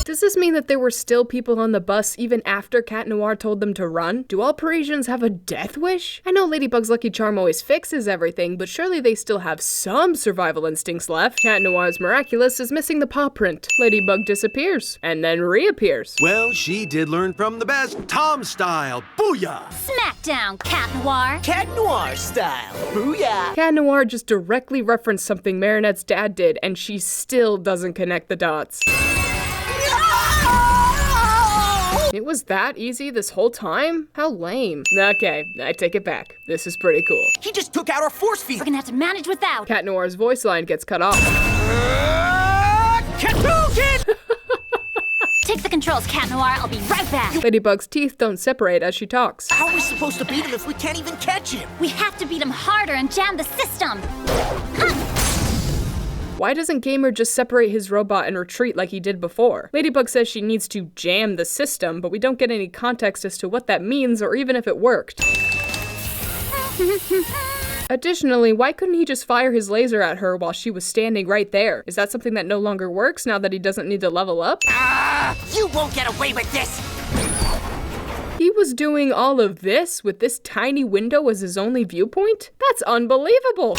Does this mean that there were still people on the bus even after Cat Noir told them to run? Do all Parisians have a death wish? I know Ladybug's lucky charm always fixes everything, but surely they still have some survival instincts left. Cat Noir's Miraculous is missing the paw print. Ladybug disappears, and then reappears. Well, she did learn from the best. Tom style. Booyah! Smackdown, Cat Noir. Cat Noir style. Booyah! Cat Noir just directly referenced something Marinette's dad did, and she still doesn't connect the dots. It was that easy this whole time? How lame. Okay, I take it back. This is pretty cool. He just took out our force field. We're gonna have to manage without. Cat Noir's voice line gets cut off. Take the controls, Cat Noir. I'll be right back. Ladybug's teeth don't separate as she talks. How are we supposed to beat him if we can't even catch him? We have to beat him harder and jam the system. Why doesn't Gamer just separate his robot and retreat like he did before? Ladybug says she needs to jam the system, but we don't get any context as to what that means or even if it worked. Additionally, why couldn't he just fire his laser at her while she was standing right there? Is that something that no longer works now that he doesn't need to level up? You won't get away with this! He was doing all of this with this tiny window as his only viewpoint? That's unbelievable!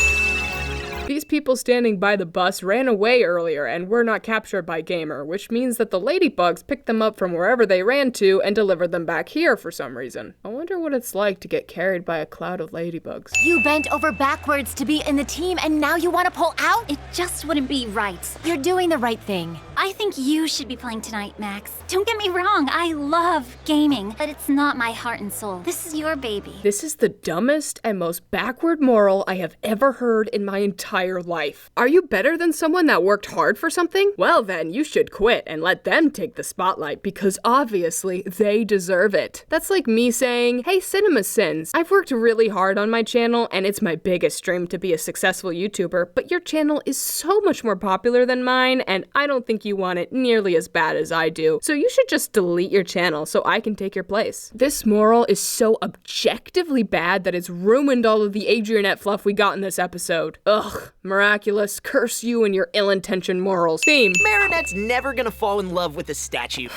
These people standing by the bus ran away earlier and were not captured by Gamer, which means that the Ladybugs picked them up from wherever they ran to and delivered them back here for some reason. I wonder what it's like to get carried by a cloud of Ladybugs. You bent over backwards to be in the team and now you want to pull out? It just wouldn't be right. You're doing the right thing. I think you should be playing tonight, Max. Don't get me wrong, I love gaming, but it's not my heart and soul. This is your baby. This is the dumbest and most backward moral I have ever heard in my entire life. Are you better than someone that worked hard for something? Well then, you should quit and let them take the spotlight because obviously they deserve it. That's like me saying, hey CinemaSins, I've worked really hard on my channel and it's my biggest dream to be a successful YouTuber, but your channel is so much more popular than mine and I don't think you want it nearly as bad as I do, so you should just delete your channel so I can take your place. This moral is so objectively bad that it's ruined all of the Adrianette fluff we got in this episode. Ugh, Miraculous, curse you and your ill-intentioned morals. Theme. Marinette's never gonna fall in love with a statue.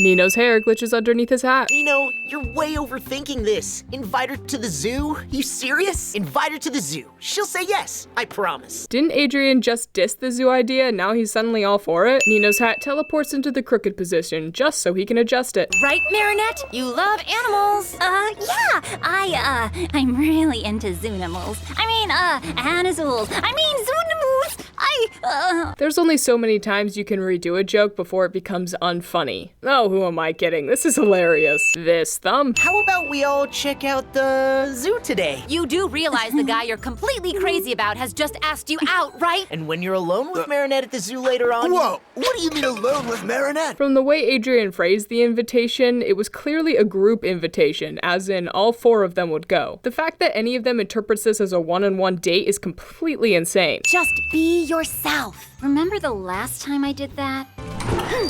Nino's hair glitches underneath his hat. Nino, you're way overthinking this. Invite her to the zoo? You serious? Invite her to the zoo. She'll say yes, I promise. Didn't Adrian just diss the zoo idea and now he's suddenly all for it? Nino's hat teleports into the crooked position just so he can adjust it. Right, Marinette? You love animals. Yeah. I'm really into zoonimals. Anazools. zoonimals. There's only so many times you can redo a joke before it becomes unfunny. Oh, who am I kidding? This is hilarious. This thumb. How about we all check out the zoo today? You do realize the guy you're completely crazy about has just asked you out, right? And when you're alone with Marinette at the zoo later on... Whoa! What do you mean alone with Marinette? From the way Adrian phrased the invitation, it was clearly a group invitation, as in all 4 of them would go. The fact that any of them interprets this as a one-on-one date is completely insane. Just be yourself. Remember the last time I did that? Hey!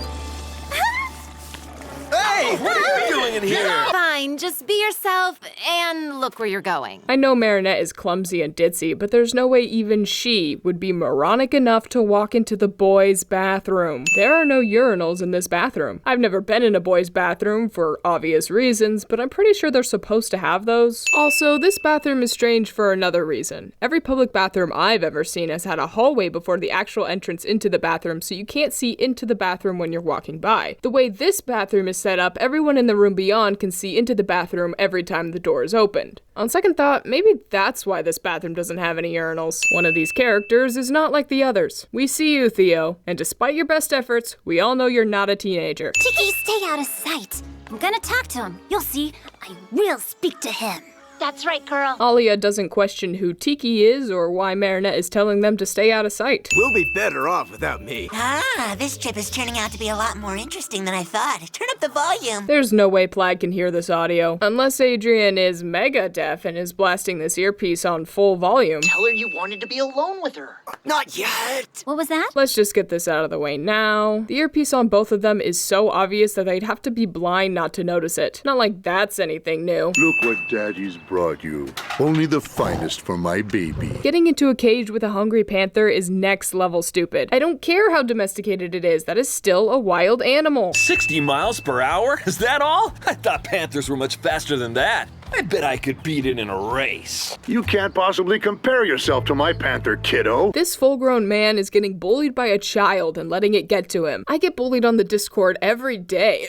Hey, what are you doing in here? Fine, just be yourself and look where you're going. I know Marinette is clumsy and ditzy, but there's no way even she would be moronic enough to walk into the boys' bathroom. There are no urinals in this bathroom. I've never been in a boys' bathroom for obvious reasons, but I'm pretty sure they're supposed to have those. Also, this bathroom is strange for another reason. Every public bathroom I've ever seen has had a hallway before the actual entrance into the bathroom, so you can't see into the bathroom when you're walking by. The way this bathroom is set up, everyone in the room beyond can see into the bathroom every time the door is opened. On second thought, maybe that's why this bathroom doesn't have any urinals. One of these characters is not like the others. We see you, Theo, and despite your best efforts, we all know you're not a teenager. Tiki, stay out of sight. I'm gonna talk to him. You'll see, I will speak to him. That's right, girl. Alia doesn't question who Tiki is or why Marinette is telling them to stay out of sight. We'll be better off without me. Ah, this trip is turning out to be a lot more interesting than I thought. Turn up the volume. There's no way Plaid can hear this audio. Unless Adrian is mega deaf and is blasting this earpiece on full volume. Tell her you wanted to be alone with her. Not yet. What was that? Let's just get this out of the way now. The earpiece on both of them is so obvious that they'd have to be blind not to notice it. Not like that's anything new. Look what Daddy's brought you. Only the finest for my baby. Getting into a cage with a hungry panther is next level stupid. I don't care how domesticated it is, that is still a wild animal. 60 miles per hour? Is that all? I thought panthers were much faster than that. I bet I could beat it in a race. You can't possibly compare yourself to my panther, kiddo. This full-grown man is getting bullied by a child and letting it get to him. I get bullied on the Discord every day.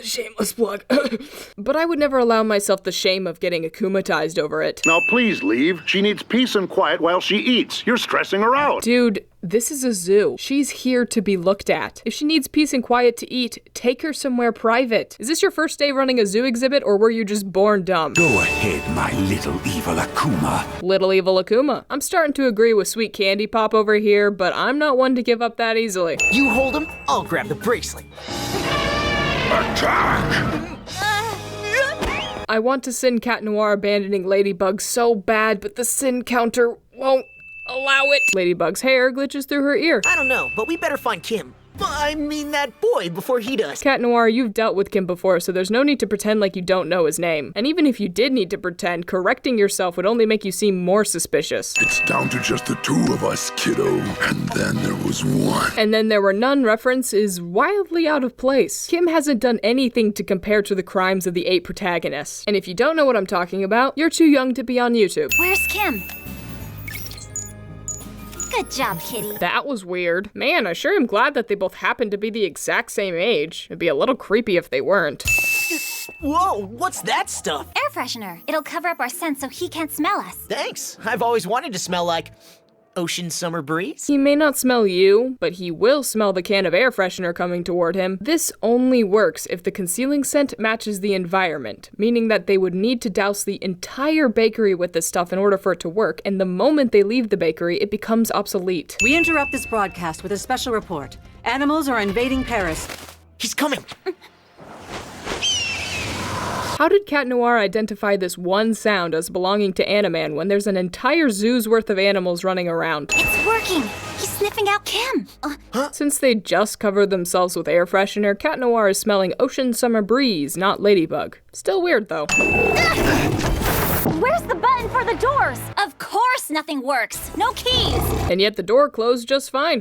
Shameless plug. But I would never allow myself the shame of getting akumatized over it. Now please leave. She needs peace and quiet while she eats. You're stressing her out. Dude, this is a zoo. She's here to be looked at. If she needs peace and quiet to eat, take her somewhere private. Is this your first day running a zoo exhibit, or were you just born dumb? Go ahead, my little evil Akuma. Little evil Akuma. I'm starting to agree with Sweet Candy Pop over here, but I'm not one to give up that easily. You hold him, I'll grab the bracelet. Attack! I want to send Cat Noir abandoning Ladybug so bad, but the sin counter won't allow it. Ladybug's hair glitches through her ear. I don't know, but we better find Kim. I mean that boy before he does. Cat Noir, you've dealt with Kim before, so there's no need to pretend like you don't know his name. And even if you did need to pretend, correcting yourself would only make you seem more suspicious. It's down to just the two of us, kiddo. And then there was one. And then there were none reference is wildly out of place. Kim hasn't done anything to compare to the crimes of the 8 protagonists. And if you don't know what I'm talking about, you're too young to be on YouTube. Where's Kim? Good job, kitty. That was weird. Man, I sure am glad that they both happen to be the exact same age. It'd be a little creepy if they weren't. Whoa, what's that stuff? Air freshener. It'll cover up our scent so he can't smell us. Thanks. I've always wanted to smell like ocean summer breeze. He may not smell you, but he will smell the can of air freshener coming toward him. This only works if the concealing scent matches the environment, meaning that they would need to douse the entire bakery with this stuff in order for it to work, and the moment they leave the bakery, it becomes obsolete. We interrupt this broadcast with a special report. Animals are invading Paris. He's coming. How did Cat Noir identify this one sound as belonging to Animan when there's an entire zoo's worth of animals running around? It's working! He's sniffing out Kim! Since they just covered themselves with air freshener, Cat Noir is smelling ocean summer breeze, not Ladybug. Still weird, though. Where's the button for the doors? Of course nothing works! No keys! And yet the door closed just fine.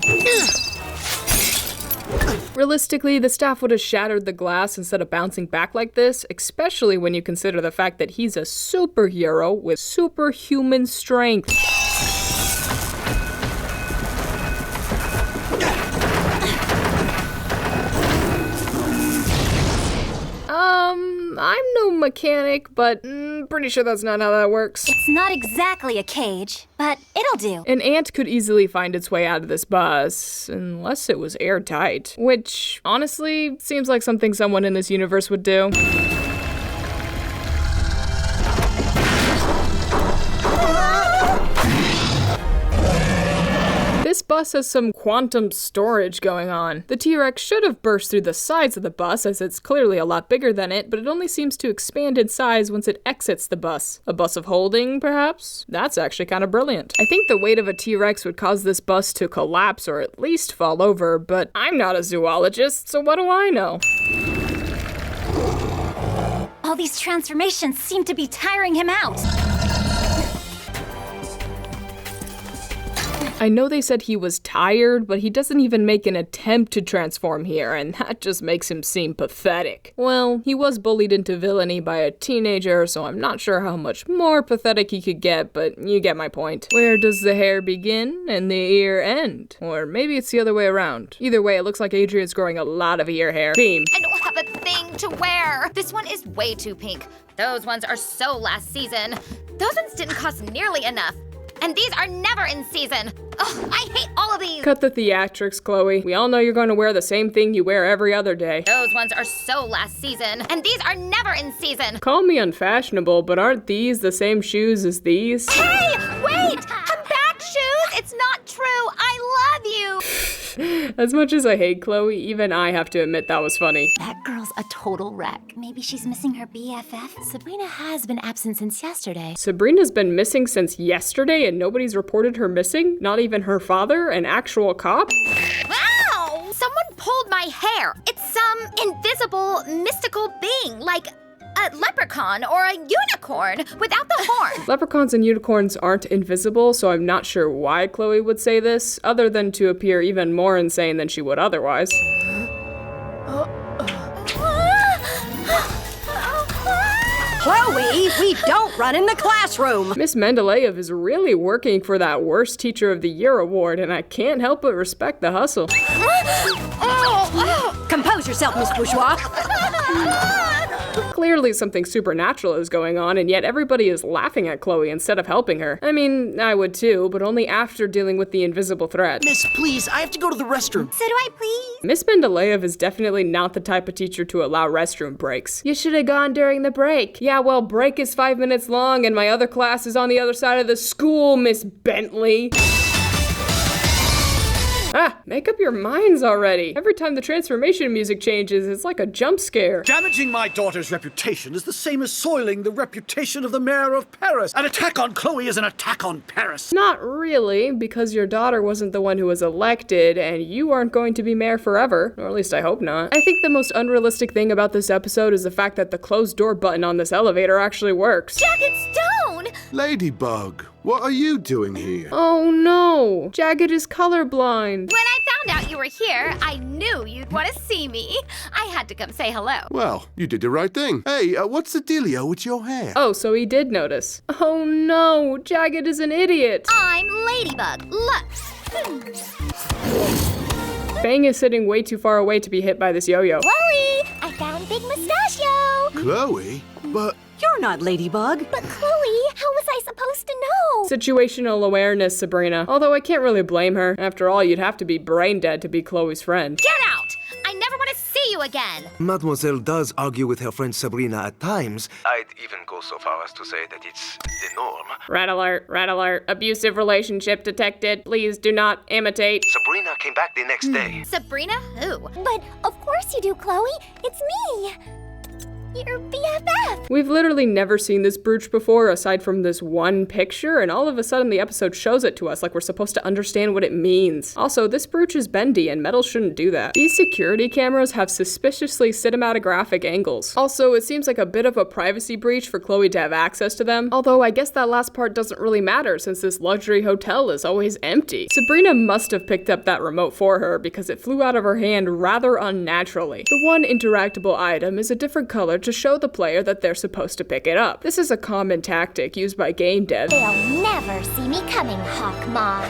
Realistically, the staff would have shattered the glass instead of bouncing back like this, especially when you consider the fact that he's a superhero with superhuman strength. I'm no mechanic, but pretty sure that's not how that works. It's not exactly a cage, but it'll do. An ant could easily find its way out of this bus, unless it was airtight, which, honestly, seems like something someone in this universe would do. This bus has some quantum storage going on. The T-Rex should have burst through the sides of the bus, as it's clearly a lot bigger than it, but it only seems to expand in size once it exits the bus. A bus of holding, perhaps? That's actually kind of brilliant. I think the weight of a T-Rex would cause this bus to collapse or at least fall over, but I'm not a zoologist, so what do I know? All these transformations seem to be tiring him out. I know they said he was tired, but he doesn't even make an attempt to transform here, and that just makes him seem pathetic. Well, he was bullied into villainy by a teenager, so I'm not sure how much more pathetic he could get, but you get my point. Where does the hair begin and the ear end? Or maybe it's the other way around. Either way, it looks like Adrian's growing a lot of ear hair. Beam. I don't have a thing to wear. This one is way too pink. Those ones are so last season. Those ones didn't cost nearly enough. And these are never in season. Ugh, I hate all of these. Cut the theatrics, Chloe. We all know you're going to wear the same thing you wear every other day. Those ones are so last season. And these are never in season. Call me unfashionable, but aren't these the same shoes as these? Hey, wait! Come back, shoes! It's not true. I love you. As much as I hate Chloe, even I have to admit that was funny. That girl's a total wreck. Maybe she's missing her BFF? Sabrina has been absent since yesterday. Sabrina's been missing since yesterday and nobody's reported her missing? Not even her father, an actual cop? Ow! Someone pulled my hair. It's some invisible, mystical being, like a leprechaun or a unicorn without the horn. Leprechauns and unicorns aren't invisible, so I'm not sure why Chloe would say this, other than to appear even more insane than she would otherwise. Chloe, we don't run in the classroom! Miss Mendeleev is really working for that Worst Teacher of the Year award, and I can't help but respect the hustle. Compose yourself, Miss Bourgeois. Clearly something supernatural is going on, and yet everybody is laughing at Chloe instead of helping her. I mean, I would too, but only after dealing with the invisible threat. Miss, please, I have to go to the restroom. So do I, please? Miss Mendeleev is definitely not the type of teacher to allow restroom breaks. You should have gone during the break. Yeah, well, break is 5 minutes long, and my other class is on the other side of the school, Miss Bentley. Ah, make up your minds already. Every time the transformation music changes, it's like a jump scare. Damaging my daughter's reputation is the same as soiling the reputation of the mayor of Paris. An attack on Chloe is an attack on Paris. Not really, because your daughter wasn't the one who was elected, and you aren't going to be mayor forever. Or at least I hope not. I think the most unrealistic thing about this episode is the fact that the closed door button on this elevator actually works. Jagged Stone! Ladybug, what are you doing here? Oh no! Jagged is colorblind. When I found out you were here, I knew you'd want to see me. I had to come say hello. Well, you did the right thing. Hey, what's the dealio with your hair? Oh, so he did notice. Oh no! Jagged is an idiot! I'm Ladybug. Look! Fang is sitting way too far away to be hit by this yo-yo. Chloe, I found Big Mustachio. Chloe? But... You're not Ladybug. But Chloe, how was I supposed to know? Situational awareness, Sabrina. Although I can't really blame her. After all, you'd have to be brain dead to be Chloe's friend. Get out! I never want to see you again! Mademoiselle does argue with her friend Sabrina at times. I'd even go so far as to say that it's the norm. Red alert, red alert. Abusive relationship detected. Please do not imitate. Sabrina came back the next day. Sabrina who? But of course you do, Chloe. It's me. Your BFF! We've literally never seen this brooch before aside from this one picture, and all of a sudden the episode shows it to us like we're supposed to understand what it means. Also, this brooch is bendy and metal shouldn't do that. These security cameras have suspiciously cinematographic angles. Also, it seems like a bit of a privacy breach for Chloe to have access to them, although I guess that last part doesn't really matter since this luxury hotel is always empty. Sabrina must have picked up that remote for her because it flew out of her hand rather unnaturally. The one interactable item is a different color to show the player that they're supposed to pick it up. This is a common tactic used by game devs. They'll never see me coming, Hawkmon.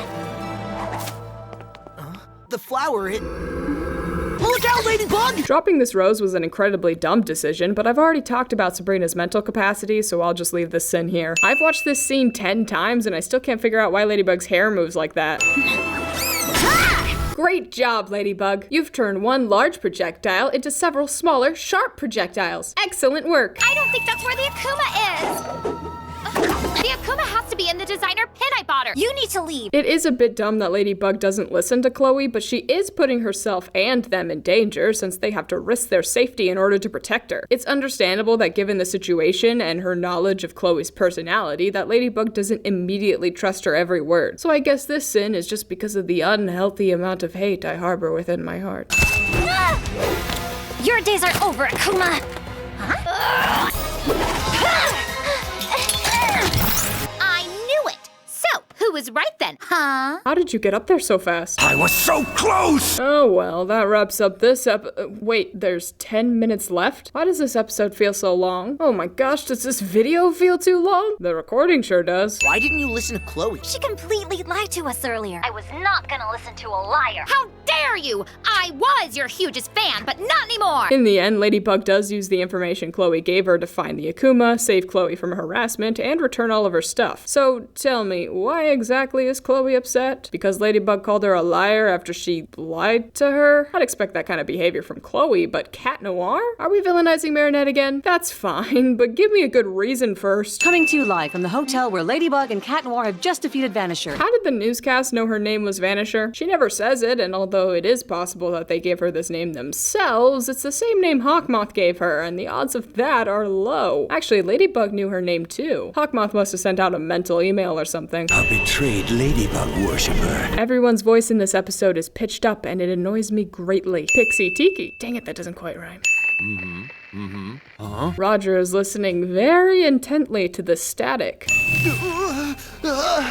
The flower, Look out, Ladybug! Dropping this rose was an incredibly dumb decision, but I've already talked about Sabrina's mental capacity, so I'll just leave this in here. I've watched this scene 10 times, and I still can't figure out why Ladybug's hair moves like that. Great job, Ladybug. You've turned one large projectile into several smaller, sharp projectiles. Excellent work. I don't think that's where the Akuma is. The Akuma has to be in the designer pin I bought her. You need to leave. It is a bit dumb that Ladybug doesn't listen to Chloe, but she is putting herself and them in danger since they have to risk their safety in order to protect her. It's understandable that given the situation and her knowledge of Chloe's personality, that Ladybug doesn't immediately trust her every word. So I guess this sin is just because of the unhealthy amount of hate I harbor within my heart. Your days are over, Akuma. Huh? was right then, huh? How did you get up there so fast? I was so close! Oh well, that wraps up this wait, there's 10 minutes left? Why does this episode feel so long? Oh my gosh, does this video feel too long? The recording sure does. Why didn't you listen to Chloe? She completely lied to us earlier. I was not gonna listen to a liar. How dare you! I was your hugest fan, but not anymore! In the end, Ladybug does use the information Chloe gave her to find the Akuma, save Chloe from harassment, and return all of her stuff. So tell me, why exactly is Chloe upset? Because Ladybug called her a liar after she lied to her? I'd expect that kind of behavior from Chloe, but Cat Noir? Are we villainizing Marinette again? That's fine, but give me a good reason first. Coming to you live from the hotel where Ladybug and Cat Noir have just defeated Vanisher. How did the newscast know her name was Vanisher? She never says it, and although it is possible that they gave her this name themselves, it's the same name Hawkmoth gave her, and the odds of that are low. Actually, Ladybug knew her name too. Hawkmoth must have sent out a mental email or something. A betrayed Ladybug worshiper. Everyone's voice in this episode is pitched up, and it annoys me greatly. Pixie Tiki. Dang it, that doesn't quite rhyme. Roger is listening very intently to the static.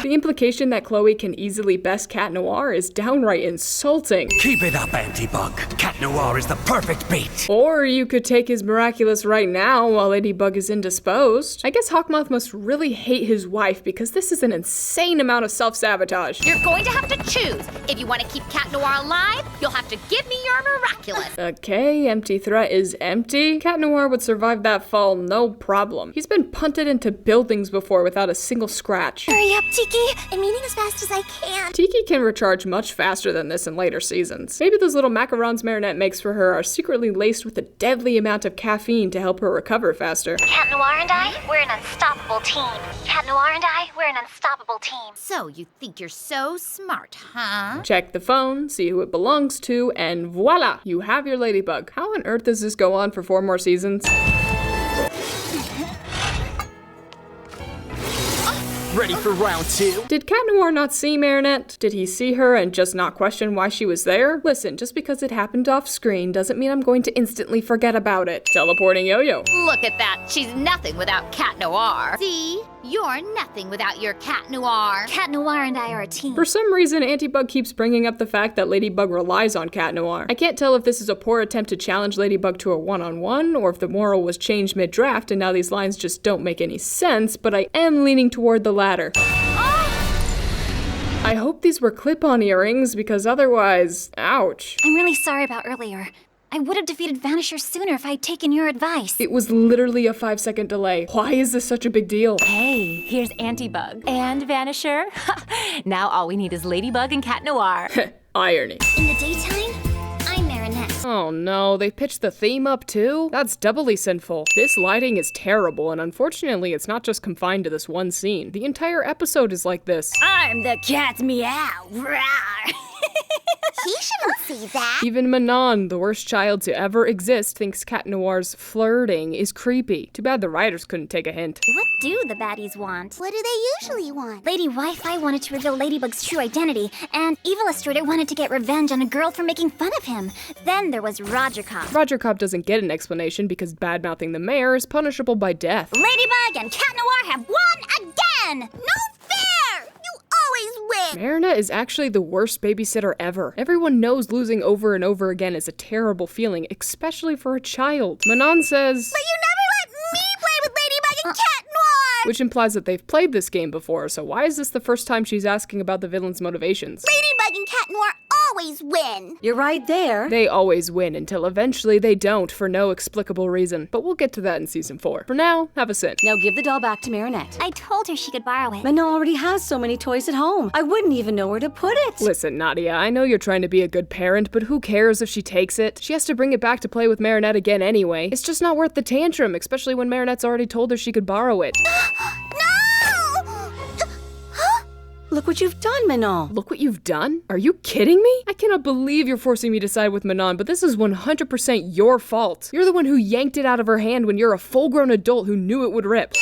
The implication that Chloe can easily best Cat Noir is downright insulting. Keep it up, Auntybug. Cat Noir is the perfect bait. Or you could take his Miraculous right now while Ladybug is indisposed. I guess Hawkmoth must really hate his wife because this is an insane amount of self-sabotage. You're going to have to choose. If you want to keep Cat Noir alive, you'll have to give me your Miraculous. Okay, empty threat is empty. Cat Noir would survive that fall no problem. He's been punted into buildings before without a single scratch. Hurry up, Tiki. I'm eating as fast as I can. Tiki can recharge much faster than this in later seasons. Maybe those little macarons Marinette makes for her are secretly laced with a deadly amount of caffeine to help her recover faster. Cat Noir and I, we're an unstoppable team. Cat Noir and I, we're an unstoppable team. So you think you're so smart, huh? Check the phone, see who it belongs to, and voila! You have your Ladybug. How on earth does this go on for 4 more seasons? Ready for round 2? Did Cat Noir not see Marinette? Did he see her and just not question why she was there? Listen, just because it happened off screen doesn't mean I'm going to instantly forget about it. Teleporting yo-yo. Look at that. She's nothing without Cat Noir. See? You're nothing without your Cat Noir. Cat Noir and I are a team. For some reason, Auntybug keeps bringing up the fact that Ladybug relies on Cat Noir. I can't tell if this is a poor attempt to challenge Ladybug to a one-on-one, or if the moral was changed mid-draft and now these lines just don't make any sense, but I am leaning toward the latter. I hope these were clip-on earrings, because otherwise, ouch. I'm really sorry about earlier. I would have defeated Vanisher sooner if I'd taken your advice. It was literally a 5-second delay. Why is this such a big deal? Hey, here's Auntybug and Vanisher. Now all we need is Ladybug and Cat Noir. Irony. In the daytime, I'm Marinette. Oh no, they pitched the theme up too? That's doubly sinful. This lighting is terrible, and unfortunately it's not just confined to this one scene. The entire episode is like this. I'm the cat meow. He shouldn't see that. Even Manon, the worst child to ever exist, thinks Cat Noir's flirting is creepy. Too bad the writers couldn't take a hint. What do the baddies want? What do they usually want? Lady Wi-Fi wanted to reveal Ladybug's true identity, and Evillustrator wanted to get revenge on a girl for making fun of him. Then there was Rogercop. Rogercop doesn't get an explanation because bad-mouthing the mayor is punishable by death. Ladybug and Cat Noir have won again! No fair! You always win! Marinette is actually the worst babysitter ever. Everyone knows losing over and over again is a terrible feeling, especially for a child. Manon says, But you never let me play with Ladybug and Cat Noir! which implies that they've played this game before, so why is this the first time she's asking about the villain's motivations? Ladybug and Cat Noir always win! You're right there. They always win until eventually they don't for no explicable reason, but we'll get to that in season 4. For now, have a sit. Now give the doll back to Marinette. I told her she could borrow it. Manon already has so many toys at home. I wouldn't even know where to put it. Listen, Nadia, I know you're trying to be a good parent, but who cares if she takes it? She has to bring it back to play with Marinette again anyway. It's just not worth the tantrum, especially when Marinette's already told her she could borrow it. Look what you've done, Manon. Look what you've done? Are you kidding me? I cannot believe you're forcing me to side with Manon, but this is 100% your fault. You're the one who yanked it out of her hand when you're a full-grown adult who knew it would rip.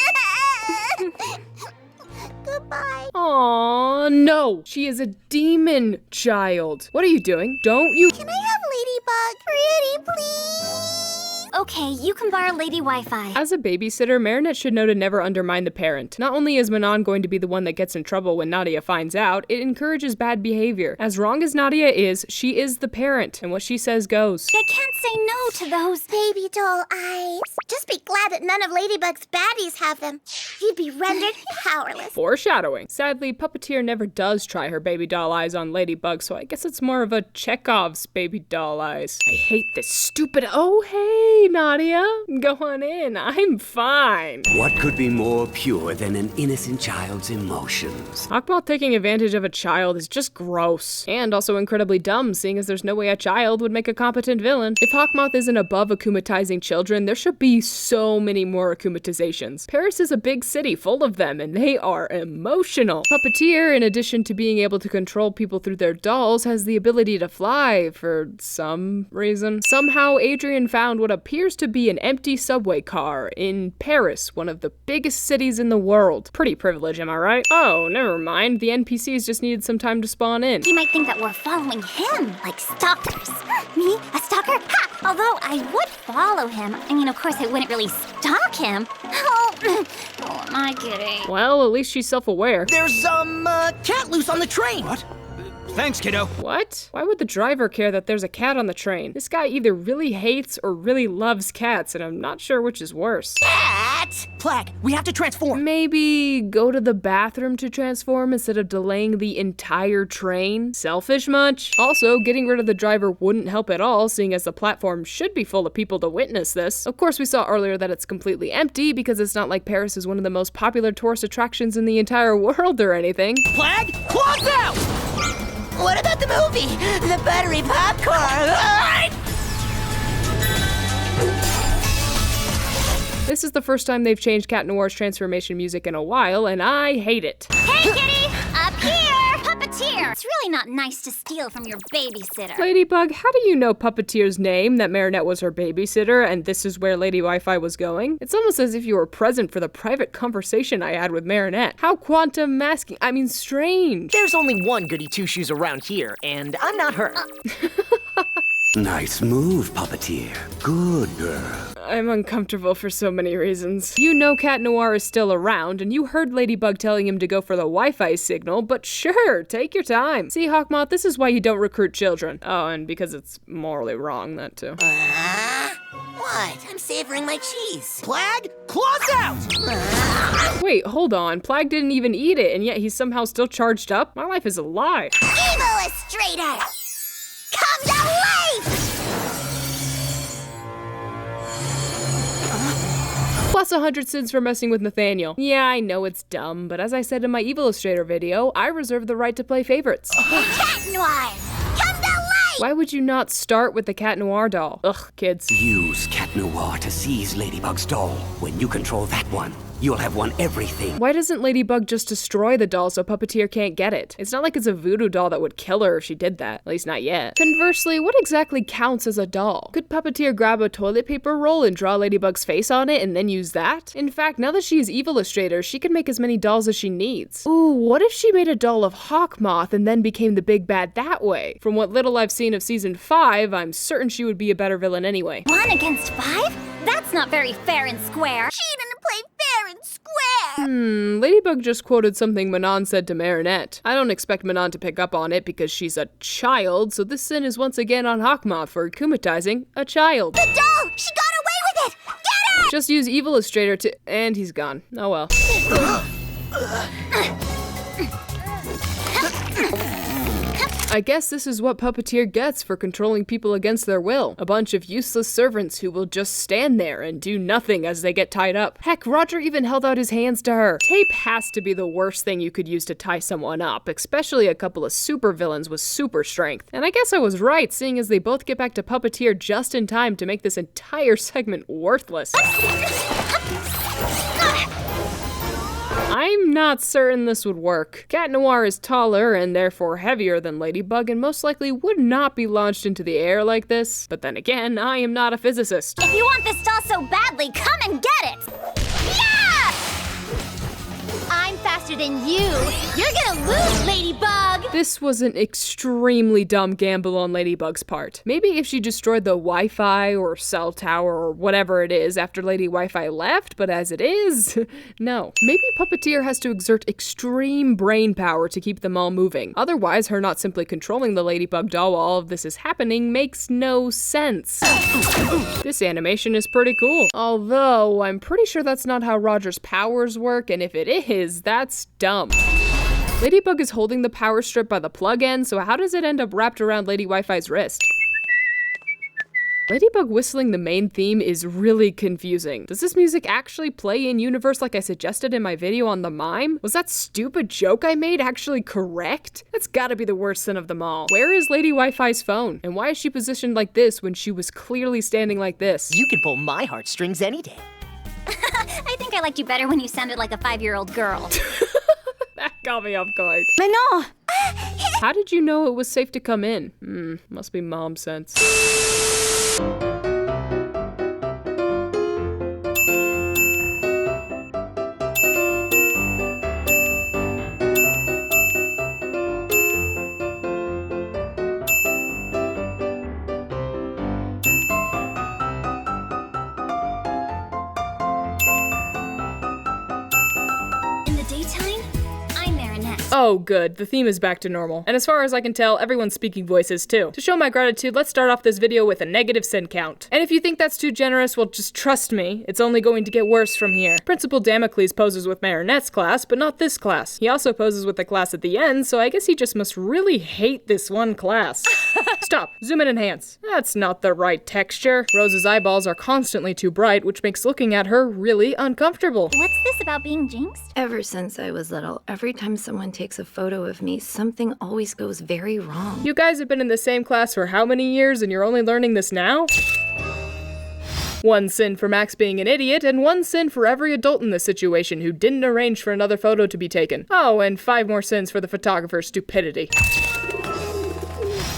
Goodbye. Aww, no. She is a demon child. What are you doing? Don't you— Can I have Ladybug? Pretty, please? Okay, you can borrow Lady Wi-Fi. As a babysitter, Marinette should know to never undermine the parent. Not only is Manon going to be the one that gets in trouble when Nadia finds out, it encourages bad behavior. As wrong as Nadia is, she is the parent, and what she says goes. I can't say no to those baby doll eyes. Just be glad that none of Ladybug's baddies have them. You'd be rendered powerless. Foreshadowing. Sadly, Puppeteer never does try her baby doll eyes on Ladybug, so I guess it's more of a Chekhov's baby doll eyes. I hate this stupid— oh hey, Nadia. Go on in, I'm fine. What could be more pure than an innocent child's emotions? Hawkmoth taking advantage of a child is just gross. And also incredibly dumb, seeing as there's no way a child would make a competent villain. If Hawkmoth isn't above akumatizing children, there should be so many more akumatizations. Paris is a big city full of them, and they are emotional. Puppeteer, in addition to being able to control people through their dolls, has the ability to fly for some reason. Somehow, Adrian found what appears to be an empty subway car in Paris, one of the biggest cities in the world. Pretty privilege, am I right? Oh, never mind. The NPCs just needed some time to spawn in. He might think that we're following him, like stalkers. Me? A stalker? Ha! Although I would follow him. I mean, of course, I wouldn't really stalk him. Oh, am I kidding? Well, at least she's self-aware. There's, cat loose on the train. What? Thanks, kiddo. What? Why would the driver care that there's a cat on the train? This guy either really hates or really loves cats, and I'm not sure which is worse. Cat! Plag, we have to transform. Maybe go to the bathroom to transform instead of delaying the entire train? Selfish much? Also, getting rid of the driver wouldn't help at all, seeing as the platform should be full of people to witness this. Of course, we saw earlier that it's completely empty because it's not like Paris is one of the most popular tourist attractions in the entire world or anything. Plag, claws out! What about the movie? The buttery popcorn! This is the first time they've changed Cat Noir's transformation music in a while, and I hate it. Hey, kitty! Up here! Puppeteer! It's really not nice to steal from your babysitter. Ladybug, how do you know Puppeteer's name, that Marinette was her babysitter, and this is where Lady Wi-Fi was going? It's almost as if you were present for the private conversation I had with Marinette. How quantum masking— I mean, strange. There's only one goody two-shoes around here, and I'm not her. Nice move, Puppeteer. Good girl. I'm uncomfortable for so many reasons. You know Cat Noir is still around, and you heard Ladybug telling him to go for the Wi-Fi signal, but sure, take your time. See, Hawkmoth, this is why you don't recruit children. Oh, and because it's morally wrong, that too. What? I'm savoring my cheese. Plag, claws out! Wait, hold on. Plag didn't even eat it, and yet he's somehow still charged up? My life is a lie. Evillustrator! Come to life! Plus 100 sins for messing with Nathaniel. Yeah, I know it's dumb, but as I said in my Evillustrator video, I reserve the right to play favorites. Cat Noir! Come to life! Why would you not start with the Cat Noir doll? Ugh, kids. Use Cat Noir to seize Ladybug's doll. When you control that one, you'll have won everything. Why doesn't Ladybug just destroy the doll so Puppeteer can't get it? It's not like it's a voodoo doll that would kill her if she did that. At least not yet. Conversely, what exactly counts as a doll? Could Puppeteer grab a toilet paper roll and draw Ladybug's face on it and then use that? In fact, now that she is Evillustrator, she can make as many dolls as she needs. Ooh, what if she made a doll of Hawkmoth and then became the big bad that way? From what little I've seen of season 5, I'm certain she would be a better villain anyway. 1 against 5? That's not very fair and square. She didn't play fair and square. Ladybug just quoted something Manon said to Marinette. I don't expect Manon to pick up on it because she's a child, so this sin is once again on Hawkmoth for akumatizing a child. The doll! She got away with it! Get it! Just use Evillustrator to— and he's gone. Oh well. I guess this is what Puppeteer gets for controlling people against their will. A bunch of useless servants who will just stand there and do nothing as they get tied up. Heck, Roger even held out his hands to her. Tape has to be the worst thing you could use to tie someone up, especially a couple of supervillains with super strength. And I guess I was right, seeing as they both get back to Puppeteer just in time to make this entire segment worthless. I'm not certain this would work. Cat Noir is taller and therefore heavier than Ladybug and most likely would not be launched into the air like this. But then again, I am not a physicist. If you want this doll so badly, come and get it! Yeah! I'm faster than you. You're gonna lose, Ladybug! This was an extremely dumb gamble on Ladybug's part. Maybe if she destroyed the Wi-Fi or cell tower or whatever it is after Lady Wi-Fi left, but as it is, no. Maybe Puppeteer has to exert extreme brain power to keep them all moving. Otherwise, her not simply controlling the Ladybug doll while all of this is happening makes no sense. This animation is pretty cool. Although, I'm pretty sure that's not how Roger's powers work, and if it is, that's dumb. Ladybug is holding the power strip by the plug end, so how does it end up wrapped around Lady Wi-Fi's wrist? Ladybug whistling the main theme is really confusing. Does this music actually play in universe like I suggested in my video on the Mime? Was that stupid joke I made actually correct? That's gotta be the worst sin of them all. Where is Lady Wi-Fi's phone? And why is she positioned like this when she was clearly standing like this? You can pull my heartstrings any day. I think I liked you better when you sounded like a 5-year-old girl. That got me off guard. Mais non! How did you know it was safe to come in? Must be mom sense. Oh, good. The theme is back to normal. And as far as I can tell, everyone's speaking voices too. To show my gratitude, let's start off this video with a negative sin count. And if you think that's too generous, well, just trust me, it's only going to get worse from here. Principal Damocles poses with Marinette's class, but not this class. He also poses with the class at the end, so I guess he just must really hate this one class. Stop. Zoom and enhance. That's not the right texture. Rose's eyeballs are constantly too bright, which makes looking at her really uncomfortable. What's this about being jinxed? Ever since I was little, every time someone takes a photo of me, something always goes very wrong. You guys have been in the same class for how many years and you're only learning this now? One sin for Max being an idiot, and one sin for every adult in this situation who didn't arrange for another photo to be taken. Oh, and 5 more sins for the photographer's stupidity.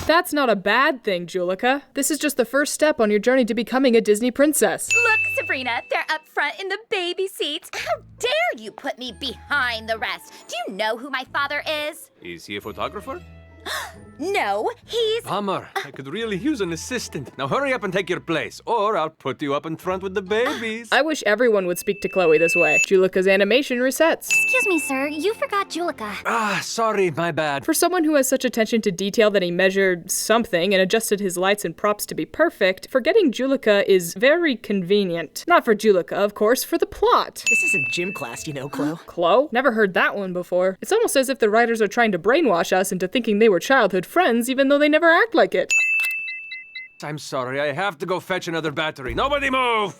That's not a bad thing, Julika. This is just the first step on your journey to becoming a Disney princess. Look, Sabrina, they're up front in the baby seats. How dare you put me behind the rest? Do you know who my father is? Is he a photographer? No, he's... Bummer. I could really use an assistant. Now hurry up and take your place, or I'll put you up in front with the babies. I wish everyone would speak to Chloe this way. Julika's animation resets. Excuse me, sir. You forgot Julika. Ah, sorry, my bad. For someone who has such attention to detail that he measured something and adjusted his lights and props to be perfect, forgetting Julika is very convenient. Not for Julika, of course, for the plot. This isn't gym class, you know, Chloe. Chloe? Never heard that one before. It's almost as if the writers are trying to brainwash us into thinking they were childhood friends, even though they never act like it. I'm sorry, I have to go fetch another battery. Nobody move!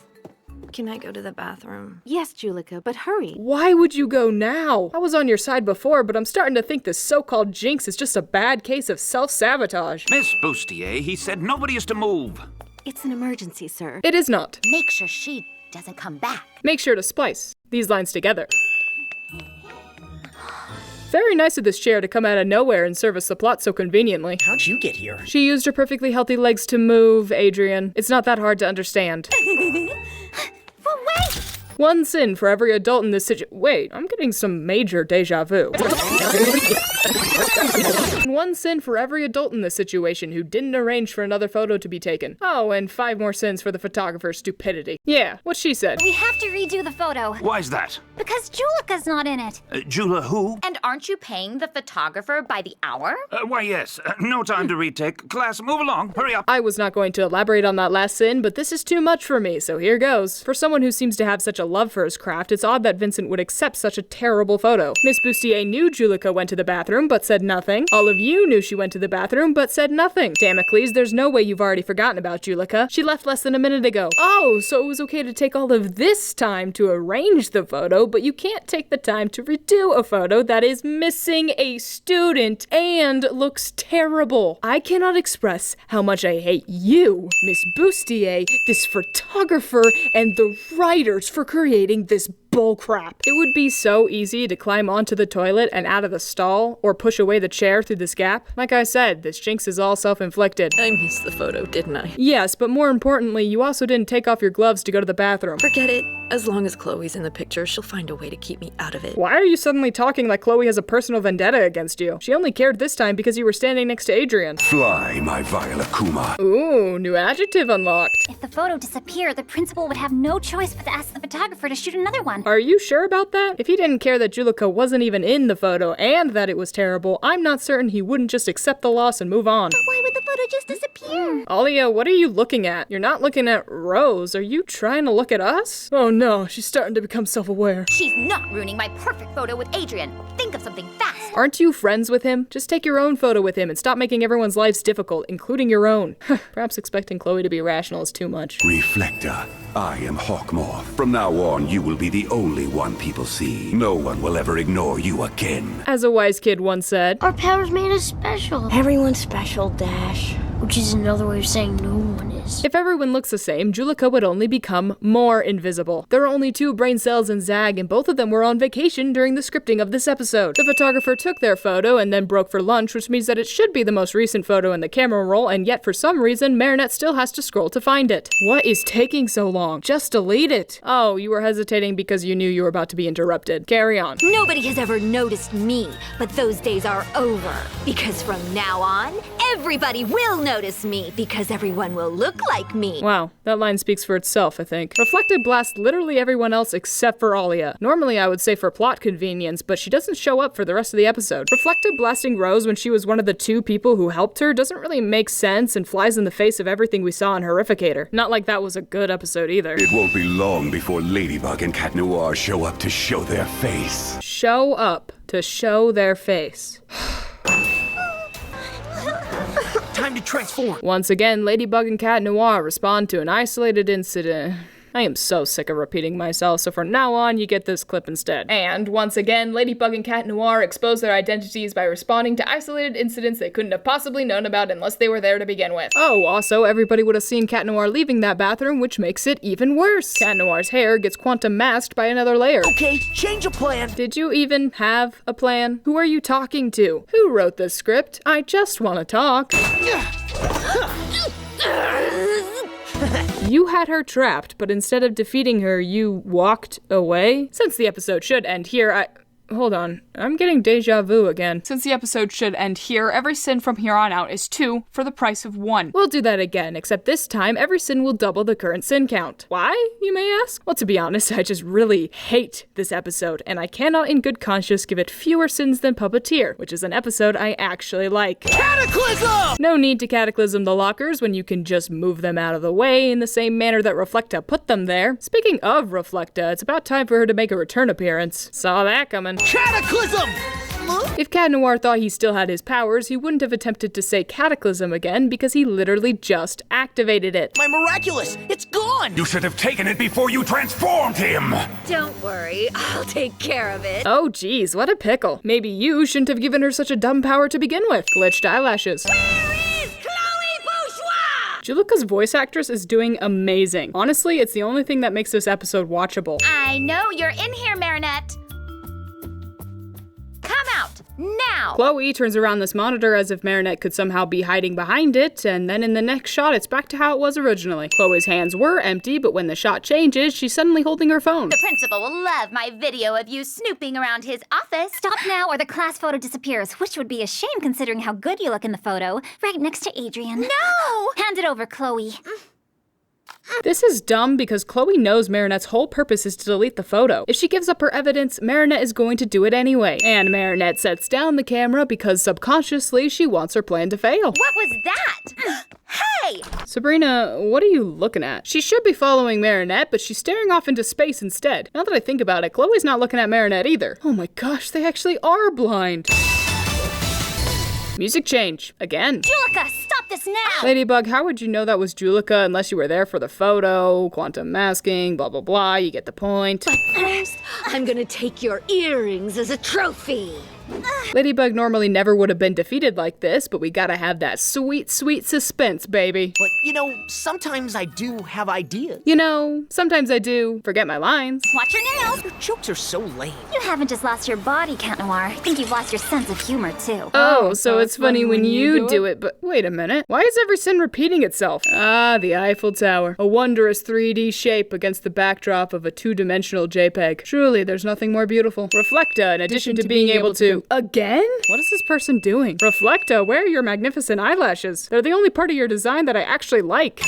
Can I go to the bathroom? Yes, Julika, but hurry. Why would you go now? I was on your side before, but I'm starting to think this so-called jinx is just a bad case of self-sabotage. Miss Bustier, he said nobody is to move. It's an emergency, sir. It is not. Make sure she doesn't come back. Make sure to splice these lines together. Very nice of this chair to come out of nowhere and service the plot so conveniently. How'd you get here? She used her perfectly healthy legs to move, Adrian. It's not that hard to understand. But wait! One sin for every adult in this situation. Wait, I'm getting some major deja vu. One sin for every adult in this situation who didn't arrange for another photo to be taken. Oh, and 5 more sins for the photographer's stupidity. Yeah, what she said. We have to redo the photo. Why's that? Because Julika's not in it. Jula who? And aren't you paying the photographer by the hour? Why, yes. No time to retake. Class, move along. Hurry up. I was not going to elaborate on that last sin, but this is too much for me, so here goes. For someone who seems to have such a love for his craft, it's odd that Vincent would accept such a terrible photo. Miss Bustier knew Julika went to the bathroom, but said nothing. All of you knew she went to the bathroom, but said nothing. Damocles, there's no way you've already forgotten about Julika. She left less than a minute ago. Oh, so it was okay to take all of this time to arrange the photo, but you can't take the time to redo a photo that is missing a student and looks terrible. I cannot express how much I hate you, Miss Bustier, this photographer, and the writers for creating this bullcrap. It would be so easy to climb onto the toilet and out of the stall, or push away the chair through this gap. Like I said, this jinx is all self-inflicted. I missed the photo, didn't I? Yes, but more importantly, you also didn't take off your gloves to go to the bathroom. Forget it. As long as Chloe's in the picture, she'll find a way to keep me out of it. Why are you suddenly talking like Chloe has a personal vendetta against you? She only cared this time because you were standing next to Adrian. Fly, my vile Akuma. Ooh, new adjective unlocked. If the photo disappeared, the principal would have no choice but to ask the photographer to shoot another one. Are you sure about that? If he didn't care that Julica wasn't even in the photo and that it was terrible, I'm not certain he wouldn't just accept the loss and move on. But why would the photo just disappear? Alia, what are you looking at? You're not looking at Rose. Are you trying to look at us? Oh no, she's starting to become self-aware. She's not ruining my perfect photo with Adrian. Think of something fast. Aren't you friends with him? Just take your own photo with him and stop making everyone's lives difficult, including your own. Perhaps expecting Chloe to be rational is too much. Reflekta, I am Hawkmoth. From now on, you will be the only one people see. No one will ever ignore you again. As a wise kid once said, our powers made us special. Everyone's special, Dash. Which is another way of saying no one is. If everyone looks the same, Julica would only become more invisible. There are only 2 brain cells in ZAG, and both of them were on vacation during the scripting of this episode. The photographer took their photo and then broke for lunch, which means that it should be the most recent photo in the camera roll, and yet for some reason, Marinette still has to scroll to find it. What is taking so long? Just delete it. Oh, you were hesitating because you knew you were about to be interrupted. Carry on. Nobody has ever noticed me, but those days are over. Because from now on, everybody will notice me, because everyone will look like me. Wow, that line speaks for itself, I think. Reflekta blasts literally everyone else except for Alia. Normally I would say for plot convenience, but she doesn't show up for the rest of the episode. Reflekta blasting Rose when she was one of the 2 people who helped her doesn't really make sense and flies in the face of everything we saw in Horrificator. Not like that was a good episode either. It won't be long before Ladybug and Cat Noir show up to show their face. Show up to show their face. Time to transform. Once again, Ladybug and Cat Noir respond to an isolated incident. I am so sick of repeating myself, so from now on, you get this clip instead. And once again, Ladybug and Cat Noir expose their identities by responding to isolated incidents they couldn't have possibly known about unless they were there to begin with. Oh, also, everybody would have seen Cat Noir leaving that bathroom, which makes it even worse. Cat Noir's hair gets quantum masked by another layer. Okay, change of plan. Did you even have a plan? Who are you talking to? Who wrote this script? I just want to talk. You had her trapped, but instead of defeating her, you walked away? Since the episode should end here, Hold on, I'm getting deja vu again. Since the episode should end here, every sin from here on out is 2 for the price of 1. We'll do that again, except this time every sin will double the current sin count. Why, you may ask? Well, to be honest, I just really hate this episode, and I cannot in good conscience give it fewer sins than Puppeteer, which is an episode I actually like. Cataclysm! No need to cataclysm the lockers when you can just move them out of the way in the same manner that Reflekta put them there. Speaking of Reflekta, it's about time for her to make a return appearance. Saw that coming. Cataclysm! If Cat Noir thought he still had his powers, he wouldn't have attempted to say cataclysm again because he literally just activated it. My Miraculous! It's gone! You should have taken it before you transformed him! Don't worry, I'll take care of it. Oh geez, what a pickle. Maybe you shouldn't have given her such a dumb power to begin with. Glitched eyelashes. Julica's voice actress is doing amazing. Honestly, it's the only thing that makes this episode watchable. I know you're in here, Marinette. Come out, now! Chloe turns around this monitor as if Marinette could somehow be hiding behind it, and then in the next shot, it's back to how it was originally. Chloe's hands were empty, but when the shot changes, she's suddenly holding her phone. The principal will love my video of you snooping around his office. Stop now or the class photo disappears, which would be a shame considering how good you look in the photo, right next to Adrian. No! Hand it over, Chloe. This is dumb because Chloe knows Marinette's whole purpose is to delete the photo. If she gives up her evidence, Marinette is going to do it anyway. And Marinette sets down the camera because subconsciously she wants her plan to fail. What was that? Hey! Sabrina, what are you looking at? She should be following Marinette, but she's staring off into space instead. Now that I think about it, Chloe's not looking at Marinette either. Oh my gosh, they actually are blind. Music change. Again. Julica, stop this now! Ladybug, how would you know that was Julica unless you were there for the photo, quantum masking, blah, blah, blah. You get the point. But first, I'm gonna take your earrings as a trophy. Ladybug normally never would have been defeated like this, but we gotta have that sweet, sweet suspense, baby. But, you know, sometimes I do have ideas. You know, sometimes I do forget my lines. Watch your nails! Your jokes are so lame. You haven't just lost your body, Cat Noir. I think you've lost your sense of humor, too. Oh, so it's funny when you do it, but wait a minute. Why is every sin repeating itself? Ah, the Eiffel Tower. A wondrous 3D shape against the backdrop of a two-dimensional JPEG. Truly, there's nothing more beautiful. Reflekta, in addition to being able to... Again? What is this person doing? Reflekta, where are your magnificent eyelashes? They're the only part of your design that I actually like.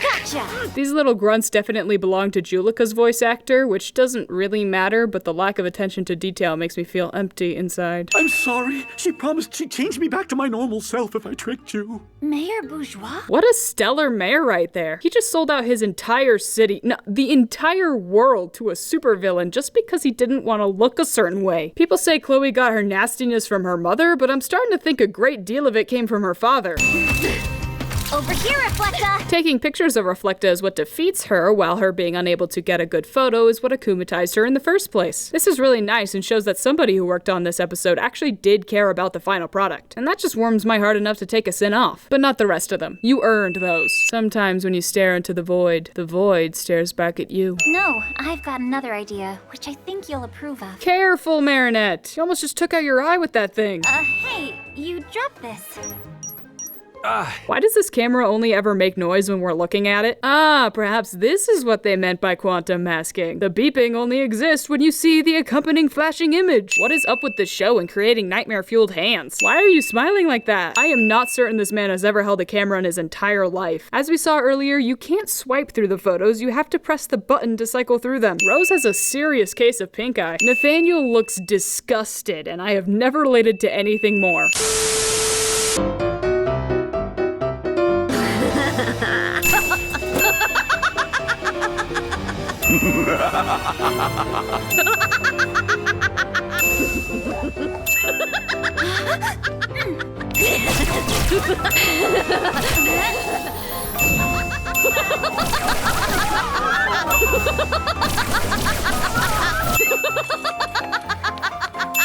Gotcha! These little grunts definitely belong to Julika's voice actor, which doesn't really matter, but the lack of attention to detail makes me feel empty inside. I'm sorry. She promised she'd change me back to my normal self if I tricked you. Mayor Bourgeois? What a stellar mayor right there. He just sold out his entire city, no, the entire world to a supervillain just because he didn't want to look a certain way. People say Chloe got her nastiness from her mother, but I'm starting to think a great deal of it came from her father. Over here, Reflekta! Taking pictures of Reflekta is what defeats her, while her being unable to get a good photo is what akumatized her in the first place. This is really nice and shows that somebody who worked on this episode actually did care about the final product. And that just warms my heart enough to take a sin off. But not the rest of them. You earned those. Sometimes when you stare into the void stares back at you. No, I've got another idea, which I think you'll approve of. Careful, Marinette! You almost just took out your eye with that thing. Hey, you dropped this. Why does this camera only ever make noise when we're looking at it? Ah, perhaps this is what they meant by quantum masking. The beeping only exists when you see the accompanying flashing image. What is up with this show and creating nightmare-fueled hands? Why are you smiling like that? I am not certain this man has ever held a camera in his entire life. As we saw earlier, you can't swipe through the photos, you have to press the button to cycle through them. Rose has a serious case of pink eye. Nathaniel looks disgusted, and I have never related to anything more.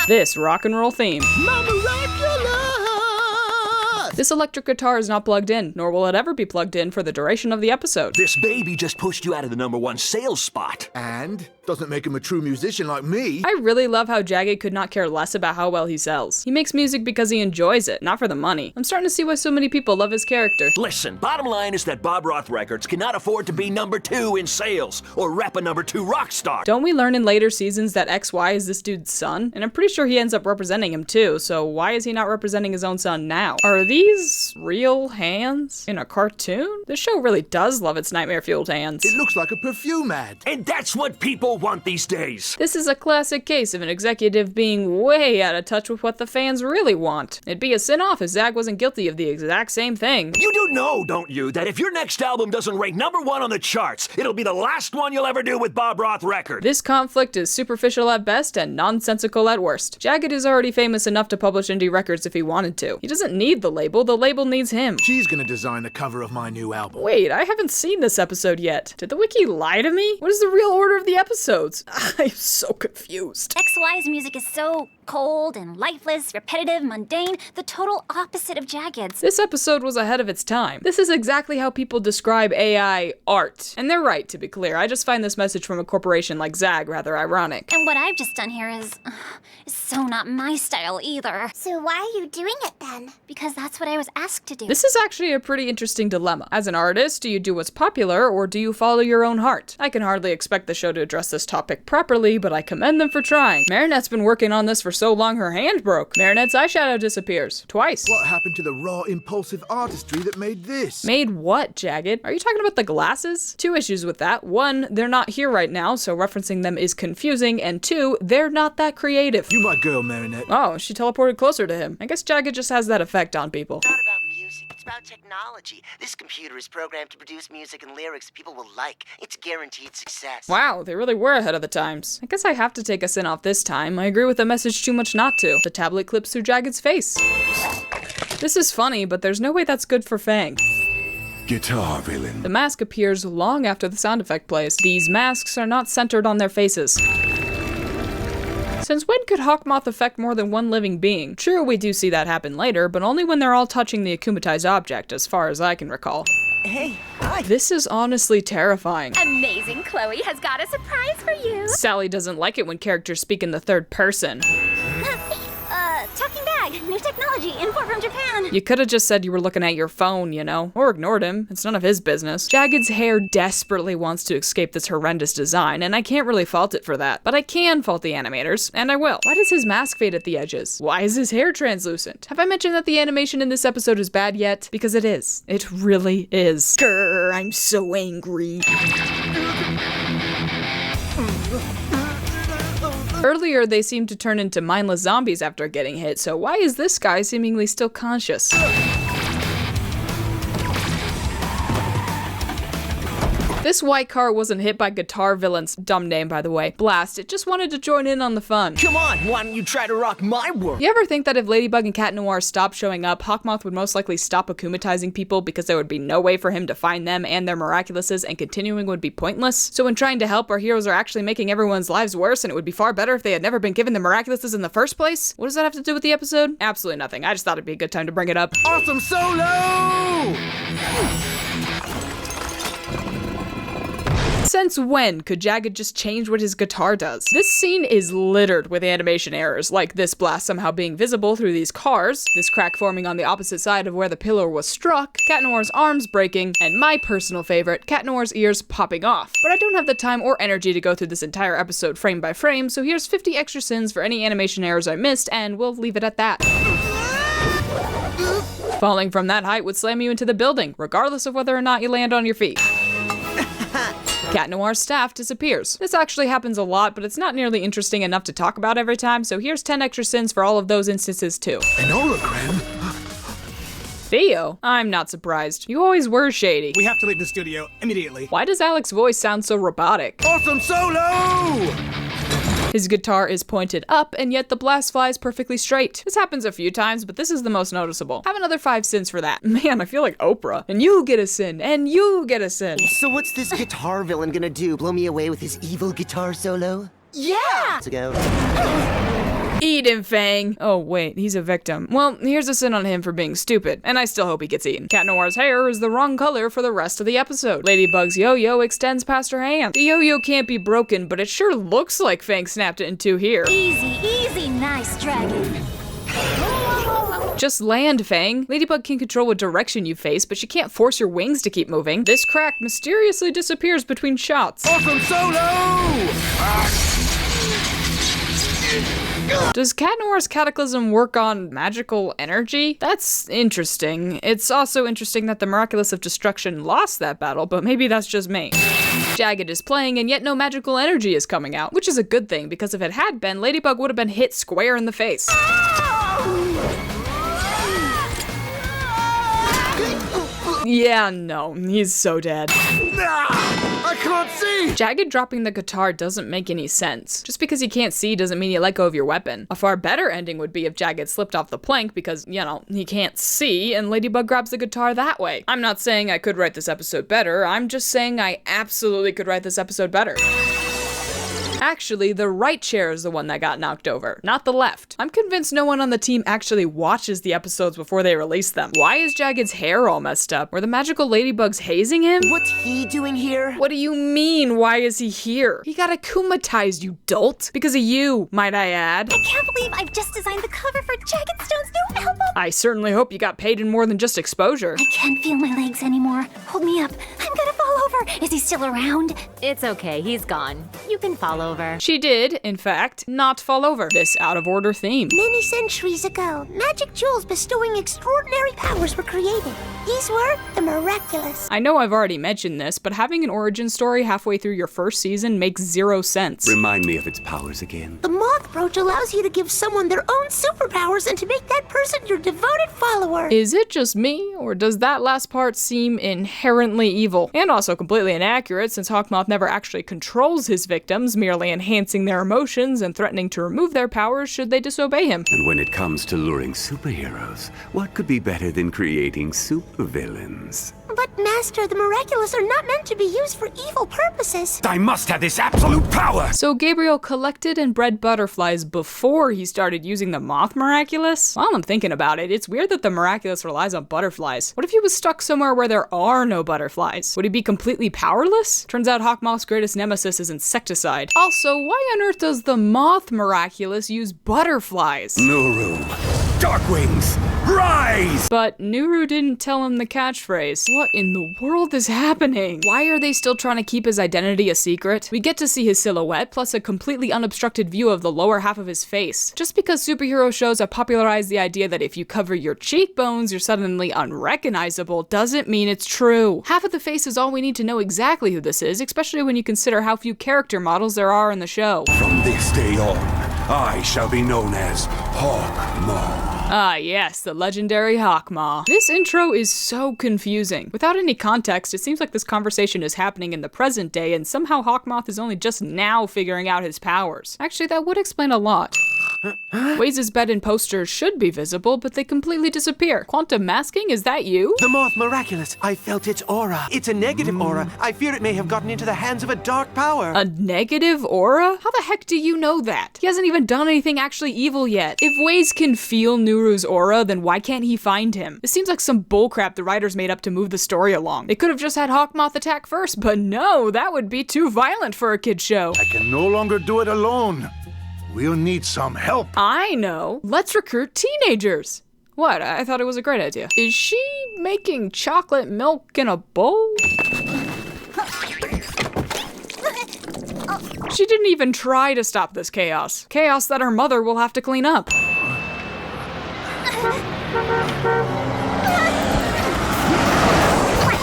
This rock and roll theme. This electric guitar is not plugged in, nor will it ever be plugged in for the duration of the episode. This baby just pushed you out of the #1 sales spot. And? Doesn't make him a true musician like me. I really love how Jagged could not care less about how well he sells. He makes music because he enjoys it, not for the money. I'm starting to see why so many people love his character. Listen, bottom line is that Bob Roth Records cannot afford to be #2 in sales or rep a #2 rock star. Don't we learn in later seasons that XY is this dude's son? And I'm pretty sure he ends up representing him too, so why is he not representing his own son now? Are these real hands in a cartoon? This show really does love its nightmare-fueled hands. It looks like a perfume ad. And that's what people want these days. This is a classic case of an executive being way out of touch with what the fans really want. It'd be a sin-off if ZAG wasn't guilty of the exact same thing. You do know, don't you, that if your next album doesn't rank #1 on the charts, it'll be the last one you'll ever do with Bob Roth Records. This conflict is superficial at best and nonsensical at worst. Jagged is already famous enough to publish indie records if he wanted to. He doesn't need the label needs him. She's gonna design the cover of my new album. Wait, I haven't seen this episode yet. Did the wiki lie to me? What is the real order of the episodes? I'm so confused. XY's music is so cold and lifeless, repetitive, mundane, the total opposite of Jagged's. This episode was ahead of its time. This is exactly how people describe AI art. And they're right, to be clear. I just find this message from a corporation like ZAG rather ironic. And what I've just done here is so not my style either. So why are you doing it then? Because that's what I was asked to do. This is actually a pretty interesting dilemma. As an artist, do you do what's popular or do you follow your own heart? I can hardly expect the show to address this topic properly, but I commend them for trying. Marinette's been working on this for so long her hand broke. Marinette's eyeshadow disappears. Twice. What happened to the raw, impulsive artistry that made this? Made what, Jagged? Are you talking about the glasses? Two issues with that. One, they're not here right now, so referencing them is confusing, and two, they're not that creative. You my girl, Marinette. Oh, she teleported closer to him. I guess Jagged just has that effect on people. It's not about music, it's about technology. This computer is programmed to produce music and lyrics people will like. It's guaranteed success. Wow, they really were ahead of the times. I guess I have to take a sin off this time. I agree with the message too much not to. The tablet clips through Jagged's face. This is funny, but there's no way that's good for Fang. Guitar villain. The mask appears long after the sound effect plays. These masks are not centered on their faces. Since when could Hawkmoth affect more than one living being? True, we do see that happen later, but only when they're all touching the akumatized object, as far as I can recall. Hey, hi. This is honestly terrifying. Amazing Chloe has got a surprise for you. Sally doesn't like it when characters speak in the third person. Talking bag. New technology. Import from Japan. You could have just said you were looking at your phone, you know, or ignored him. It's none of his business. Jagged's hair desperately wants to escape this horrendous design, and I can't really fault it for that. But I can fault the animators, and I will. Why does his mask fade at the edges? Why is his hair translucent? Have I mentioned that the animation in this episode is bad yet? Because it is. It really is. Grr, I'm so angry. Earlier, they seemed to turn into mindless zombies after getting hit, so why is this guy seemingly still conscious? This white car wasn't hit by Guitar Villain's dumb name, by the way. Blast, it just wanted to join in on the fun. Come on, why don't you try to rock my world? You ever think that if Ladybug and Cat Noir stopped showing up, Hawkmoth would most likely stop akumatizing people because there would be no way for him to find them and their Miraculouses, and continuing would be pointless? So when trying to help, our heroes are actually making everyone's lives worse, and it would be far better if they had never been given the Miraculouses in the first place? What does that have to do with the episode? Absolutely nothing. I just thought it'd be a good time to bring it up. Awesome solo! Since when could Jagged just change what his guitar does? This scene is littered with animation errors, like this blast somehow being visible through these cars, this crack forming on the opposite side of where the pillar was struck, Cat Noir's arms breaking, and my personal favorite, Cat Noir's ears popping off. But I don't have the time or energy to go through this entire episode frame by frame, so here's 50 extra sins for any animation errors I missed, and we'll leave it at that. Falling from that height would slam you into the building, regardless of whether or not you land on your feet. Cat Noir's staff disappears. This actually happens a lot, but it's not nearly interesting enough to talk about every time, so here's 10 extra sins for all of those instances too. An hologram? Theo? I'm not surprised. You always were shady. We have to leave the studio immediately. Why does Alex's voice sound so robotic? Awesome solo! His guitar is pointed up, and yet the blast flies perfectly straight. This happens a few times, but this is the most noticeable. Have another 5 sins for that. Man, I feel like Oprah. And you get a sin, and you get a sin. So what's this guitar villain gonna do? Blow me away with his evil guitar solo? Yeah! To go. Eat him, Fang. Oh, wait, he's a victim. Well, here's a sin on him for being stupid, and I still hope he gets eaten. Cat Noir's hair is the wrong color for the rest of the episode. Ladybug's yo-yo extends past her hand. The yo-yo can't be broken, but it sure looks like Fang snapped it in two here. Easy, easy, nice dragon. Just land, Fang. Ladybug can control what direction you face, but she can't force your wings to keep moving. This crack mysteriously disappears between shots. Awesome solo! Does Cat Noir's cataclysm work on magical energy? That's interesting. It's also interesting that the Miraculous of Destruction lost that battle, but maybe that's just me. Jagged is playing, and yet no magical energy is coming out, which is a good thing, because if it had been, Ladybug would have been hit square in the face. Yeah, no, he's so dead. I can't see! Jagged dropping the guitar doesn't make any sense. Just because you can't see doesn't mean you let go of your weapon. A far better ending would be if Jagged slipped off the plank because, you know, he can't see and Ladybug grabs the guitar that way. I'm not saying I could write this episode better, I'm just saying I absolutely could write this episode better. Actually, the right chair is the one that got knocked over, not the left. I'm convinced no one on the team actually watches the episodes before they release them. Why is Jagged's hair all messed up? Were the magical ladybugs hazing him? What's he doing here? What do you mean, why is he here? He got akumatized, you dolt. Because of you, might I add. I can't believe I've just designed the cover for Jagged Stone's new album. I certainly hope you got paid in more than just exposure. I can't feel my legs anymore. Hold me up. I'm gonna fall over. Is he still around? It's okay, he's gone. You can fall over. She did, in fact, not fall over. This out-of-order theme. Many centuries ago, magic jewels bestowing extraordinary powers were created. These were the Miraculous. I know I've already mentioned this, but having an origin story halfway through your first season makes 0 sense. Remind me of its powers again. The moth brooch allows you to give someone their own superpowers and to make that person your devoted follower. Is it just me, or does that last part seem inherently evil? And also completely completely inaccurate since Hawkmoth never actually controls his victims, merely enhancing their emotions and threatening to remove their powers should they disobey him. And when it comes to luring superheroes, what could be better than creating supervillains? But Master, the Miraculous are not meant to be used for evil purposes. I must have this absolute power! So Gabriel collected and bred butterflies before he started using the Moth Miraculous? While I'm thinking about it, it's weird that the Miraculous relies on butterflies. What if he was stuck somewhere where there are no butterflies? Would he be completely powerless? Turns out Hawkmoth's greatest nemesis is insecticide. Also, why on earth does the Moth Miraculous use butterflies? Nuru, Darkwings, rise! But Nuru didn't tell him the catchphrase. What in the world is happening? Why are they still trying to keep his identity a secret? We get to see his silhouette, plus a completely unobstructed view of the lower half of his face. Just because superhero shows have popularized the idea that if you cover your cheekbones, you're suddenly unrecognizable, doesn't mean it's true. Half of the face is all we need to know exactly who this is, especially when you consider how few character models there are in the show. From this day on, I shall be known as Hawkmoth. Ah yes, the legendary Hawkmoth. This intro is so confusing. Without any context, it seems like this conversation is happening in the present day and somehow Hawkmoth is only just now figuring out his powers. Actually, that would explain a lot. Waze's bed and posters should be visible, but they completely disappear. Quantum masking, is that you? The Moth Miraculous. I felt its aura. It's a negative aura. I fear it may have gotten into the hands of a dark power. A negative aura? How the heck do you know that? He hasn't even done anything actually evil yet. If Waze can feel Nuru's aura, then why can't he find him? This seems like some bullcrap the writers made up to move the story along. They could have just had Hawkmoth attack first, but no, that would be too violent for a kid's show. I can no longer do it alone. We'll need some help. I know. Let's recruit teenagers. What? I thought it was a great idea. Is she making chocolate milk in a bowl? She didn't even try to stop this chaos. Chaos that her mother will have to clean up.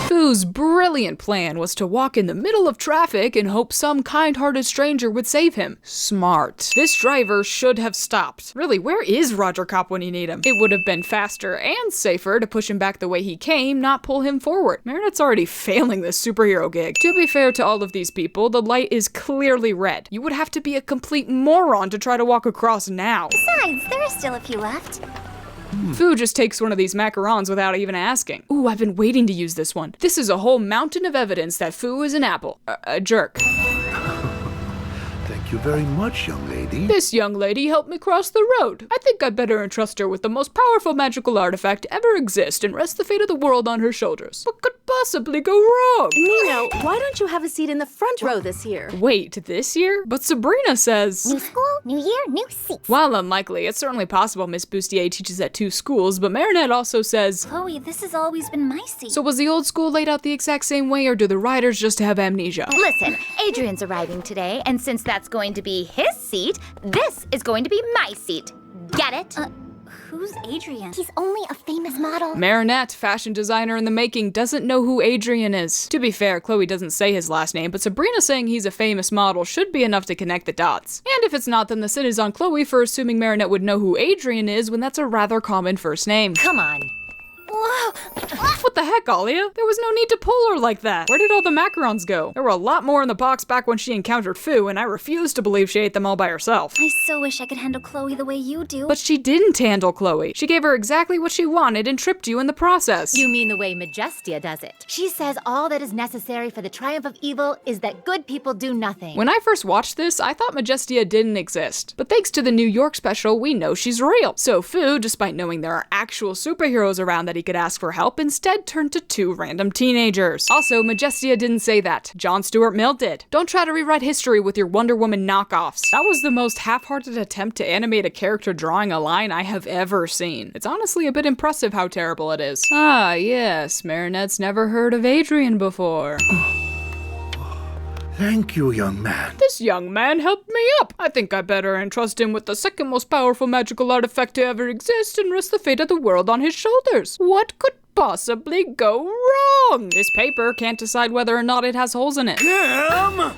Foo's brilliant plan was to walk in the middle of traffic and hope some kind-hearted stranger would save him. Smart. This driver should have stopped. Really, where is Rogercop when you need him? It would have been faster and safer to push him back the way he came, not pull him forward. Marinette's already failing this superhero gig. To be fair to all of these people, the light is clearly red. You would have to be a complete moron to try to walk across now. Besides, there are still a few left. Fu just takes one of these macarons without even asking. Ooh, I've been waiting to use this one. This is a whole mountain of evidence that Fu is an apple. A jerk. Thank you very much, young lady. This young lady helped me cross the road. I think I'd better entrust her with the most powerful magical artifact to ever exist and rest the fate of the world on her shoulders. What could possibly go wrong? Nino, why don't you have a seat in the front row this year? Wait, this year? But Sabrina says... New school, new year, new seats. While unlikely, it's certainly possible Miss Bustier teaches at 2 schools, but Marinette also says... Chloe, this has always been my seat. So was the old school laid out the exact same way, or do the writers just have amnesia? Listen, Adrian's arriving today, and since that's going to be his seat, this is going to be my seat. Get it? Who's Adrian? He's only a famous model. Marinette, fashion designer in the making, doesn't know who Adrian is. To be fair, Chloe doesn't say his last name, but Sabrina saying he's a famous model should be enough to connect the dots. And if it's not, then the sin is on Chloe for assuming Marinette would know who Adrian is when that's a rather common first name. Come on. Whoa! What the heck, Alia? There was no need to pull her like that. Where did all the macarons go? There were a lot more in the box back when she encountered Fu, and I refuse to believe she ate them all by herself. I so wish I could handle Chloe the way you do. But she didn't handle Chloe. She gave her exactly what she wanted and tripped you in the process. You mean the way Majestia does it. She says all that is necessary for the triumph of evil is that good people do nothing. When I first watched this, I thought Majestia didn't exist. But thanks to the New York special, we know she's real. So Fu, despite knowing there are actual superheroes around that he could ask for help, instead turned to 2 random teenagers. Also, Majestia didn't say that. John Stuart Mill did. Don't try to rewrite history with your Wonder Woman knockoffs. That was the most half-hearted attempt to animate a character drawing a line I have ever seen. It's honestly a bit impressive how terrible it is. Ah, yes, Marinette's never heard of Adrian before. Thank you, young man. This young man helped me up. I think I better entrust him with the second most powerful magical artifact to ever exist and rest the fate of the world on his shoulders. What could possibly go wrong? This paper can't decide whether or not it has holes in it. Kim!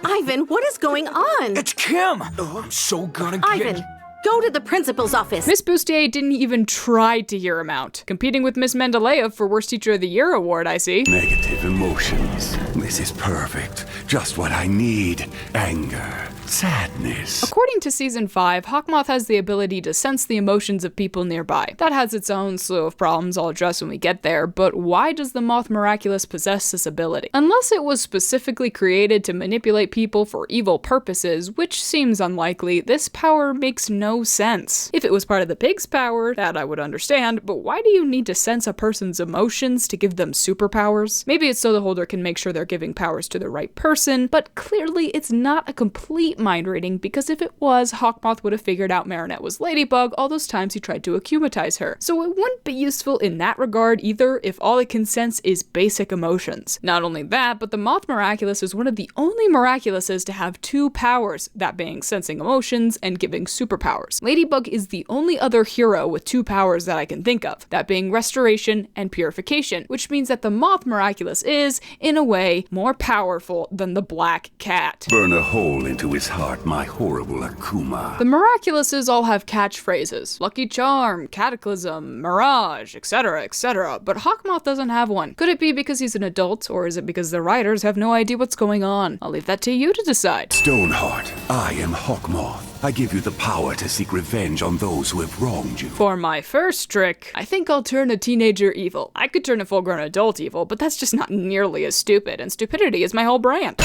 Ivan, what is going on? It's Kim! Oh, I'm so gonna get Ivan, Go to the principal's office. Miss Bustier didn't even try to hear him out. Competing with Miss Mendeleev for Worst Teacher of the Year award, I see. Negative emotions. This is perfect. Just what I need. Anger. Sadness. According to Season 5, Hawkmoth has the ability to sense the emotions of people nearby. That has its own slew of problems I'll address when we get there, but why does the Moth Miraculous possess this ability? Unless it was specifically created to manipulate people for evil purposes, which seems unlikely, this power makes no sense. If it was part of the pig's power, that I would understand, but why do you need to sense a person's emotions to give them superpowers? Maybe it's so the holder can make sure they're giving powers to the right person, but clearly it's not a complete mind reading, because if it was, Hawkmoth would have figured out Marinette was Ladybug all those times he tried to akumatize her. So it wouldn't be useful in that regard either if all it can sense is basic emotions. Not only that, but the Moth Miraculous is one of the only Miraculouses to have two powers, that being sensing emotions and giving superpowers. Ladybug is the only other hero with two powers that I can think of, that being restoration and purification, which means that the Moth Miraculous is, in a way, more powerful than the Black Cat. Burn a hole into his heart, my horrible Akuma. The Miraculouses all have catchphrases. Lucky Charm, Cataclysm, Mirage, etc., etc., but Hawkmoth doesn't have one. Could it be because he's an adult, or is it because the writers have no idea what's going on? I'll leave that to you to decide. Stoneheart, I am Hawkmoth. I give you the power to seek revenge on those who have wronged you. For my first trick, I think I'll turn a teenager evil. I could turn a full-grown adult evil, but that's just not nearly as stupid, and stupidity is my whole brand.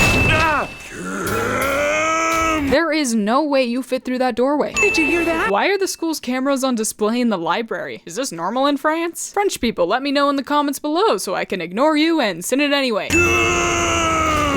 There is no way you fit through that doorway. Did you hear that? Why are the school's cameras on display in the library? Is this normal in France? French people, let me know in the comments below so I can ignore you and send it anyway.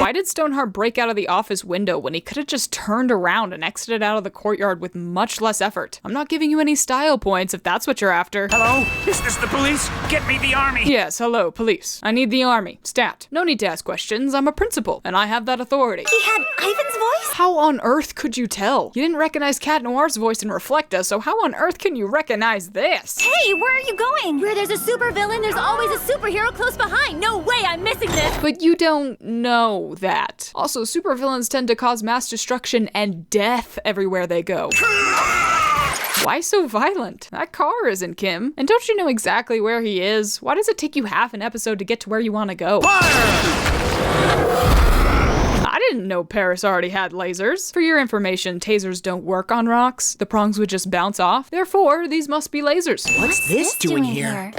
Why did Stoneheart break out of the office window when he could have just turned around and exited out of the courtyard with much less effort? I'm not giving you any style points if that's what you're after. Hello? Is this the police? Get me the army! Yes, hello, police. I need the army. Stat. No need to ask questions. I'm a principal, and I have that authority. He had Ivan's voice? How on earth could you tell? You didn't recognize Cat Noir's voice in Reflekta, so how on earth can you recognize this? Hey, where are you going? Where there's a supervillain, there's always a superhero close behind. No way I'm missing this! But you don't know that. Also, supervillains tend to cause mass destruction and death everywhere they go. Why so violent? That car isn't Kim. And don't you know exactly where he is? Why does it take you half an episode to get to where you want to go? I didn't know Paris already had lasers. For your information, tasers don't work on rocks. The prongs would just bounce off. Therefore, these must be lasers. What's this doing here?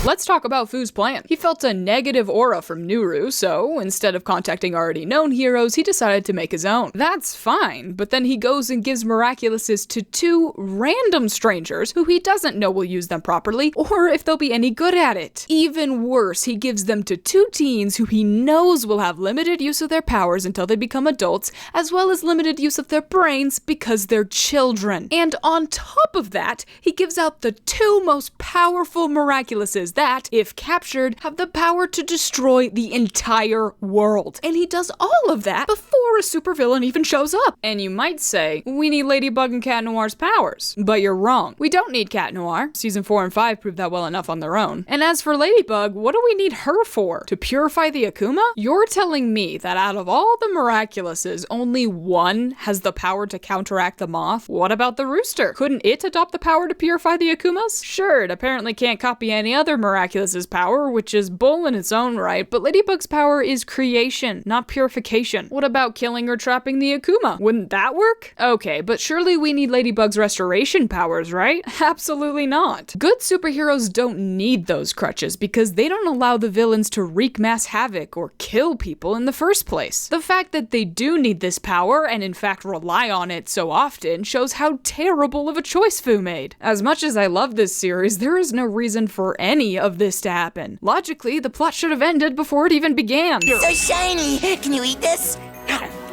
Let's talk about Fu's plan. He felt a negative aura from Nuru, so instead of contacting already known heroes, he decided to make his own. That's fine, but then he goes and gives Miraculouses to two random strangers who he doesn't know will use them properly, or if they'll be any good at it. Even worse, he gives them to two teens who he knows will have limited use of their powers until they become adults, as well as limited use of their brains because they're children. And on top of that, he gives out the two most powerful Miraculouses that, if captured, have the power to destroy the entire world. And he does all of that before a supervillain even shows up. And you might say, we need Ladybug and Cat Noir's powers. But you're wrong. We don't need Cat Noir. Season 4 and 5 proved that well enough on their own. And as for Ladybug, what do we need her for? To purify the Akuma? You're telling me that out of all the Miraculouses, only one has the power to counteract the moth? What about the rooster? Couldn't it adopt the power to purify the Akumas? Sure, it apparently can't copy any other Miraculous's power, which is bull in its own right, but Ladybug's power is creation, not purification. What about killing or trapping the Akuma? Wouldn't that work? Okay, but surely we need Ladybug's restoration powers, right? Absolutely not. Good superheroes don't need those crutches because they don't allow the villains to wreak mass havoc or kill people in the first place. The fact that they do need this power, and in fact rely on it so often, shows how terrible of a choice Fu made. As much as I love this series, there is no reason for any of this to happen. Logically, the plot should have ended before it even began. So shiny! Can you eat this?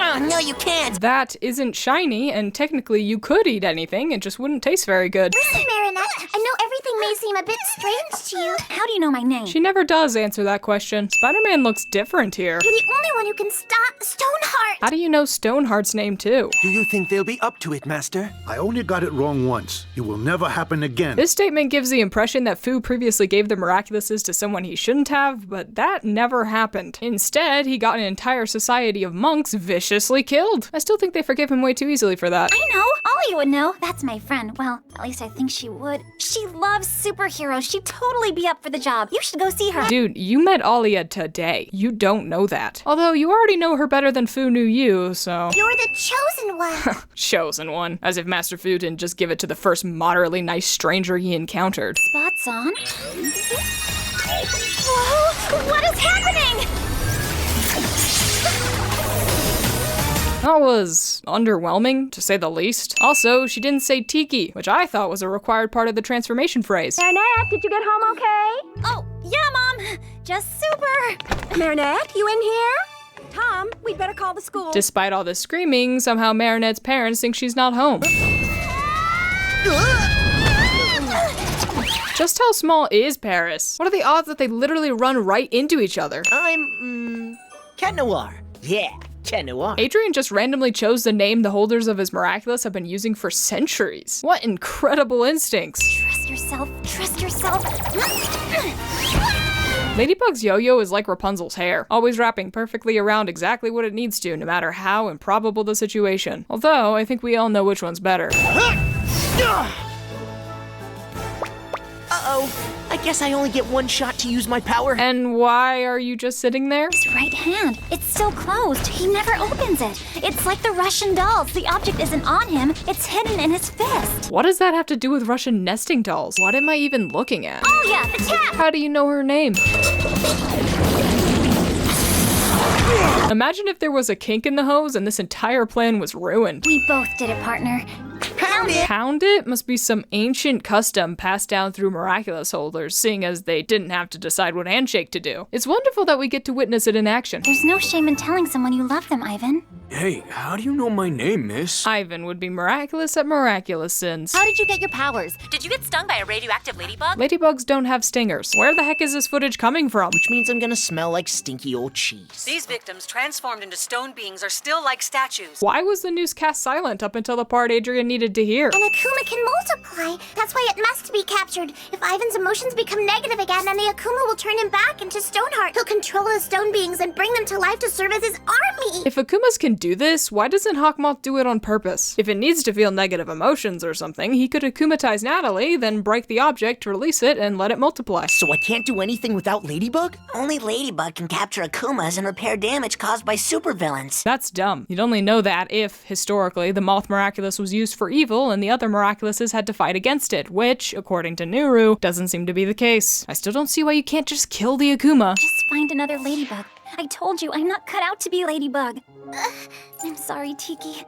Oh, no, you can't! That isn't shiny, and technically you could eat anything, it just wouldn't taste very good. Listen, Marinette, I know everything may seem a bit strange to you. How do you know my name? She never does answer that question. Spider-Man looks different here. You're the only one who can stop Stoneheart. How do you know Stoneheart's name too? Do you think they'll be up to it, Master? I only got it wrong once. It will never happen again. This statement gives the impression that Fu previously gave the Miraculouses to someone he shouldn't have, but that never happened. Instead, he got an entire society of monks viciously killed. I still think they forgive him way too easily for that. I know. Ollie would know. That's my friend. Well, at least I think she would. She loves superheroes. She'd totally be up for the job. You should go see her. Dude, you met Alia today. You don't know that. Although you already know her better than Fu knew you, so... You're the chosen one. Chosen one. As if Master Fu didn't just give it to the first moderately nice stranger he encountered. Spots on. Whoa! What is happening? That was underwhelming, to say the least. Also, she didn't say Tiki, which I thought was a required part of the transformation phrase. Marinette, did you get home okay? Oh, yeah, Mom. Just super. Marinette, you in here? Tom, we'd better call the school. Despite all this screaming, somehow Marinette's parents think she's not home. Just how small is Paris? What are the odds that they literally run right into each other? I'm, Cat Noir. Yeah, Cat Noir. Adrian just randomly chose the name the holders of his Miraculous have been using for centuries. What incredible instincts. Trust yourself. Trust yourself. Ladybug's yo-yo is like Rapunzel's hair, always wrapping perfectly around exactly what it needs to, no matter how improbable the situation. Although, I think we all know which one's better. Uh-oh. I guess I only get one shot to use my power. And why are you just sitting there? His right hand. It's still closed. He never opens it. It's like the Russian dolls. The object isn't on him. It's hidden in his fist. What does that have to do with Russian nesting dolls? What am I even looking at? Oh yeah, the tap! How do you know her name? Imagine if there was a kink in the hose and this entire plan was ruined. We both did it, partner. Pound it! Pound it must be some ancient custom passed down through Miraculous holders, seeing as they didn't have to decide what handshake to do. It's wonderful that we get to witness it in action. There's no shame in telling someone you love them, Ivan. Hey, how do you know my name, miss? Ivan would be miraculous at miraculous sins. How did you get your powers? Did you get stung by a radioactive ladybug? Ladybugs don't have stingers. Where the heck is this footage coming from? Which means I'm gonna smell like stinky old cheese. These victims transformed into stone beings are still like statues. Why was the news cast silent up until the part Adrian needed to hear? An Akuma can multiply. That's why it must be captured. If Ivan's emotions become negative again, then the Akuma will turn him back into Stoneheart. He'll control the stone beings and bring them to life to serve as his army. If Akumas can do this, why doesn't Hawkmoth do it on purpose? If it needs to feel negative emotions or something, he could Akumatize Natalie, then break the object, release it, and let it multiply. So I can't do anything without Ladybug? Only Ladybug can capture Akumas and repair damage caused by supervillains. That's dumb. You'd only know that if, historically, the Moth Miraculous was used for evil and the other Miraculouses had to fight against it, which, according to Nuru, doesn't seem to be the case. I still don't see why you can't just kill the Akuma. Just find another Ladybug. I told you, I'm not cut out to be Ladybug. I'm sorry, Tiki.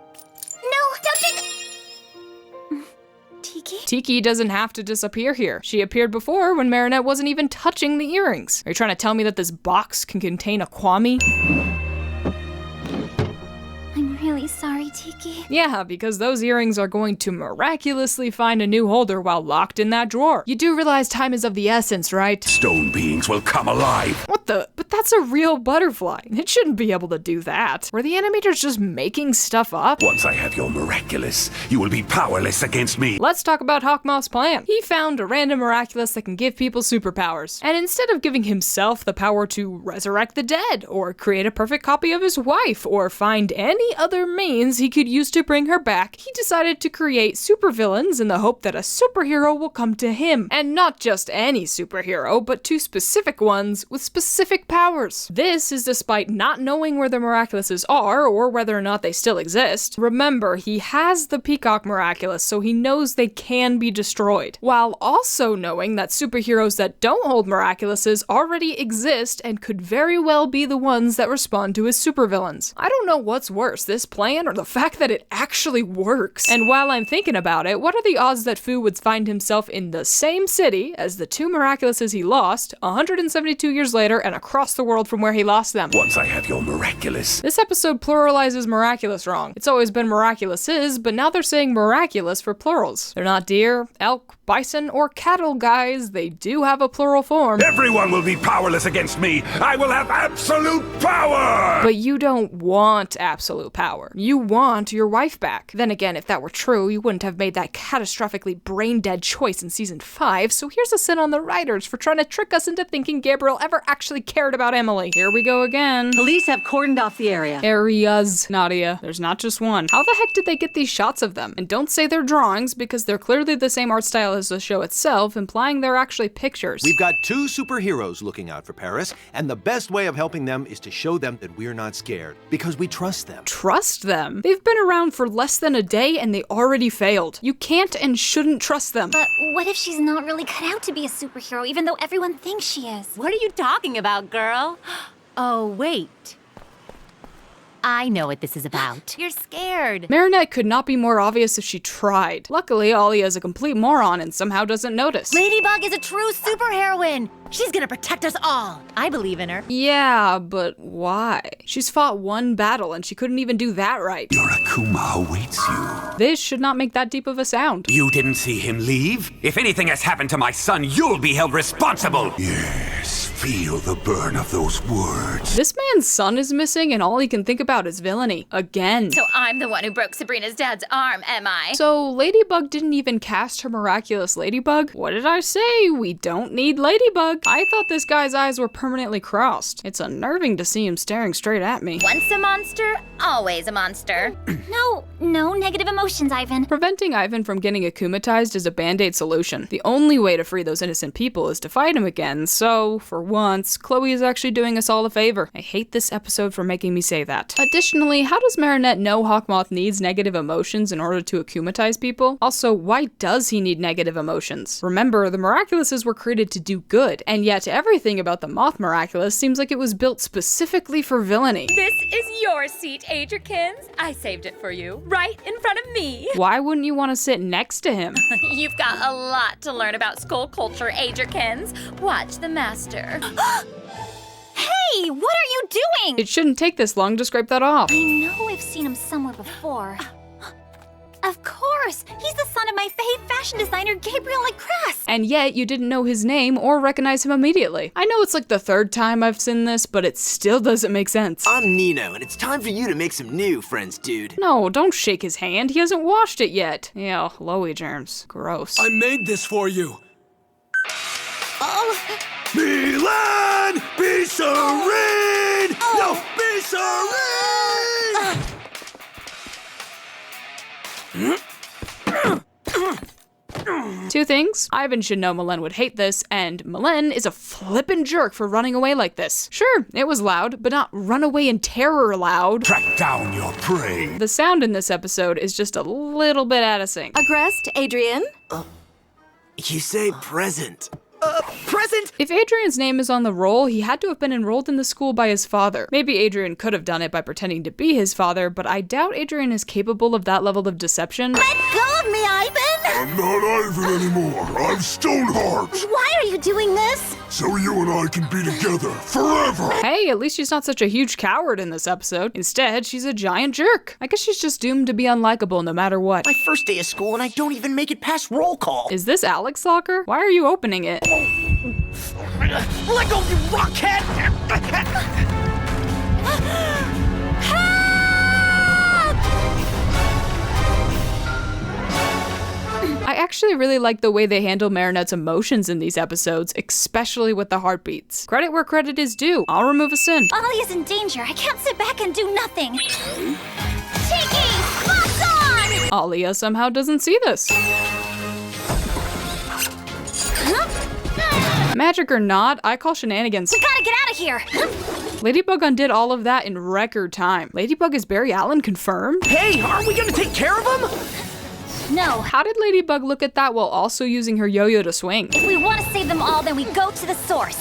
No, don't do Tiki? Tiki doesn't have to disappear here. She appeared before when Marinette wasn't even touching the earrings. Are you trying to tell me that this box can contain a Kwame? I'm really sorry, Tiki. Yeah, because those earrings are going to miraculously find a new holder while locked in that drawer. You do realize time is of the essence, right? Stone beings will come alive. What the? But that's a real butterfly. It shouldn't be able to do that. Were the animators just making stuff up? Once I have your Miraculous, you will be powerless against me. Let's talk about Hawkmoth's plan. He found a random Miraculous that can give people superpowers. And instead of giving himself the power to resurrect the dead, or create a perfect copy of his wife, or find any other means he could use to bring her back, he decided to create supervillains in the hope that a superhero will come to him. And not just any superhero, but two specific ones with specific powers. This is despite not knowing where the Miraculouses are, or whether or not they still exist. Remember, he has the Peacock Miraculous, so he knows they can be destroyed, while also knowing that superheroes that don't hold Miraculouses already exist and could very well be the ones that respond to his supervillains. I don't know what's worse, this plan or the fact that it actually works. And while I'm thinking about it, what are the odds that Fu would find himself in the same city as the two Miraculouses he lost 172 years later and across the world from where he lost them? Once I have your Miraculous. This episode pluralizes miraculous wrong. It's always been Miraculouses, but now they're saying miraculous for plurals. They're not deer, elk, Bison or cattle, guys. They do have a plural form. Everyone will be powerless against me. I will have absolute power! But you don't want absolute power. You want your wife back. Then again, if that were true, you wouldn't have made that catastrophically brain-dead choice in season 5, so here's a sin on the writers for trying to trick us into thinking Gabriel ever actually cared about Emily. Here we go again. Police have cordoned off the area. Areas, Nadia. There's not just one. How the heck did they get these shots of them? And don't say they're drawings, because they're clearly the same art style as the show itself, implying they're actually pictures. We've got 2 superheroes looking out for Paris, and the best way of helping them is to show them that we're not scared, because we trust them. Trust them? They've been around for less than a day and they already failed. You can't and shouldn't trust them. But what if she's not really cut out to be a superhero, even though everyone thinks she is? What are you talking about, girl? Oh, wait. I know what this is about. You're scared. Marinette could not be more obvious if she tried. Luckily, Alia is a complete moron and somehow doesn't notice. Ladybug is a true superheroine. She's gonna protect us all. I believe in her. Yeah, but why? She's fought one battle and she couldn't even do that right. Your Akuma awaits you. This should not make that deep of a sound. You didn't see him leave? If anything has happened to my son, you'll be held responsible. Yes, feel the burn of those words. This man's son is missing and all he can think about is villainy. Again. So I'm the one who broke Sabrina's dad's arm, am I? So Ladybug didn't even cast her Miraculous Ladybug? What did I say? We don't need Ladybug. I thought this guy's eyes were permanently crossed. It's unnerving to see him staring straight at me. Once a monster, always a monster. No negative emotions, Ivan. Preventing Ivan from getting akumatized is a band-aid solution. The only way to free those innocent people is to fight him again, so, for once, Chloe is actually doing us all a favor. I hate this episode for making me say that. Additionally, how does Marinette know Hawkmoth needs negative emotions in order to akumatize people? Also, why does he need negative emotions? Remember, the Miraculouses were created to do good, and yet everything about the Moth Miraculous seems like it was built specifically for villainy. This is your seat, Adrikins. I saved it for you, right in front of me. Why wouldn't you want to sit next to him? You've got a lot to learn about skull culture, Adrikins. Watch the master. Hey, what are you doing? It shouldn't take this long to scrape that off. I know I've seen him somewhere before. Of course! He's the son of my fave fashion designer, Gabriel Lacrasse! And yet, you didn't know his name or recognize him immediately. I know it's like the 3rd time I've seen this, but it still doesn't make sense. I'm Nino, and it's time for you to make some new friends, dude. No, don't shake his hand. He hasn't washed it yet. Ew, Loey germs. Gross. I made this for you. Oh! Milan! Be serene! No, be serene! Two things. Ivan should know Milan would hate this, and Milan is a flippin' jerk for running away like this. Sure, it was loud, but not run away in terror loud. Track down your prey. The sound in this episode is just a little bit out of sync. Agrest, Adrian? You say present. Present? If Adrian's name is on the roll, he had to have been enrolled in the school by his father. Maybe Adrian could have done it by pretending to be his father, but I doubt Adrian is capable of that level of deception. Let go of me, Ivan! I'm not Ivan anymore. I'm Stoneheart. Why are you doing this? So you and I can be together forever. Hey, at least she's not such a huge coward in this episode. Instead, she's a giant jerk. I guess she's just doomed to be unlikable no matter what. My first day of school and I don't even make it past roll call. Is this Alex locker? Why are you opening it? Let go, you rockhead! I actually really like the way they handle Marinette's emotions in these episodes, especially with the heartbeats. Credit where credit is due. I'll remove a sin. Olia's in danger. I can't sit back and do nothing. Tiki, spots on! Alia somehow doesn't see this. Magic or not, I call shenanigans. We gotta get out of here! Ladybug undid all of that in record time. Ladybug is Barry Allen confirmed? Hey, aren't we gonna take care of him? No. How did Ladybug look at that while also using her yo-yo to swing? If we want to save them all, then we go to the source.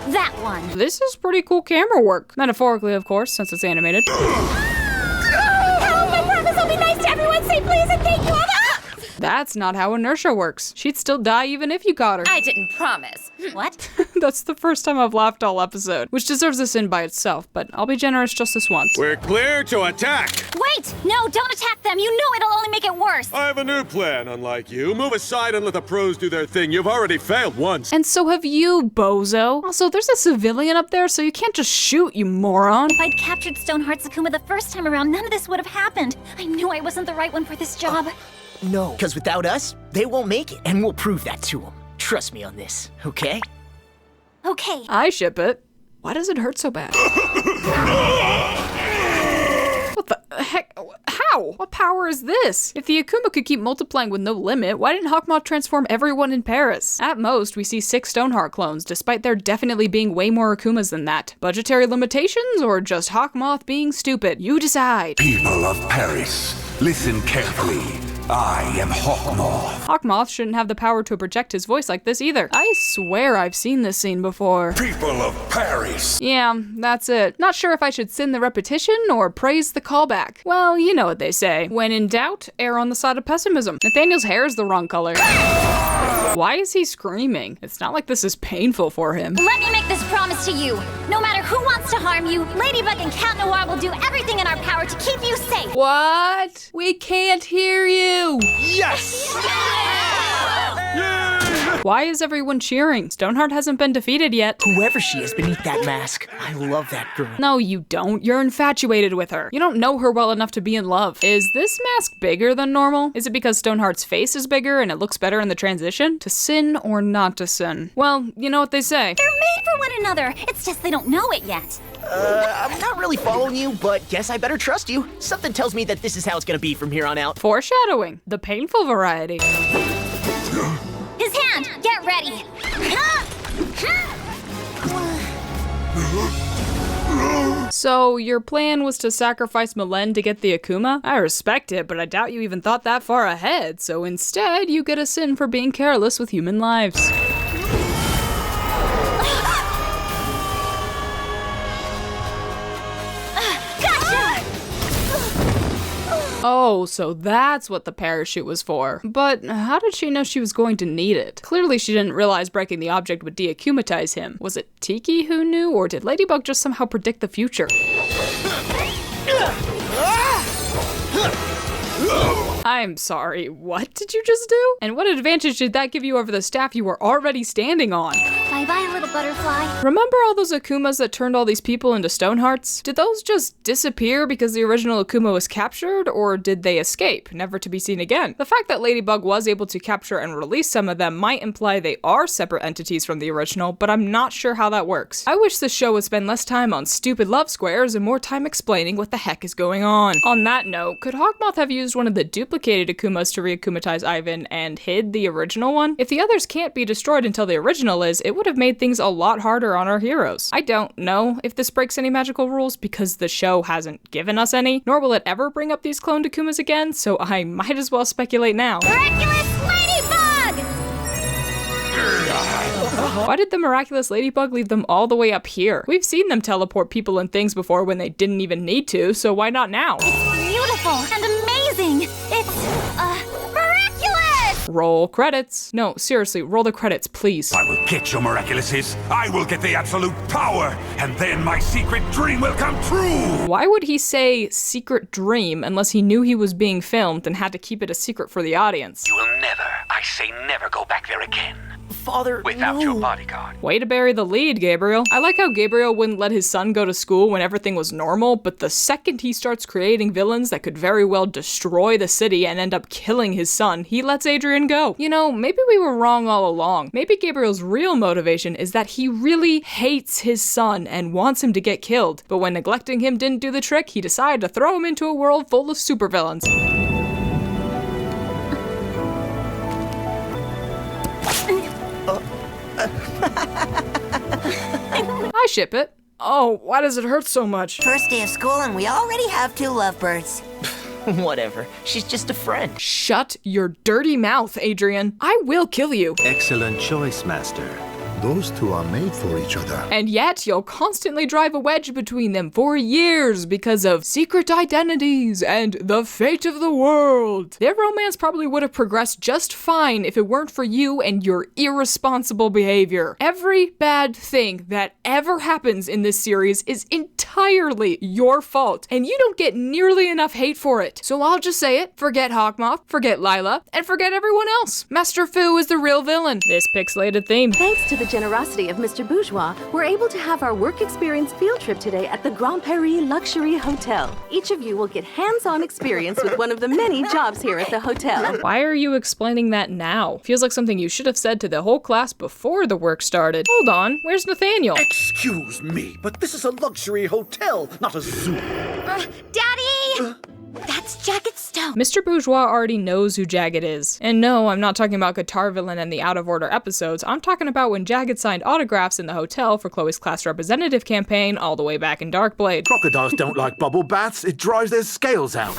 That one. This is pretty cool camera work. Metaphorically, of course, since it's animated. Help! I promise I'll be nice to everyone. Say please and thank you. That's not how inertia works. She'd still die even if you caught her. I didn't promise. What? That's the first time I've laughed all episode, which deserves a sin by itself, but I'll be generous just this once. We're clear to attack! Wait! No, don't attack them! You know it'll only make it worse! I have a new plan, unlike you. Move aside and let the pros do their thing. You've already failed once. And so have you, bozo. Also, there's a civilian up there, so you can't just shoot, you moron. If I'd captured Stoneheart's Akuma the first time around, none of this would have happened. I knew I wasn't the right one for this job. No, because without us, they won't make it, and we'll prove that to them. Trust me on this, okay? Okay. I ship it. Why does it hurt so bad? What the heck? How? What power is this? If the Akuma could keep multiplying with no limit, why didn't Hawkmoth transform everyone in Paris? At most, we see 6 Stoneheart clones, despite there definitely being way more Akumas than that. Budgetary limitations, or just Hawkmoth being stupid? You decide. People of Paris, listen carefully. I am Hawkmoth. Hawkmoth shouldn't have the power to project his voice like this either. I swear I've seen this scene before. People of Paris. Yeah, that's it. Not sure if I should sin the repetition or praise the callback. Well, you know what they say. When in doubt, err on the side of pessimism. Nathaniel's hair is the wrong color. Why is he screaming? It's not like this is painful for him. Let me make this promise to you. No matter who wants to harm you, Ladybug and Cat Noir will do everything in our power to keep you safe. What? We can't hear you. Yes! Why is everyone cheering? Stoneheart hasn't been defeated yet. Whoever she is beneath that mask, I love that girl. No, you don't. You're infatuated with her. You don't know her well enough to be in love. Is this mask bigger than normal? Is it because Stoneheart's face is bigger and it looks better in the transition? To sin or not to sin? Well, you know what they say. They're made for one another. It's just they don't know it yet. I'm not really following you, but guess I better trust you. Something tells me that this is how it's gonna be from here on out. Foreshadowing. The painful variety. His hand! Get ready! So, your plan was to sacrifice Malen to get the Akuma? I respect it, but I doubt you even thought that far ahead, so instead, you get a sin for being careless with human lives. Oh, so that's what the parachute was for. But how did she know she was going to need it? Clearly she didn't realize breaking the object would de-akumatize him. Was it Tiki who knew, or did Ladybug just somehow predict the future? I'm sorry, what did you just do? And what advantage did that give you over the staff you were already standing on? Bye-bye, little butterfly. Remember all those Akumas that turned all these people into Stonehearts? Did those just disappear because the original Akuma was captured, or did they escape, never to be seen again? The fact that Ladybug was able to capture and release some of them might imply they are separate entities from the original, but I'm not sure how that works. I wish this show would spend less time on stupid love squares and more time explaining what the heck is going on. On that note, could Hawkmoth have used one of the duplicated Akumas to re-akumatize Ivan and hid the original one? If the others can't be destroyed until the original is, it would have made things a lot harder on our heroes. I don't know if this breaks any magical rules because the show hasn't given us any, nor will it ever bring up these cloned Akumas again, so I might as well speculate now. Miraculous Ladybug! Why did the Miraculous Ladybug leave them all the way up here? We've seen them teleport people and things before when they didn't even need to, so why not now? It's beautiful and amazing! It's, miraculous! Roll credits. No, seriously, roll the credits, please. I will get your Miraculouses. I will get the absolute power, and then my secret dream will come true! Why would he say secret dream unless he knew he was being filmed and had to keep it a secret for the audience? You will never, I say never, go back there again. Father, without your bodyguard. Way to bury the lead, Gabriel. I like how Gabriel wouldn't let his son go to school when everything was normal, but the second he starts creating villains that could very well destroy the city and end up killing his son, he lets Adrian go. You know, maybe we were wrong all along. Maybe Gabriel's real motivation is that he really hates his son and wants him to get killed, but when neglecting him didn't do the trick, he decided to throw him into a world full of supervillains. I ship it. Oh, why does it hurt so much? First day of school and we already have 2 lovebirds. Whatever. She's just a friend. Shut your dirty mouth, Adrian. I will kill you. Excellent choice, Master. Those two are made for each other. And yet, you'll constantly drive a wedge between them for years because of secret identities and the fate of the world. Their romance probably would have progressed just fine if it weren't for you and your irresponsible behavior. Every bad thing that ever happens in this series is entirely your fault, and you don't get nearly enough hate for it. So I'll just say it. Forget Hawkmoth, forget Lila, and forget everyone else. Master Fu is the real villain. This pixelated theme. Thanks to the generosity of Mr. Bourgeois, we're able to have our work experience field trip today at the Grand Paris Luxury Hotel. Each of you will get hands-on experience with one of the many jobs here at the hotel. Why are you explaining that now? Feels like something you should have said to the whole class before the work started. Hold on, where's Nathaniel? Excuse me, but this is a luxury hotel, not a zoo. Daddy! That's Jagged Stone. Mr. Bourgeois already knows who Jagged is. And no, I'm not talking about Guitar Villain and the Out of Order episodes. I'm talking about when Jagged signed autographs in the hotel for Chloe's class representative campaign all the way back in Darkblade. Crocodiles don't like bubble baths. It dries their scales out.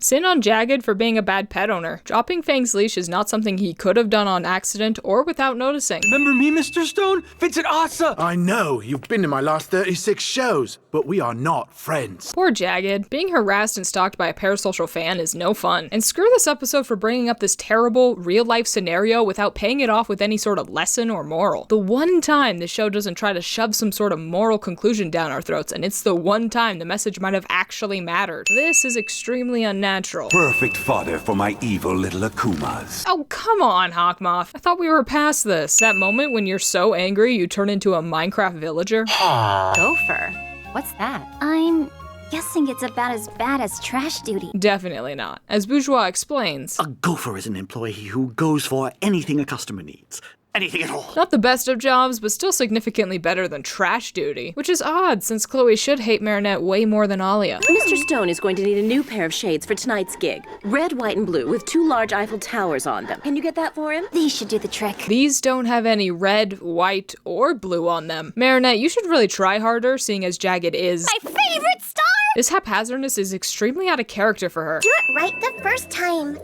Sin on Jagged for being a bad pet owner. Dropping Fang's leash is not something he could have done on accident or without noticing. Remember me, Mr. Stone? Vincent Asa! I know, you've been in my last 36 shows, but we are not friends. Poor Jagged. Being harassed and stalked by a parasocial fan is no fun. And screw this episode for bringing up this terrible, real-life scenario without paying it off with any sort of lesson or moral. The one time the show doesn't try to shove some sort of moral conclusion down our throats, and it's the one time the message might have actually mattered. This is extremely unnatural. Perfect fodder for my evil little Akumas. Oh, come on, Hawkmoth. I thought we were past this. That moment when you're so angry you turn into a Minecraft villager. Gopher? What's that? I'm guessing it's about as bad as trash duty. Definitely not. As Bourgeois explains, A gopher is an employee who goes for anything a customer needs. Anything at all. not the best of jobs, but still significantly better than trash duty. Which is odd, since Chloe should hate Marinette way more than Alia. Mr. Stone is going to need a new pair of shades for tonight's gig. Red, white, and blue with 2 large Eiffel Towers on them. Can you get that for him? These should do the trick. These don't have any red, white, or blue on them. Marinette, you should really try harder, seeing as Jagged is My favorite star! This haphazardness is extremely out of character for her. Do it right the first time.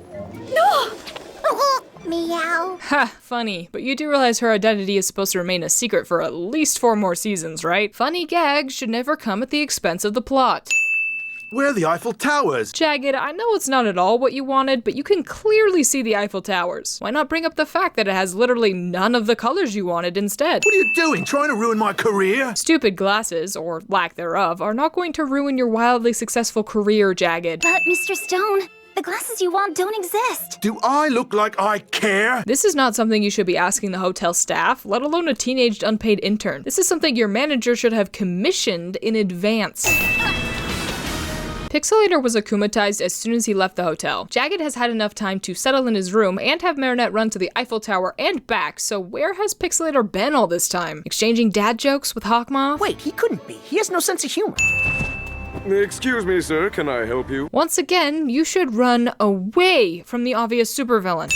No! Meow. Ha, funny. But you do realize her identity is supposed to remain a secret for at least 4 more seasons, right? Funny gags should never come at the expense of the plot. Where are the Eiffel Towers? Jagged, I know it's not at all what you wanted, but you can clearly see the Eiffel Towers. Why not bring up the fact that it has literally none of the colors you wanted instead? What are you doing? Trying to ruin my career? Stupid glasses, or lack thereof, are not going to ruin your wildly successful career, Jagged. But, Mr. Stone, the glasses you want don't exist. Do I look like I care? This is not something you should be asking the hotel staff, let alone a teenaged unpaid intern. This is something your manager should have commissioned in advance. Pixelator was akumatized as soon as he left the hotel. Jagged has had enough time to settle in his room and have Marinette run to the Eiffel Tower and back, so where has Pixelator been all this time? Exchanging dad jokes with Hawkmoth? Wait, he couldn't be. He has no sense of humor. Excuse me, sir. Can I help you? Once again, you should run away from the obvious supervillain.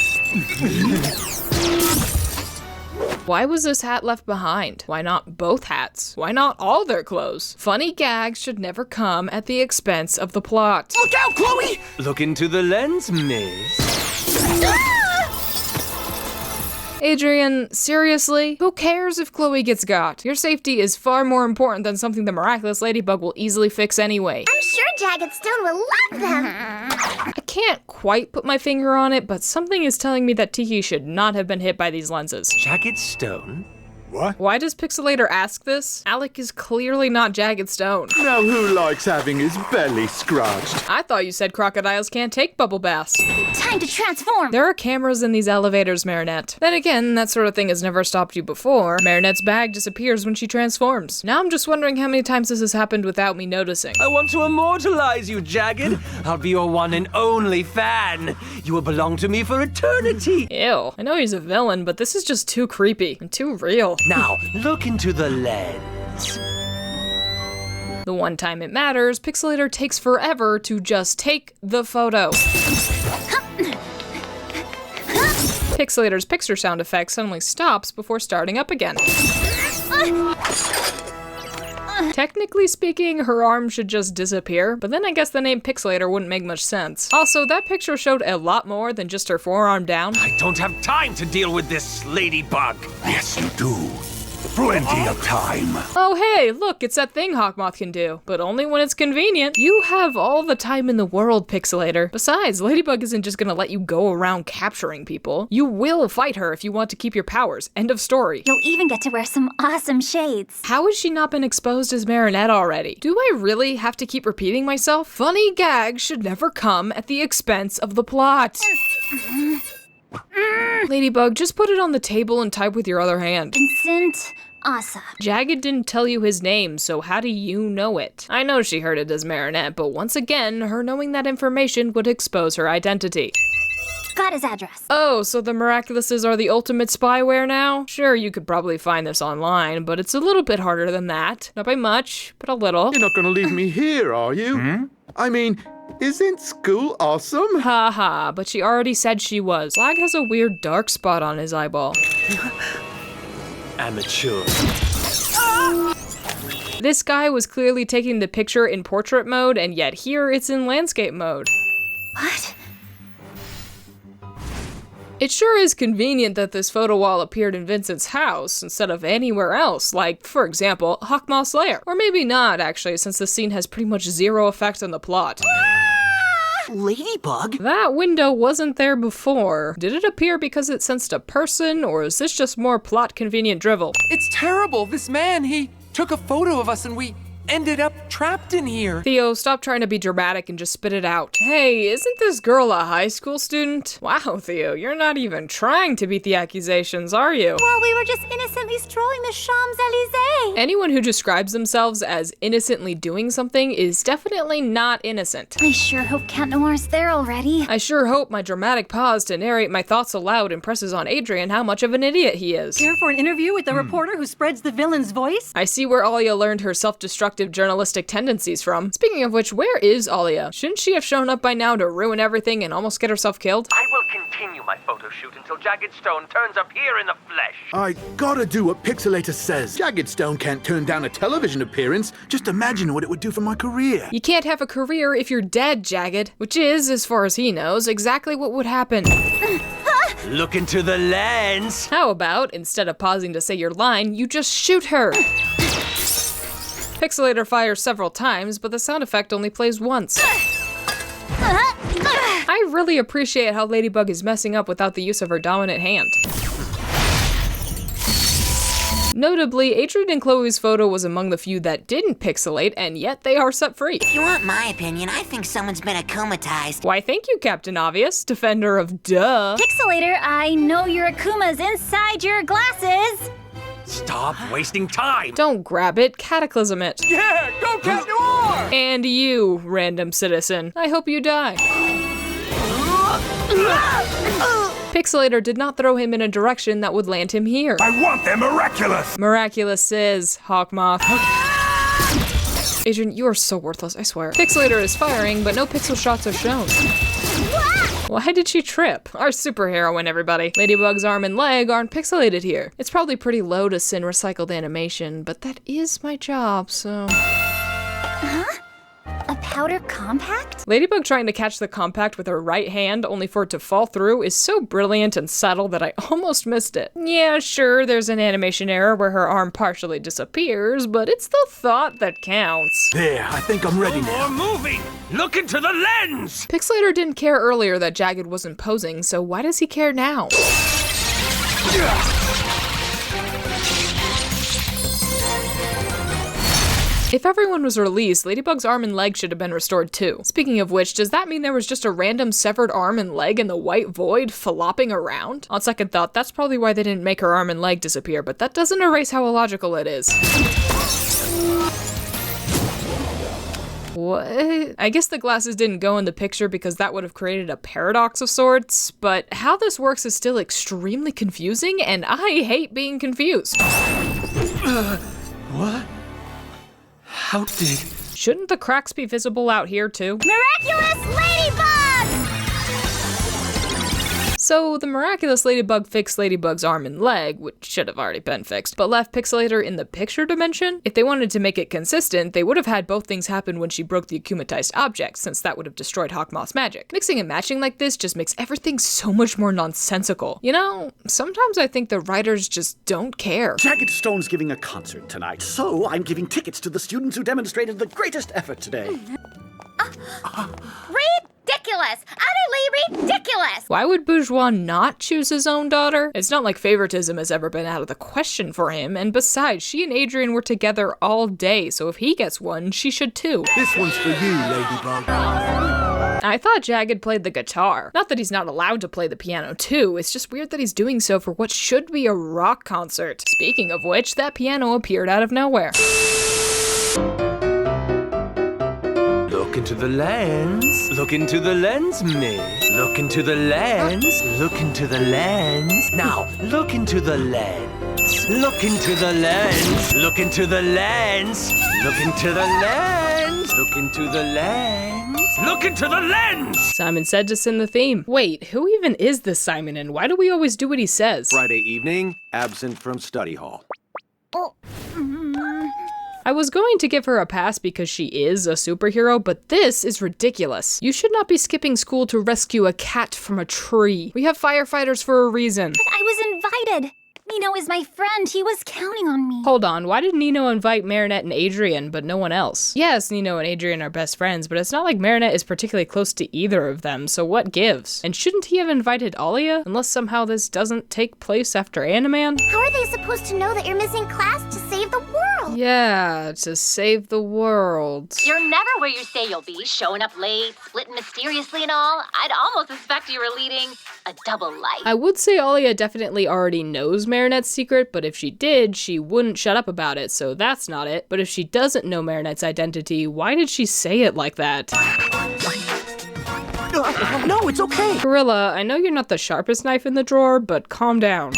Why was this hat left behind? Why not both hats? Why not all their clothes? Funny gags should never come at the expense of the plot. Look out, Chloe! Look into the lens, miss. Adrian, seriously? Who cares if Chloe gets got? Your safety is far more important than something the Miraculous Ladybug will easily fix anyway. I'm sure Jagged Stone will love them. I can't quite put my finger on it, but something is telling me that Tiki should not have been hit by these lenses. Jagged Stone? What? Why does Pixelator ask this? Alec is clearly not Jagged Stone. Now who likes having his belly scratched? I thought you said crocodiles can't take bubble baths. Time to transform! There are cameras in these elevators, Marinette. Then again, that sort of thing has never stopped you before. Marinette's bag disappears when she transforms. Now I'm just wondering how many times this has happened without me noticing. I want to immortalize you, Jagged. I'll be your one and only fan. You will belong to me for eternity. Ew. I know he's a villain, but this is just too creepy and too real. Now, look into the lens. The one time it matters, Pixelator takes forever to just take the photo. Pixelator's picture sound effect suddenly stops before starting up again. 10 Technically speaking, her arm should just disappear, but then I guess the name Pixelator wouldn't make much sense. Also, that picture showed a lot more than just her forearm down. I don't have time to deal with this ladybug. Yes, you do. Plenty of time. Oh hey, look, it's that thing Hawkmoth can do, but only when it's convenient. You have all the time in the world, Pixelator. Besides, Ladybug isn't just gonna let you go around capturing people. You will fight her if you want to keep your powers. End of story. You'll even get to wear some awesome shades. How has she not been exposed as Marinette already? Do I really have to keep repeating myself? Funny gags should never come at the expense of the plot. Ladybug, just put it on the table and type with your other hand. Vincent Asa. Jagged didn't tell you his name, so how do you know it? I know she heard it as Marinette, but once again, her knowing that information would expose her identity. Got his address. Oh, so the Miraculouses are the ultimate spyware now? Sure, you could probably find this online, but it's a little bit harder than that. Not by much, but a little. You're not gonna leave me here, are you? I mean, isn't school awesome? Haha, but she already said she was. Slag has a weird dark spot on his eyeball. Amateur. This guy was clearly taking the picture in portrait mode, and yet here it's in landscape mode. What? It sure is convenient that this photo wall appeared in Vincent's house instead of anywhere else, like, for example, Hawkmoth's lair. Or maybe not, actually, since the scene has pretty much zero effect on the plot. Ladybug? That window wasn't there before. Did it appear because it sensed a person, or is this just more plot-convenient drivel? It's terrible. This man, he took a photo of us and we ended up trapped in here. Theo, stop trying to be dramatic and just spit it out. Hey, isn't this girl a high school student? Wow, Theo, you're not even trying to beat the accusations, are you? Well, we were just innocently strolling the Champs-Élysées. Anyone who describes themselves as innocently doing something is definitely not innocent. I sure hope Cat Noir's there already. I sure hope my dramatic pause to narrate my thoughts aloud impresses on Adrian how much of an idiot he is. Here for an interview with the reporter who spreads the villain's voice? I see where Alia learned her self-destructive journalistic tendencies from. Speaking of which, where is Alia? Shouldn't she have shown up by now to ruin everything and almost get herself killed? I will continue my photo shoot until Jagged Stone turns up here in the flesh. I gotta do what Pixelator says. Jagged Stone can't turn down a television appearance. Just imagine what it would do for my career. You can't have a career if you're dead, Jagged. Which is, as far as he knows, exactly what would happen. Look into the lens. How about, instead of pausing to say your line, you just shoot her? Pixelator fires several times, but the sound effect only plays once. I really appreciate how Ladybug is messing up without the use of her dominant hand. Notably, Adrian and Chloe's photo was among the few that didn't pixelate, and yet they are set free. If you want my opinion, I think someone's been akumatized. Why, thank you, Captain Obvious, defender of duh. Pixelator, I know your Akuma's inside your glasses. Stop wasting time! Don't grab it, cataclysm it. Yeah, go Cat Noir! And you, random citizen, I hope you die. Pixelator did not throw him in a direction that would land him here. I want them miraculous! Miraculous is, Hawkmoth. Adrian, you are so worthless, I swear. Pixelator is firing, but no pixel shots are shown. Why did she trip? Our superheroine, everybody. Ladybug's arm and leg aren't pixelated here. It's probably pretty low to send recycled animation, but that is my job, so... Huh? A powder compact? Ladybug trying to catch the compact with her right hand only for it to fall through is so brilliant and subtle that I almost missed it. Yeah, sure, there's an animation error where her arm partially disappears, but it's the thought that counts. There, I think I'm ready now. More moving! Look into the lens! Pixelator didn't care earlier that Jagged wasn't posing, so why does he care now? If everyone was released, Ladybug's arm and leg should have been restored too. Speaking of which, does that mean there was just a random severed arm and leg in the white void flopping around? On second thought, that's probably why they didn't make her arm and leg disappear, but that doesn't erase how illogical it is. What? I guess the glasses didn't go in the picture because that would have created a paradox of sorts, but how this works is still extremely confusing, and I hate being confused. What? How did... Shouldn't the cracks be visible out here too? Miraculous Ladybug! So the Miraculous Ladybug fixed Ladybug's arm and leg, which should have already been fixed, but left Pixelator in the picture dimension? If they wanted to make it consistent, they would have had both things happen when she broke the akumatized object, since that would have destroyed Hawkmoth's magic. Mixing and matching like this just makes everything so much more nonsensical. You know, sometimes I think the writers just don't care. Jagged Stone's giving a concert tonight, so I'm giving tickets to the students who demonstrated the greatest effort today. Ridiculous! Utterly ridiculous! Why would Bourgeois not choose his own daughter? It's not like favoritism has ever been out of the question for him, and besides, she and Adrian were together all day, so if he gets one, she should too. This one's for you, Ladybug. I thought Jagged played the guitar. Not that he's not allowed to play the piano too, it's just weird that he's doing so for what should be a rock concert. Speaking of which, that piano appeared out of nowhere. Look into the lens. Look into the lens, miss. Look into the lens. Look into the lens. Now, look into the lens. Look into the lens. Look into the lens. Look into the lens. Look into the lens. Look into the lens! Simon said to sing the theme. Wait, who even is this Simon, and why do we always do what he says? Friday evening, absent from study hall. I was going to give her a pass because she is a superhero, but this is ridiculous. You should not be skipping school to rescue a cat from a tree. We have firefighters for a reason. But I was invited. Nino is my friend. He was counting on me. Hold on, why did Nino invite Marinette and Adrian, but no one else? Yes, Nino and Adrian are best friends, but it's not like Marinette is particularly close to either of them, so what gives? And shouldn't he have invited Alia? Unless somehow this doesn't take place after Animan? How are they supposed to know that you're missing class to save the world? Yeah, to save the world. You're never where you say you'll be, showing up late, splitting mysteriously and all. I'd almost suspect you were leading a double life. I would say Alia definitely already knows Marinette's secret, but if she did, she wouldn't shut up about it, so that's not it. But if she doesn't know Marinette's identity, why did she say it like that? No, it's okay. Gorilla, I know you're not the sharpest knife in the drawer, but calm down.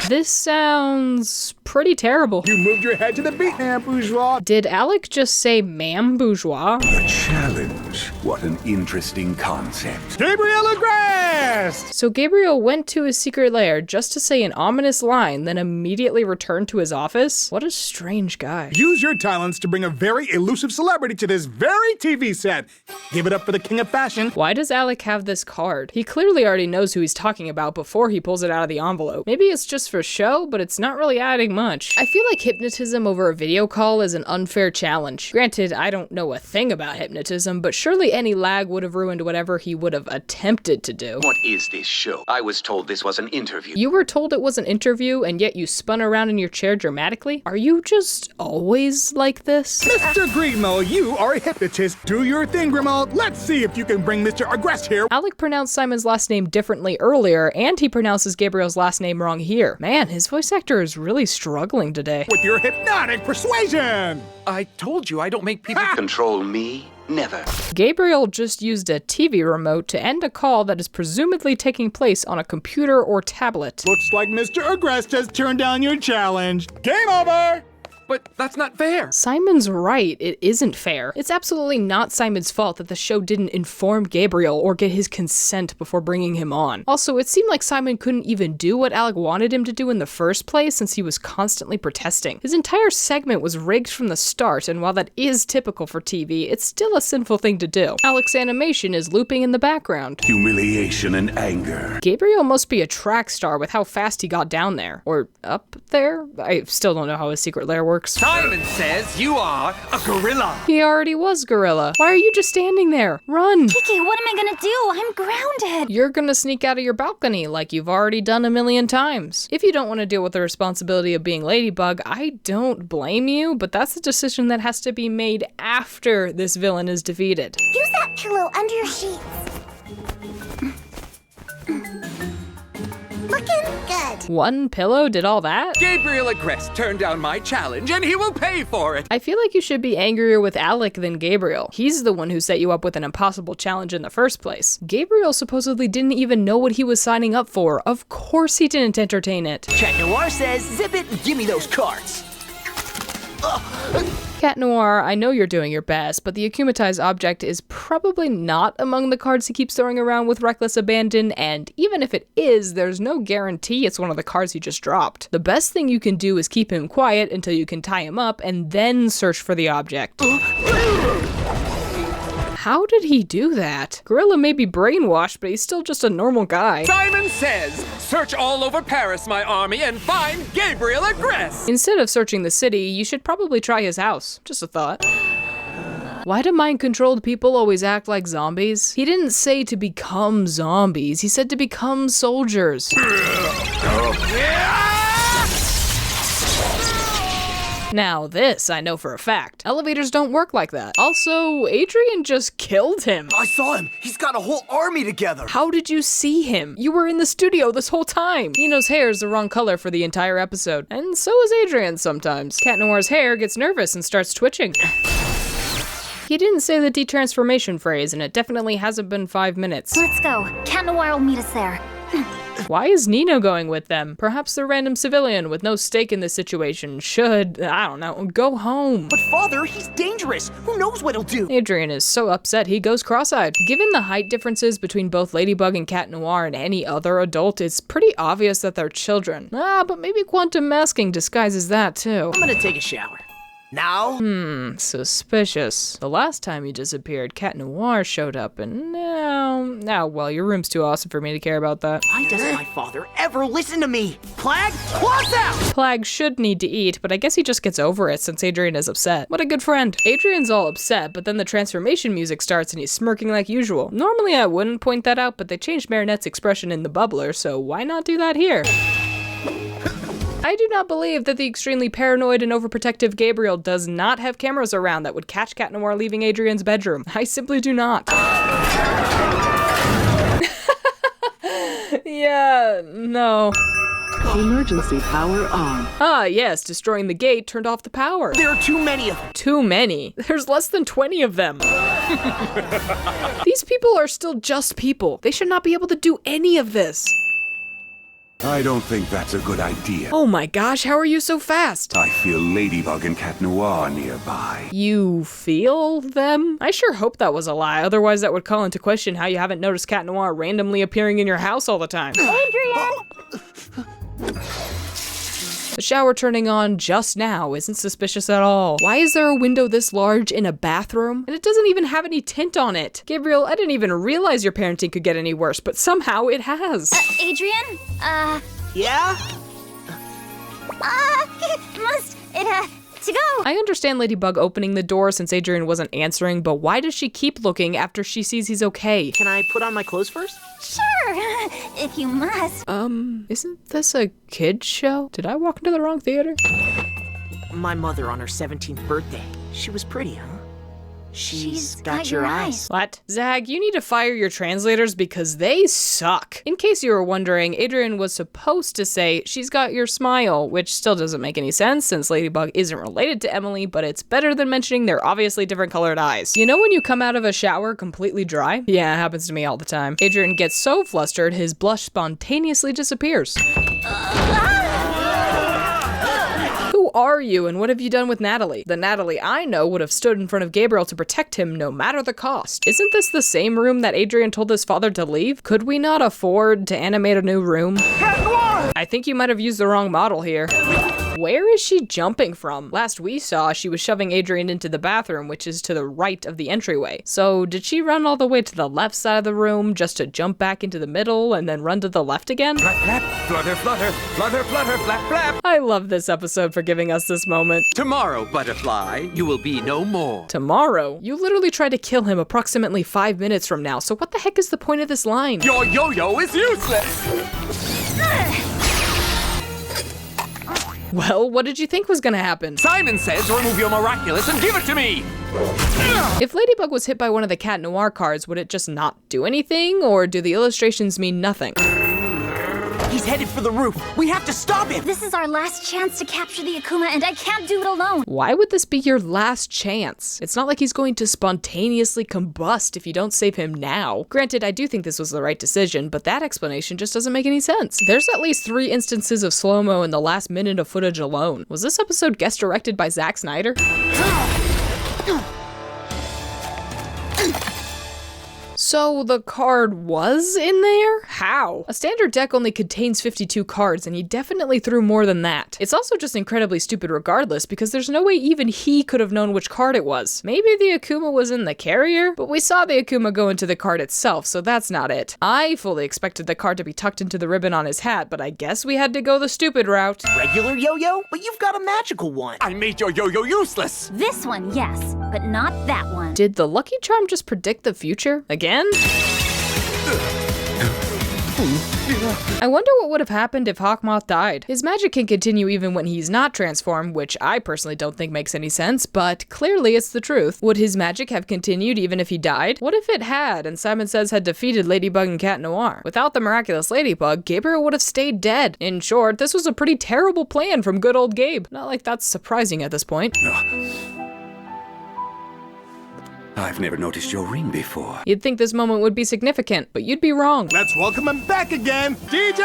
This sounds pretty terrible. You moved your head to the beat, ma'am, Bourgeois. Did Alec just say ma'am bourgeois? A challenge. What an interesting concept. Gabriel Agreste! So Gabriel went to his secret lair just to say an ominous line, then immediately returned to his office? What a strange guy. Use your talents to bring a very elusive celebrity to this very TV set. Give it up for the king of fashion. Why does Alec have this card? He clearly already knows who he's talking about before he pulls it out of the envelope. Maybe it's just for show, but it's not really adding much. I feel like hypnotism over a video call is an unfair challenge. Granted, I don't know a thing about hypnotism, but surely any lag would have ruined whatever he would have attempted to do. What is this show? I was told this was an interview. You were told it was an interview, and yet you spun around in your chair dramatically? Are you just always like this? Mr. Grimaud, you are a hypnotist. Do your thing, Grimaud. Let's see if you can bring Mr. Agreste here. Alec pronounced Simon's last name differently earlier, and he pronounces Gabriel's last name wrong here. Man, his voice actor is really struggling today. With your hypnotic persuasion! I told you I don't make people control me. Never. Gabriel just used a TV remote to end a call that is presumably taking place on a computer or tablet. Looks like Mr. Agreste has turned down your challenge. Game over! But that's not fair. Simon's right, it isn't fair. It's absolutely not Simon's fault that the show didn't inform Gabriel or get his consent before bringing him on. Also, it seemed like Simon couldn't even do what Alec wanted him to do in the first place since he was constantly protesting. His entire segment was rigged from the start, and while that is typical for TV, it's still a sinful thing to do. Alec's animation is looping in the background. Humiliation and anger. Gabriel must be a track star with how fast he got down there. Or up there? I still don't know how his secret lair works. Simon says you are a gorilla. He already was gorilla. Why are you just standing there? Run! Kiki, what am I gonna do? I'm grounded. You're gonna sneak out of your balcony like you've already done a million times. If you don't want to deal with the responsibility of being Ladybug, I don't blame you, but that's a decision that has to be made after this villain is defeated. Use that pillow under your sheets. Looking good. One pillow did all that? Gabriel Agreste turned down my challenge, and he will pay for it. I feel like you should be angrier with Alec than Gabriel. He's the one who set you up with an impossible challenge in the first place. Gabriel supposedly didn't even know what he was signing up for. Of course he didn't entertain it. Chat Noir says, zip it and give me those cards. Cat Noir, I know you're doing your best, but the akumatized object is probably not among the cards he keeps throwing around with reckless abandon, and even if it is, there's no guarantee it's one of the cards he just dropped. The best thing you can do is keep him quiet until you can tie him up and then search for the object. How did he do that? Gorilla may be brainwashed, but he's still just a normal guy. Simon says, search all over Paris, my army, and find Gabriel Agreste. Instead of searching the city, you should probably try his house. Just a thought. Why do mind-controlled people always act like zombies? He didn't say to become zombies, he said to become soldiers. Now this I know for a fact. Elevators don't work like that. Also, Adrian just killed him. I saw him. He's got a whole army together. How did you see him? You were in the studio this whole time. Nino's hair is the wrong color for the entire episode. And so is Adrian's sometimes. Cat Noir's hair gets nervous and starts twitching. He didn't say the detransformation phrase, and it definitely hasn't been 5 minutes. Let's go. Cat Noir will meet us there. Why is Nino going with them? Perhaps the random civilian with no stake in this situation should, I don't know, go home. But father, he's dangerous. Who knows what he'll do? Adrian is so upset he goes cross-eyed. Given the height differences between both Ladybug and Cat Noir and any other adult, it's pretty obvious that they're children. But maybe quantum masking disguises that too. I'm gonna take a shower. Now? Suspicious. The last time you disappeared, Cat Noir showed up, and now, well, your room's too awesome for me to care about that. Why doesn't my father ever listen to me? Plag, claws out! Plag should need to eat, but I guess he just gets over it since Adrian is upset. What a good friend. Adrian's all upset, but then the transformation music starts and he's smirking like usual. Normally I wouldn't point that out, but they changed Marinette's expression in the bubbler, so why not do that here? I do not believe that the extremely paranoid and overprotective Gabriel does not have cameras around that would catch Cat Noir leaving Adrian's bedroom. I simply do not. Yeah, no. Emergency power on. Ah, yes, destroying the gate turned off the power. There are too many of them. Too many? There's less than 20 of them. These people are still just people. They should not be able to do any of this. I don't think that's a good idea. Oh my gosh, how are you so fast? I feel Ladybug and Cat Noir nearby. You feel them? I sure hope that was a lie, otherwise that would call into question how you haven't noticed Cat Noir randomly appearing in your house all the time. Adrian! The shower turning on just now isn't suspicious at all. Why is there a window this large in a bathroom? And it doesn't even have any tint on it. Gabriel, I didn't even realize your parenting could get any worse, but somehow it has. Adrian? Yeah? To go. I understand Ladybug opening the door since Adrian wasn't answering, but why does she keep looking after she sees he's okay? Can I put on my clothes first? Sure, if you must. Isn't this a kid's show? Did I walk into the wrong theater? My mother on her 17th birthday. She was pretty, huh? She's got your eyes. What? Zag, you need to fire your translators because they suck. In case you were wondering, Adrian was supposed to say, she's got your smile, which still doesn't make any sense since Ladybug isn't related to Emily, but it's better than mentioning their obviously different colored eyes. You know when you come out of a shower completely dry? Yeah, it happens to me all the time. Adrian gets so flustered, his blush spontaneously disappears. Who are you and what have you done with Natalie? The Natalie I know would have stood in front of Gabriel to protect him no matter the cost. Isn't this the same room that Adrian told his father to leave? Could we not afford to animate a new room? I think you might have used the wrong model here. Where is she jumping from? Last we saw, she was shoving Adrian into the bathroom, which is to the right of the entryway. So did she run all the way to the left side of the room just to jump back into the middle and then run to the left again? Flap, flap, flutter, flutter, flutter, flutter, flap, flap. I love this episode for giving us this moment. Tomorrow, butterfly, you will be no more. Tomorrow? You literally tried to kill him approximately 5 minutes from now, so what the heck is the point of this line? Your yo-yo is useless! Well, what did you think was gonna happen? Simon says remove your Miraculous and give it to me! If Ladybug was hit by one of the Cat Noir cards, would it just not do anything, or do the illustrations mean nothing? He's headed for the roof. We have to stop him. This is our last chance to capture the Akuma, and I can't do it alone. Why would this be your last chance? It's not like he's going to spontaneously combust if you don't save him now. Granted, I do think this was the right decision, but that explanation just doesn't make any sense. There's at least 3 instances of slow-mo in the last minute of footage alone. Was this episode guest directed by Zack Snyder? So the card was in there? How? A standard deck only contains 52 cards, and he definitely threw more than that. It's also just incredibly stupid regardless, because there's no way even he could have known which card it was. Maybe the Akuma was in the carrier? But we saw the Akuma go into the card itself, so that's not it. I fully expected the card to be tucked into the ribbon on his hat, but I guess we had to go the stupid route. Regular yo-yo? But you've got a magical one. I made your yo-yo useless. This one, yes, but not that one. Did the Lucky Charm just predict the future? Again? I wonder what would have happened if Hawkmoth died. His magic can continue even when he's not transformed, which I personally don't think makes any sense, but clearly it's the truth. Would his magic have continued even if he died? What if it had, and Simon Says had defeated Ladybug and Cat Noir? Without the Miraculous Ladybug, Gabriel would have stayed dead. In short, this was a pretty terrible plan from good old Gabe. Not like that's surprising at this point. I've never noticed your ring before. You'd think this moment would be significant, but you'd be wrong. Let's welcome him back again, DJ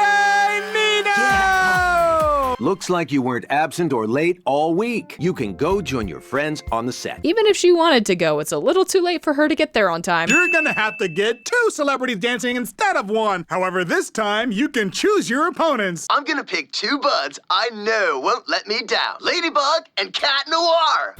Nino! Yeah. Looks like you weren't absent or late all week. You can go join your friends on the set. Even if she wanted to go, it's a little too late for her to get there on time. You're gonna have to get 2 celebrities dancing instead of 1. However, this time, you can choose your opponents. I'm gonna pick 2 buds I know won't let me down. Ladybug and Cat Noir!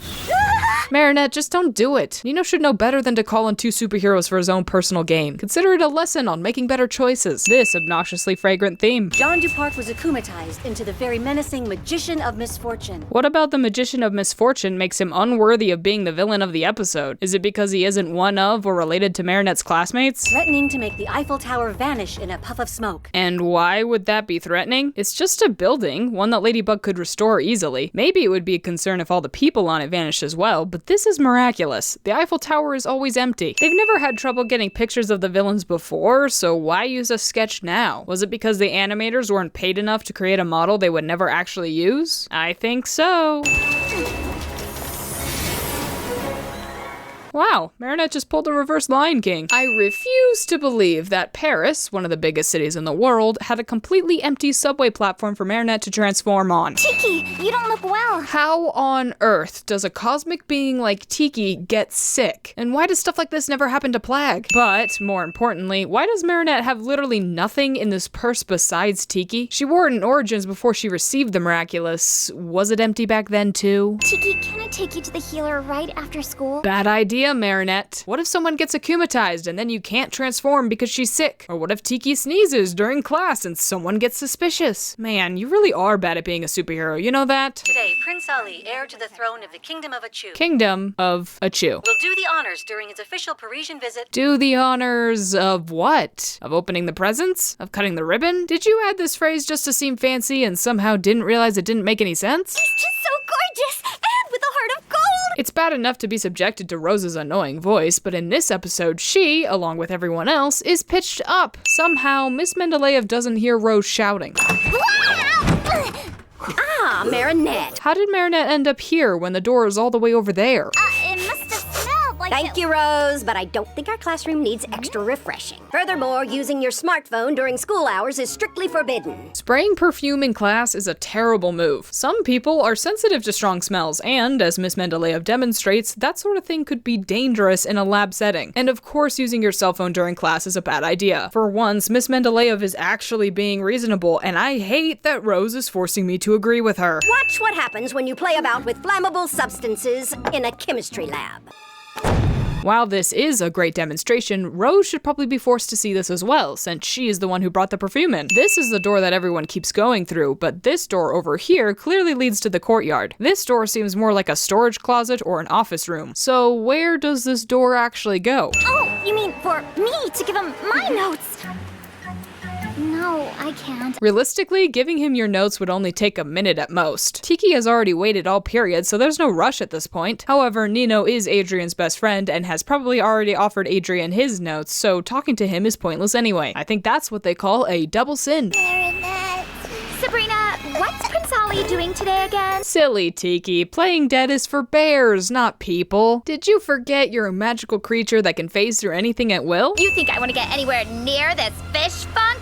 Marinette, just don't do it. Nino should know better than to call on 2 superheroes for his own personal gain. Consider it a lesson on making better choices. This obnoxiously fragrant theme. John DuParc was akumatized into the very menacing Magician of Misfortune. What about the Magician of Misfortune makes him unworthy of being the villain of the episode? Is it because he isn't one of or related to Marinette's classmates? Threatening to make the Eiffel Tower vanish in a puff of smoke. And why would that be threatening? It's just a building, one that Ladybug could restore easily. Maybe it would be a concern if all the people on it vanished as well, but this is miraculous. The Eiffel Tower is always empty. They've never had trouble getting pictures of the villains before, so why use a sketch now? Was it because the animators weren't paid enough to create a model they would never actually use? I think so. Wow, Marinette just pulled a reverse Lion King. I refuse to believe that Paris, one of the biggest cities in the world, had a completely empty subway platform for Marinette to transform on. Tiki, you don't look well. How on earth does a cosmic being like Tiki get sick? And why does stuff like this never happen to Plag? But, more importantly, why does Marinette have literally nothing in this purse besides Tiki? She wore it in Origins before she received the Miraculous. Was it empty back then too? Tiki, can I take you to the healer right after school? Bad idea, Marinette. What if someone gets akumatized and then you can't transform because she's sick? Or what if Tiki sneezes during class and someone gets suspicious? Man, you really are bad at being a superhero, you know that? Today, Prince Ali, heir to the throne of the Kingdom of Achu. Kingdom of Achu. Will do the honors during his official Parisian visit. Do the honors of what? Of opening the presents? Of cutting the ribbon? Did you add this phrase just to seem fancy and somehow didn't realize it didn't make any sense? He's just so gorgeous, and with a heart of gold! It's bad enough to be subjected to Rose's annoying voice, but in this episode, she, along with everyone else, is pitched up. Somehow, Miss Mendeleev doesn't hear Rose shouting. Ah, Marinette. How did Marinette end up here when the door is all the way over there? It must have smelled like Thank you, Rose, but I don't think our classroom needs extra refreshing. Furthermore, using your smartphone during school hours is strictly forbidden. Spraying perfume in class is a terrible move. Some people are sensitive to strong smells, and as Miss Mendeleev demonstrates, that sort of thing could be dangerous in a lab setting. And of course, using your cell phone during class is a bad idea. For once, Miss Mendeleev is actually being reasonable, and I hate that Rose is forcing me to agree with her. Watch what happens when you play about with flammable substances in a chemistry lab. While this is a great demonstration, Rose should probably be forced to see this as well, since she is the one who brought the perfume in. This is the door that everyone keeps going through, but this door over here clearly leads to the courtyard. This door seems more like a storage closet or an office room. So where does this door actually go? Oh, you mean for me to give him my notes? No, I can't. Realistically, giving him your notes would only take a minute at most. Tiki has already waited all period, so there's no rush at this point. However, Nino is Adrian's best friend and has probably already offered Adrian his notes, so talking to him is pointless anyway. I think that's what they call a double sin. Marinette. Sabrina, what's Prince Ollie doing today again? Silly Tiki, playing dead is for bears, not people. Did you forget you're a magical creature that can phase through anything at will? You think I want to get anywhere near this fish funk?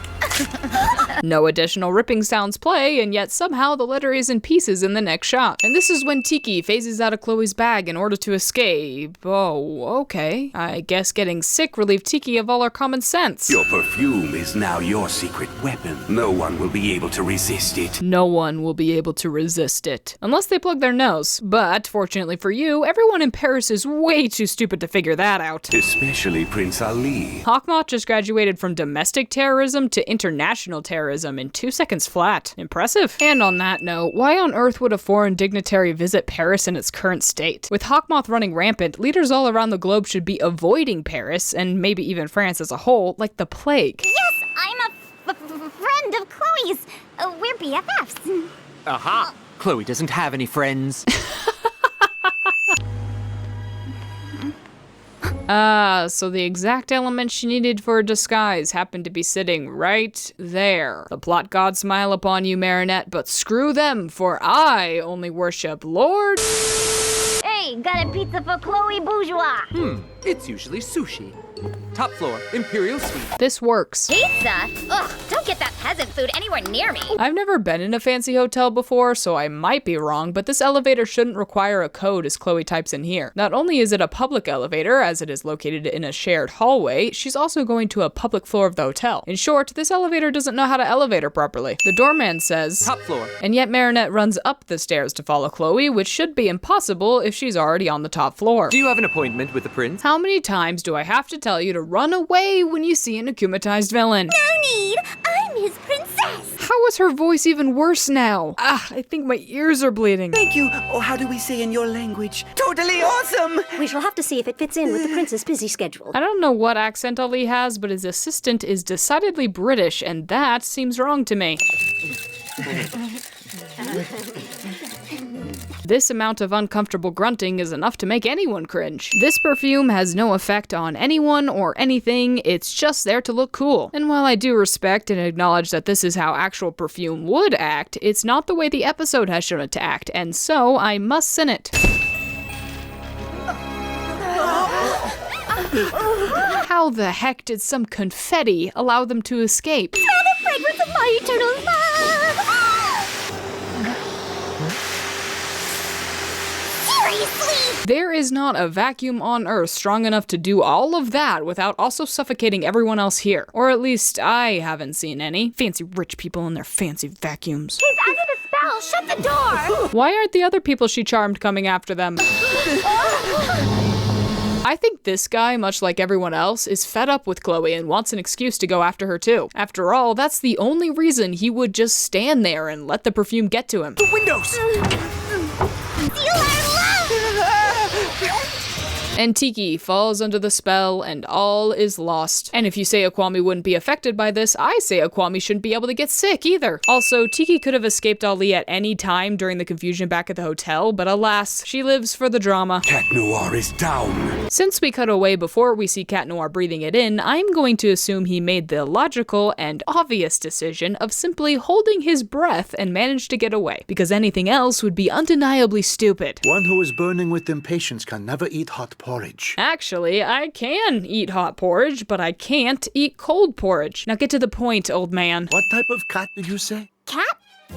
No additional ripping sounds play, and yet somehow the letter is in pieces in the next shot. And this is when Tiki phases out of Chloe's bag in order to escape. Oh, okay. I guess getting sick relieved Tiki of all her common sense. Your perfume is now your secret weapon. No one will be able to resist it. No one will be able to resist it. Unless they plug their nose. But, fortunately for you, everyone in Paris is way too stupid to figure that out. Especially Prince Ali. Hawkmoth just graduated from domestic terrorism to international terrorism in 2 seconds flat. Impressive. And on that note, why on earth would a foreign dignitary visit Paris in its current state? With Hawkmoth running rampant, leaders all around the globe should be avoiding Paris, and maybe even France as a whole, like the plague. Yes, I'm a friend of Chloe's. We're BFFs. Aha! Chloe doesn't have any friends. So the exact elements she needed for a disguise happened to be sitting right there. The plot gods smile upon you, Marinette, but screw them, for I only worship Lord... Hey, got a pizza for Chloe Bourgeois. It's usually sushi. Top floor, Imperial Suite. This works. Pizza? Ugh, don't get that peasant food anywhere near me. I've never been in a fancy hotel before, so I might be wrong, but this elevator shouldn't require a code as Chloe types in here. Not only is it a public elevator, as it is located in a shared hallway, she's also going to a public floor of the hotel. In short, this elevator doesn't know how to elevate her properly. The doorman says, top floor. And yet Marinette runs up the stairs to follow Chloe, which should be impossible if she's already on the top floor. Do you have an appointment with the prince? How many times do I have to tell you to run away when you see an akumatized villain? No need! I'm his princess! How is her voice even worse now? I think my ears are bleeding. Thank you. Oh, how do we say in your language? Totally awesome! We shall have to see if it fits in with the prince's busy schedule. I don't know what accent Ali has, but his assistant is decidedly British, and that seems wrong to me. This amount of uncomfortable grunting is enough to make anyone cringe. This perfume has no effect on anyone or anything, it's just there to look cool. And while I do respect and acknowledge that this is how actual perfume would act, it's not the way the episode has shown it to act, and so I must sin it. How the heck did some confetti allow them to escape? Smell the fragrance of my eternal love! Seriously! There is not a vacuum on Earth strong enough to do all of that without also suffocating everyone else here. Or at least I haven't seen any. Fancy rich people and their fancy vacuums. He's under the spell! Shut the door! Why aren't the other people she charmed coming after them? I think this guy, much like everyone else, is fed up with Chloe and wants an excuse to go after her too. After all, that's the only reason he would just stand there and let the perfume get to him. The windows! And Tiki falls under the spell and all is lost. And if you say Aquami wouldn't be affected by this, I say Aquami shouldn't be able to get sick either. Also, Tiki could have escaped Ali at any time during the confusion back at the hotel, but alas, she lives for the drama. Cat Noir is down. Since we cut away before we see Cat Noir breathing it in, I'm going to assume he made the logical and obvious decision of simply holding his breath and managed to get away, because anything else would be undeniably stupid. One who is burning with impatience can never eat hot porridge. Actually, I can eat hot porridge, but I can't eat cold porridge. Now get to the point, old man. What type of cat did you say? Cat?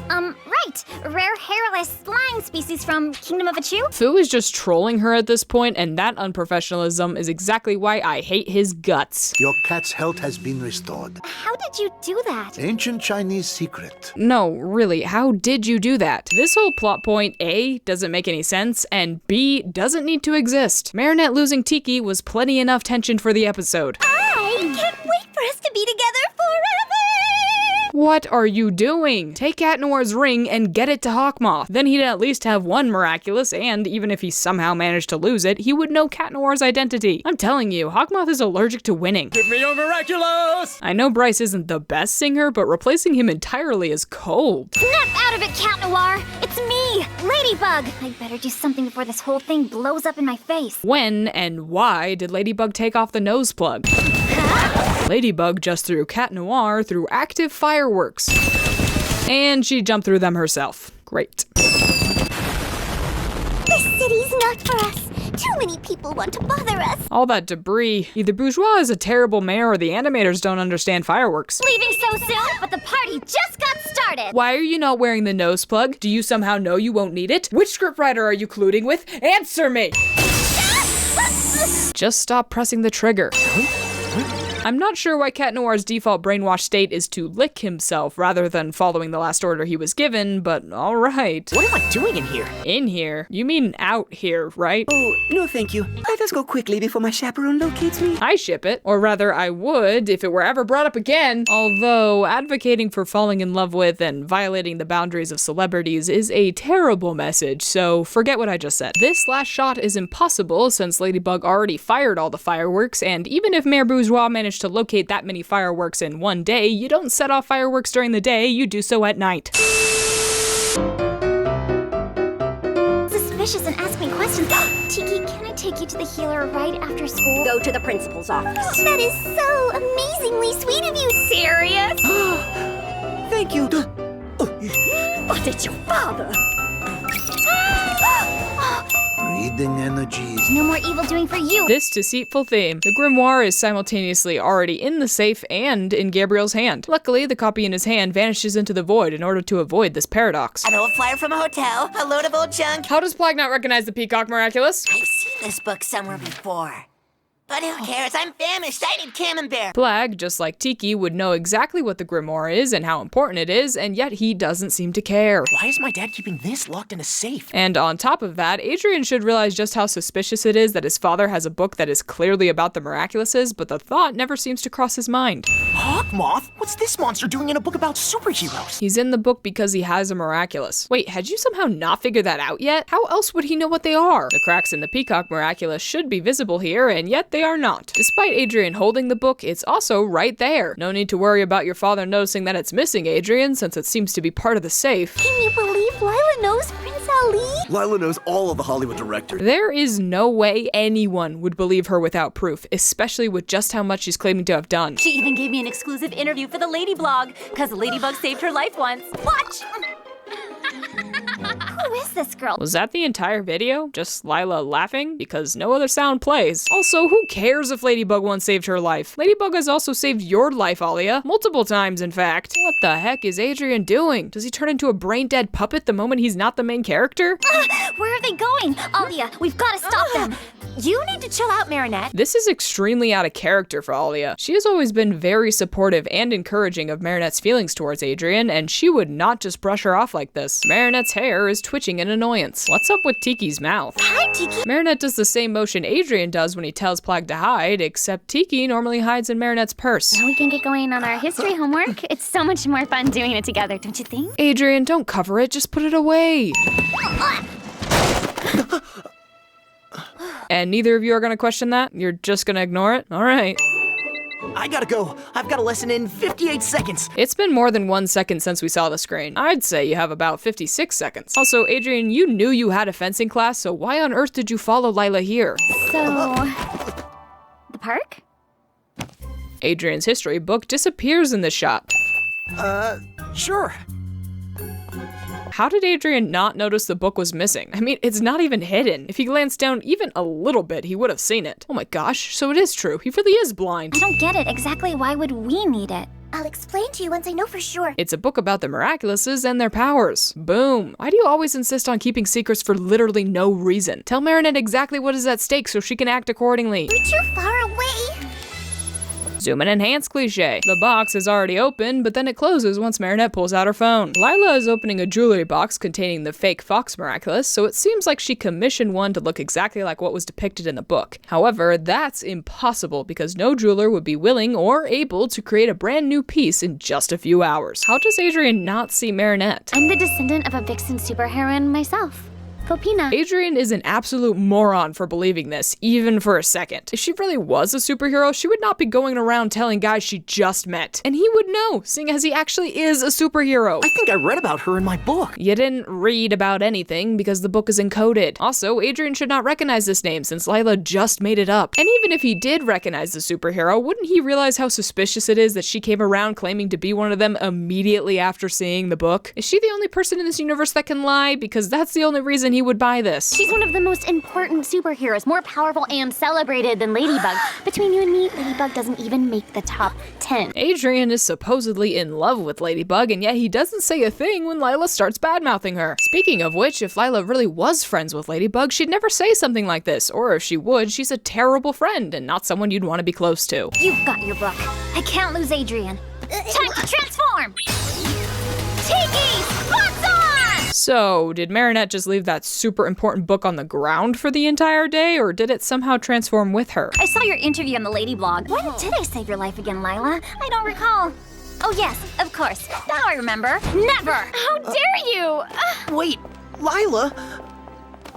Right. Rare hairless flying species from Kingdom of Achu. Fu is just trolling her at this point, and that unprofessionalism is exactly why I hate his guts. Your cat's health has been restored. How did you do that? Ancient Chinese secret. No, really, how did you do that? This whole plot point, A, doesn't make any sense, and B, doesn't need to exist. Marinette losing Tiki was plenty enough tension for the episode. I can't wait for us to be together forever! What are you doing? Take Cat Noir's ring and get it to Hawkmoth. Then he'd at least have one Miraculous, and even if he somehow managed to lose it, he would know Cat Noir's identity. I'm telling you, Hawkmoth is allergic to winning. Give me your Miraculous! I know Bryce isn't the best singer, but replacing him entirely is cold. Snap out of it, Cat Noir! It's me, Ladybug! I better do something before this whole thing blows up in my face. When and why did Ladybug take off the nose plug? Ladybug just threw Cat Noir through active fireworks. And she jumped through them herself. Great. This city's not for us. Too many people want to bother us. All that debris. Either Bourgeois is a terrible mayor or the animators don't understand fireworks. Leaving so soon, but the party just got started. Why are you not wearing the nose plug? Do you somehow know you won't need it? Which scriptwriter are you colluding with? Answer me! Just stop pressing the trigger. I'm not sure why Cat Noir's default brainwashed state is to lick himself rather than following the last order he was given, but alright. What am I doing in here? In here? You mean out here, right? Oh, no thank you. Let us go quickly before my chaperone locates me. I ship it. Or rather, I would if it were ever brought up again. Although, advocating for falling in love with and violating the boundaries of celebrities is a terrible message, so forget what I just said. This last shot is impossible since Ladybug already fired all the fireworks, and even if Mayor Bourgeois managed to locate that many fireworks in one day, you don't set off fireworks during the day, you do so at night. Suspicious and ask me questions. Tiki, can I take you to the healer right after school? Go to the principal's office. That is so amazingly sweet of you. Serious? Thank you. But it's your father. Breathing energies. No more evil doing for you. This deceitful theme. The grimoire is simultaneously already in the safe and in Gabriel's hand. Luckily, the copy in his hand vanishes into the void in order to avoid this paradox. An old flyer from a hotel, a load of old junk. How does Plag not recognize the Peacock Miraculous? I've seen this book somewhere before. But who cares? I'm famished. I need camembert. Plag, just like Tiki, would know exactly what the grimoire is and how important it is, and yet he doesn't seem to care. Why is my dad keeping this locked in a safe? And on top of that, Adrian should realize just how suspicious it is that his father has a book that is clearly about the Miraculouses, but the thought never seems to cross his mind. Hawkmoth? What's this monster doing in a book about superheroes? He's in the book because he has a Miraculous. Wait, had you somehow not figured that out yet? How else would he know what they are? The cracks in the Peacock Miraculous should be visible here, and yet they are not. Despite Adrian holding the book, it's also right there. No need to worry about your father noticing that it's missing, Adrian, since it seems to be part of the safe. Can you believe Lila knows Prince Ali? Lila knows all of the Hollywood directors. There is no way anyone would believe her without proof, especially with just how much she's claiming to have done. She even gave me an exclusive interview for the Lady blog, because Ladybug saved her life once. Watch! Who is this girl? Was that the entire video? Just Lila laughing? Because no other sound plays. Also, who cares if Ladybug once saved her life? Ladybug has also saved your life, Alia. Multiple times, in fact. What the heck is Adrian doing? Does he turn into a brain-dead puppet the moment he's not the main character? Where are they going? Alia, we've got to stop them. You need to chill out, Marinette. This is extremely out of character for Alia. She has always been very supportive and encouraging of Marinette's feelings towards Adrian, and she would not just brush her off like this. Marinette's hair is twitching in annoyance. What's up with Tiki's mouth? Hi, Tiki. Marinette does the same motion Adrian does when he tells Plag to hide, except Tiki normally hides in Marinette's purse. Now we can get going on our history homework. It's so much more fun doing it together, don't you think? Adrian, don't cover it, just put it away. And neither of you are gonna question that? You're just gonna ignore it? Alright. I gotta go. I've got a lesson in 58 seconds. It's been more than 1 second since we saw the screen. I'd say you have about 56 seconds. Also, Adrian, you knew you had a fencing class, so why on earth did you follow Lila here? So, the park? Adrian's history book disappears in this shot. Sure. How did Adrian not notice the book was missing? I mean, it's not even hidden. If he glanced down even a little bit, he would have seen it. Oh my gosh, so it is true. He really is blind. I don't get it. Exactly why would we need it? I'll explain to you once I know for sure. It's a book about the Miraculouses and their powers. Boom. Why do you always insist on keeping secrets for literally no reason? Tell Marinette exactly what is at stake so she can act accordingly. You're too far away. Zoom and enhance cliche. The box is already open, but then it closes once Marinette pulls out her phone. Lila is opening a jewelry box containing the fake Fox Miraculous, so it seems like she commissioned one to look exactly like what was depicted in the book. However, that's impossible because no jeweler would be willing or able to create a brand new piece in just a few hours. How does Adrian not see Marinette? I'm the descendant of a vixen superheroine myself. Volpina. Adrian is an absolute moron for believing this, even for a second. If she really was a superhero, she would not be going around telling guys she just met. And he would know, seeing as he actually is a superhero. I think I read about her in my book. You didn't read about anything because the book is encoded. Also, Adrian should not recognize this name since Lila just made it up. And even if he did recognize the superhero, wouldn't he realize how suspicious it is that she came around claiming to be one of them immediately after seeing the book? Is she the only person in this universe that can lie? Because that's the only reason he would buy this. She's one of the most important superheroes, more powerful and celebrated than Ladybug. Between you and me, Ladybug doesn't even make the top 10. Adrian is supposedly in love with Ladybug, and yet he doesn't say a thing when Lila starts badmouthing her. Speaking of which, if Lila really was friends with Ladybug, she'd never say something like this, or if she would, she's a terrible friend and not someone you'd want to be close to. You've got your book. I can't lose Adrian. Time to transform! Tiki! Spots on! So, did Marinette just leave that super important book on the ground for the entire day, or did it somehow transform with her? I saw your interview on the Lady blog. When did I save your life again, Lila? I don't recall. Oh yes, of course. Now I remember. Never! How dare you! Wait, Lila?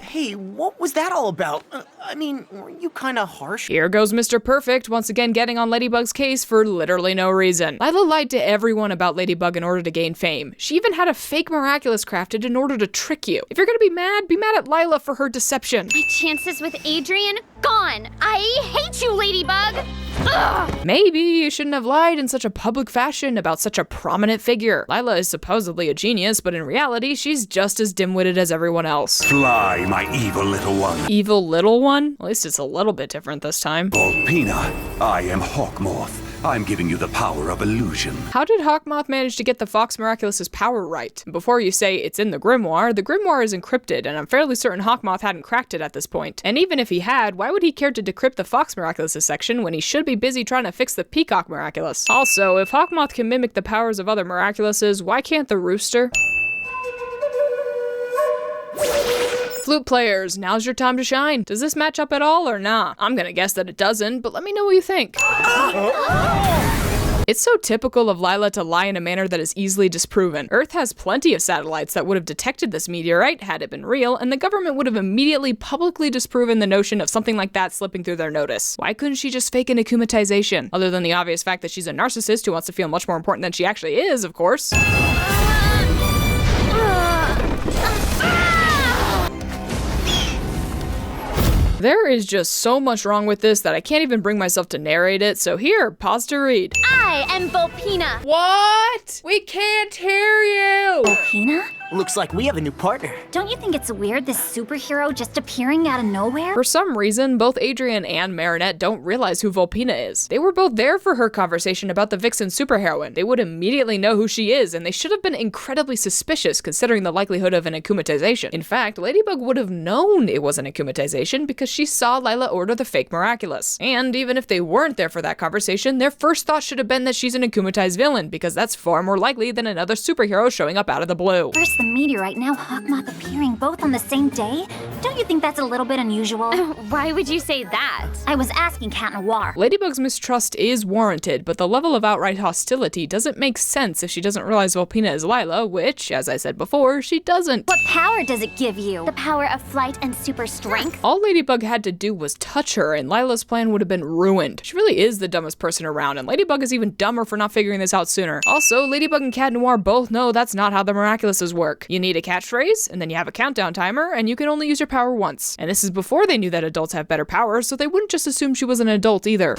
Hey, what was that all about? I mean, weren't you kinda harsh? Here goes Mr. Perfect, once again getting on Ladybug's case for literally no reason. Lila lied to everyone about Ladybug in order to gain fame. She even had a fake Miraculous crafted in order to trick you. If you're gonna be mad at Lila for her deception. My chances with Adrian? Gone! I hate you, Ladybug! Ugh. Maybe you shouldn't have lied in such a public fashion about such a prominent figure. Lila is supposedly a genius, but in reality, she's just as dim-witted as everyone else. Fly, my evil little one. Evil little one? At least it's a little bit different this time. Volpina, I am Hawkmoth. I'm giving you the power of illusion. How did Hawkmoth manage to get the Fox Miraculous's power right? Before you say it's in the Grimoire is encrypted, and I'm fairly certain Hawkmoth hadn't cracked it at this point. And even if he had, why would he care to decrypt the Fox Miraculous's section when he should be busy trying to fix the Peacock Miraculous? Also, if Hawkmoth can mimic the powers of other Miraculouses, why can't the Rooster? Flute players, now's your time to shine. Does this match up at all or nah? I'm gonna guess that it doesn't, but let me know what you think. It's so typical of Lila to lie in a manner that is easily disproven. Earth has plenty of satellites that would have detected this meteorite had it been real, and the government would have immediately publicly disproven the notion of something like that slipping through their notice. Why couldn't she just fake an akumatization? Other than the obvious fact that she's a narcissist who wants to feel much more important than she actually is, of course. There is just so much wrong with this that I can't even bring myself to narrate it, so here, pause to read. I am Volpina. What? We can't hear you! Volpina? Looks like we have a new partner. Don't you think it's weird, this superhero just appearing out of nowhere? For some reason, both Adrian and Marinette don't realize who Volpina is. They were both there for her conversation about the Vixen superheroine. They would immediately know who she is, and they should have been incredibly suspicious considering the likelihood of an akumatization. In fact, Ladybug would have known it was an akumatization because she saw Lila order the fake Miraculous. And even if they weren't there for that conversation, their first thought should have been that she's an akumatized villain, because that's far more likely than another superhero showing up out of the blue. First the meteorite, now Hawkmoth appearing both on the same day? Don't you think that's a little bit unusual? Why would you say that? I was asking Cat Noir. Ladybug's mistrust is warranted, but the level of outright hostility doesn't make sense if she doesn't realize Volpina is Lila, which, as I said before, she doesn't. What power does it give you? The power of flight and super strength? All Ladybug had to do was touch her, and Lila's plan would have been ruined. She really is the dumbest person around, and Ladybug is even dumber for not figuring this out sooner. Also, Ladybug and Cat Noir both know that's not how the Miraculouses work. You need a catchphrase, and then you have a countdown timer, and you can only use your power once. And this is before they knew that adults have better powers, so they wouldn't just assume she was an adult either.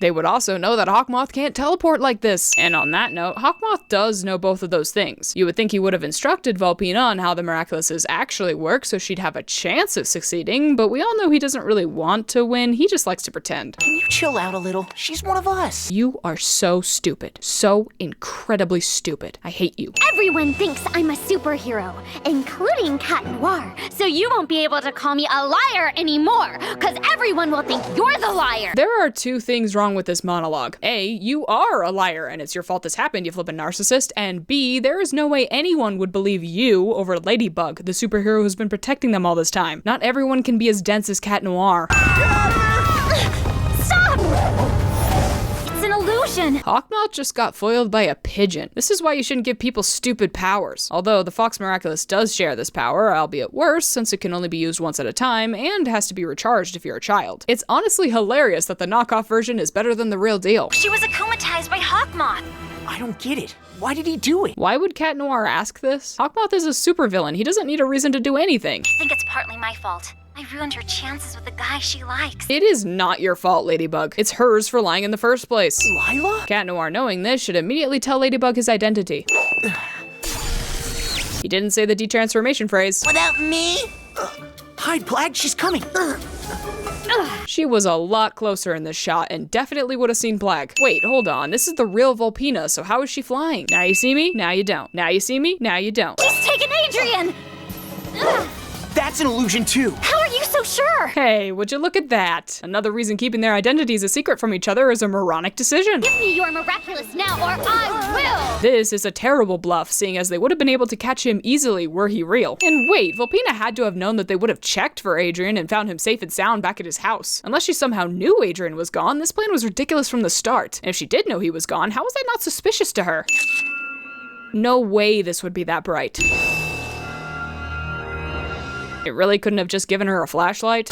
They would also know that Hawkmoth can't teleport like this. And on that note, Hawkmoth does know both of those things. You would think he would have instructed Volpina on how the Miraculouses actually work so she'd have a chance of succeeding, but we all know he doesn't really want to win, he just likes to pretend. Can you chill out a little? She's one of us. You are so stupid. So incredibly stupid. I hate you. Everyone thinks I'm a superhero, including Cat Noir. So you won't be able to call me a liar anymore, because everyone will think you're the liar. There are two things wrong with this monologue. A, you are a liar and it's your fault this happened, you flippin' narcissist. And B, there is no way anyone would believe you over Ladybug, the superhero who's been protecting them all this time. Not everyone can be as dense as Cat Noir. Stop! It's an illusion. illusion! Hawkmoth just got foiled by a pigeon. This is why you shouldn't give people stupid powers. Although the Fox Miraculous does share this power, albeit worse, since it can only be used once at a time and has to be recharged if you're a child. It's honestly hilarious that the knockoff version is better than the real deal. She was akumatized by Hawkmoth! I don't get it. Why did he do it? Why would Cat Noir ask this? Hawkmoth is a supervillain. He doesn't need a reason to do anything. I think it's partly my fault. I ruined her chances with the guy she likes. It is not your fault, Ladybug. It's hers for lying in the first place. Lila? Cat Noir, knowing this, should immediately tell Ladybug his identity. He didn't say the detransformation phrase. Without me? Hide, Plag, she's coming. She was a lot closer in this shot and definitely would have seen Plag. Wait, hold on. This is the real Volpina, so how is she flying? Now you see me, now you don't. Now you see me, now you don't. She's taken Adrian! That's an illusion too. How are you so sure? Hey, would you look at that? Another reason keeping their identities a secret from each other is a moronic decision. Give me your miraculous now, or I will! This is a terrible bluff, seeing as they would have been able to catch him easily were he real. And wait, Volpina had to have known that they would have checked for Adrian and found him safe and sound back at his house. Unless she somehow knew Adrian was gone, this plan was ridiculous from the start. And if she did know he was gone, how was that not suspicious to her? No way this would be that bright. It really couldn't have just given her a flashlight?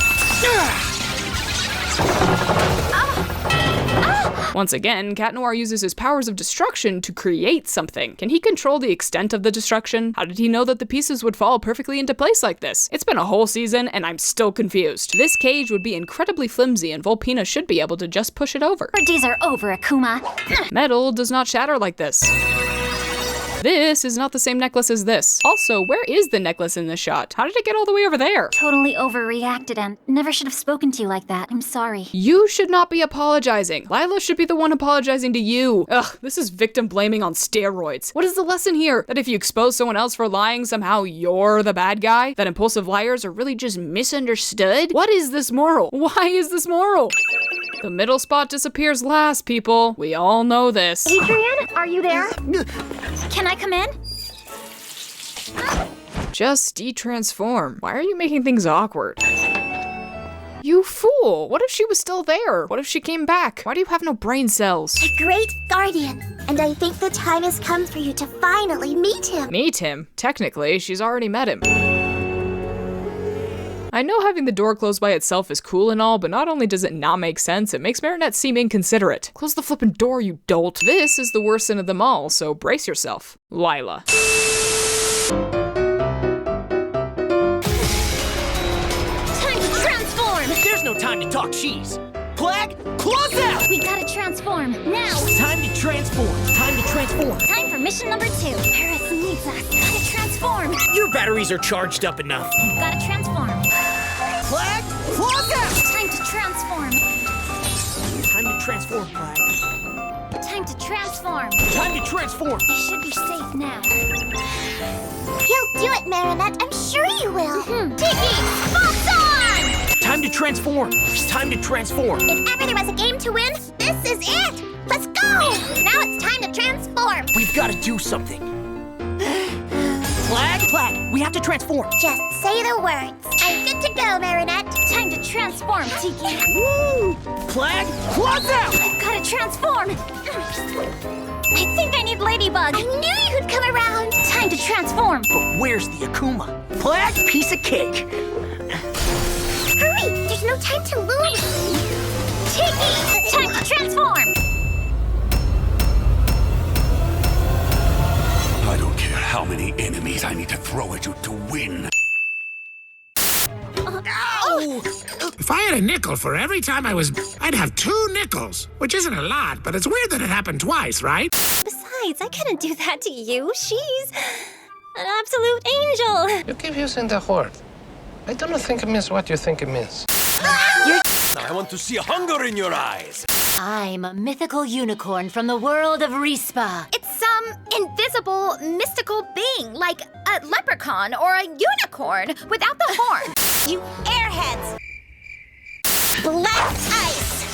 Once again, Cat Noir uses his powers of destruction to create something. Can he control the extent of the destruction? How did he know that the pieces would fall perfectly into place like this? It's been a whole season, and I'm still confused. This cage would be incredibly flimsy, and Volpina should be able to just push it over. Our days are over, Akuma. Metal does not shatter like this. This is not the same necklace as this. Also, where is the necklace in this shot? How did it get all the way over there? Totally overreacted and never should have spoken to you like that. I'm sorry. You should not be apologizing. Lila should be the one apologizing to you. Ugh, this is victim blaming on steroids. What is the lesson here? That if you expose someone else for lying, somehow you're the bad guy? That impulsive liars are really just misunderstood? What is this moral? Why is this moral? The middle spot disappears last, people. We all know this. Adrian, are you there? Can I come in? Just de-transform. Why are you making things awkward? You fool! What if she was still there? What if she came back? Why do you have no brain cells? A great guardian, and I think the time has come for you to finally meet him. Meet him? Technically, she's already met him. I know having the door closed by itself is cool and all, but not only does it not make sense, it makes Marinette seem inconsiderate. Close the flippin' door, you dolt. This is the worst sin of them all, so brace yourself. Lila. Time to transform! There's no time to talk cheese. Plag, close out! We gotta transform, now! Time to transform. Time to transform. Time for mission number 2. Paris needs us. Gotta transform. Your batteries are charged up enough. Gotta transform. Plag, close out! Time to transform. Time to transform, Plag. Time to transform. Time to transform. They should be safe now. You'll do it, Marinette. I'm sure you will. Tiki, box on! Time to transform. Time to transform. If ever there was a game to win, this is it. Let's go! Now it's time to transform. We've got to do something. Plag, we have to transform. Just say the words. I'm good to go, Marinette. Time to transform, Tiki. Woo! Plag, close out! I've got to transform. I think I need Ladybug. I knew you'd come around. Time to transform. But where's the Akuma? Plag, piece of cake. Hurry, there's no time to lose. Tiki, time to transform. I don't care how many enemies I need to throw at you to win. Ow! If I had a nickel for every time I'd have 2 nickels, which isn't a lot, but it's weird that it happened twice, right? Besides, I couldn't do that to you. She's an absolute angel. You keep using the word. I don't think it means what you think it means. I want to see hunger in your eyes. I'm a mythical unicorn from the world of Respa. It's some invisible, mystical being, like a leprechaun or a unicorn without the horn. You airheads! Black ice!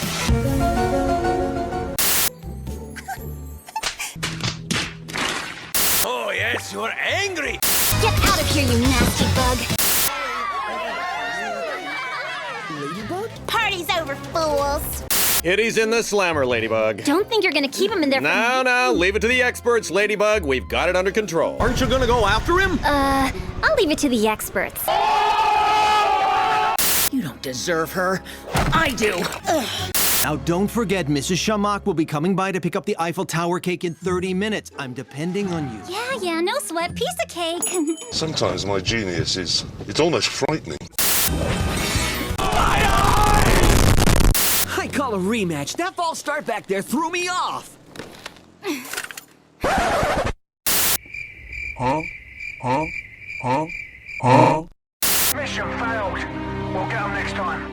Oh yes, you're angry. Get out of here, you nasty bug. Party's over, fools! Kitty's in the slammer, Ladybug. Don't think you're gonna keep him in there No, leave it to the experts, Ladybug. We've got it under control. Aren't you gonna go after him? I'll leave it to the experts. You don't deserve her. I do. Ugh. Now don't forget, Mrs. Shamak will be coming by to pick up the Eiffel Tower cake in 30 minutes. I'm depending on you. Yeah, no sweat. Piece of cake. Sometimes my genius it's almost frightening. I call a rematch. That false start back there threw me off. Mission failed. We'll get them next time.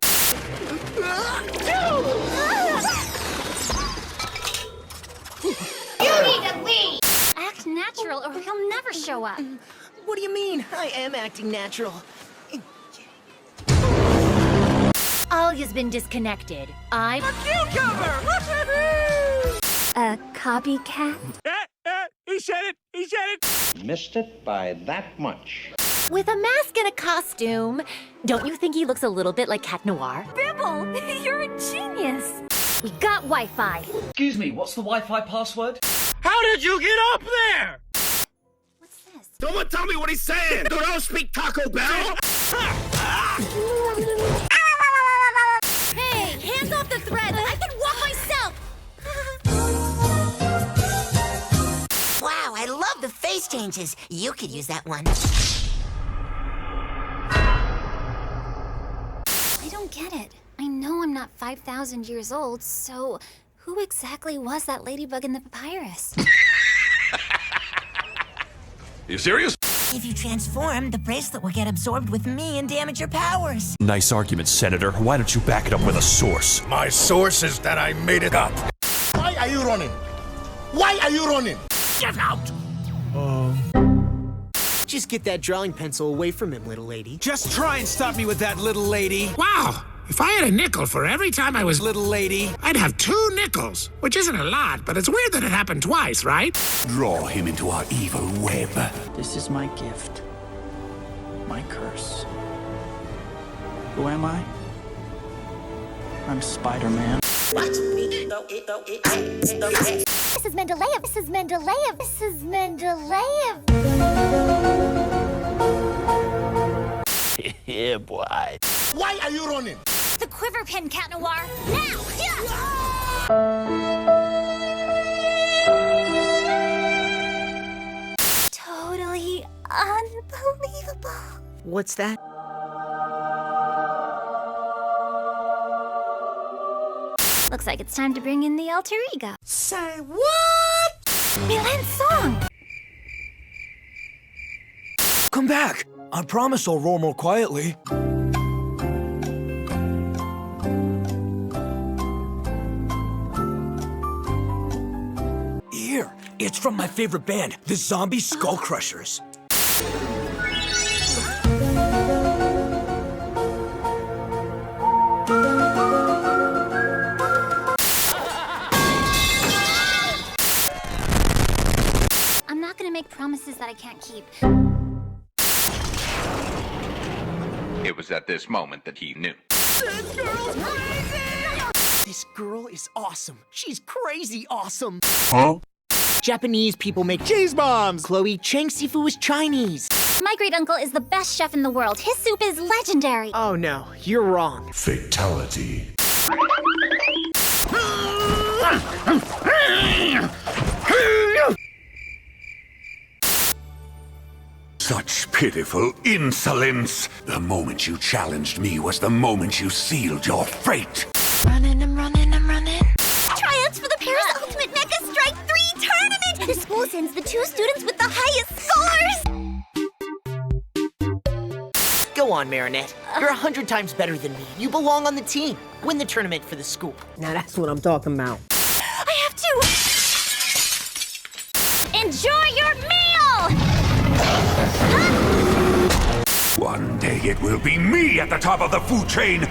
You need to leave! Act natural or he'll never show up. What do you mean? I am acting natural. Alia's been disconnected. I'm a cucumber! A copycat? He said it! He said it! Missed it by that much. with a mask and a costume. Don't you think he looks a little bit like Cat Noir? Bibble, you're a genius. We got Wi-Fi. Excuse me, what's the Wi-Fi password? How did you get up there? Someone tell me what he's saying! Do those speak Taco Bell? Hey, hands off the thread! I can walk myself! Wow, I love the face changes. You could use that one. I don't get it. I know I'm not 5,000 years old, so who exactly was that ladybug in the papyrus? You serious? If you transform, the bracelet will get absorbed with me and damage your powers. Nice argument, Senator. Why don't you back it up with a source? My source is that I made it up. Why are you running? Why are you running? Get out! Just get that drawing pencil away from him, little lady. Just try and stop me with that, little lady. Wow! If I had a nickel for every time I was little lady, I'd have 2 nickels, which isn't a lot, but it's weird that it happened twice, right? Draw him into our evil web. This is my gift. My curse. Who am I? I'm Spider-Man. Mrs. Mendeleev, Mrs. Mendeleev, Mrs. Mendeleev. Yeah, boy. Why are you running? The quiver pin, Cat Noir! Now! Totally unbelievable. What's that? Looks like it's time to bring in the alter ego. Say what? Milan's song! Come back. I promise I'll roar more quietly. Here, it's from my favorite band, the Zombie Skull Crushers. I'm not gonna make promises that I can't keep. It was at this moment that he knew. This girl's crazy! This girl is awesome. She's crazy awesome. Huh? Japanese people make cheese bombs. Chloe, Chang Sifu is Chinese. My great uncle is the best chef in the world. His soup is legendary. Oh no, you're wrong. Fatality. Such pitiful insolence! The moment you challenged me was the moment you sealed your fate! I'm running. Tryouts for the Paris Ultimate Mecha Strike 3 tournament! The school sends the 2 students with the highest scores! Go on, Marinette. You're 100 times better than me. You belong on the team. Win the tournament for the school. Now that's what I'm talking about. I have to... Enjoy your meal! One day it will be me at the top of the food chain!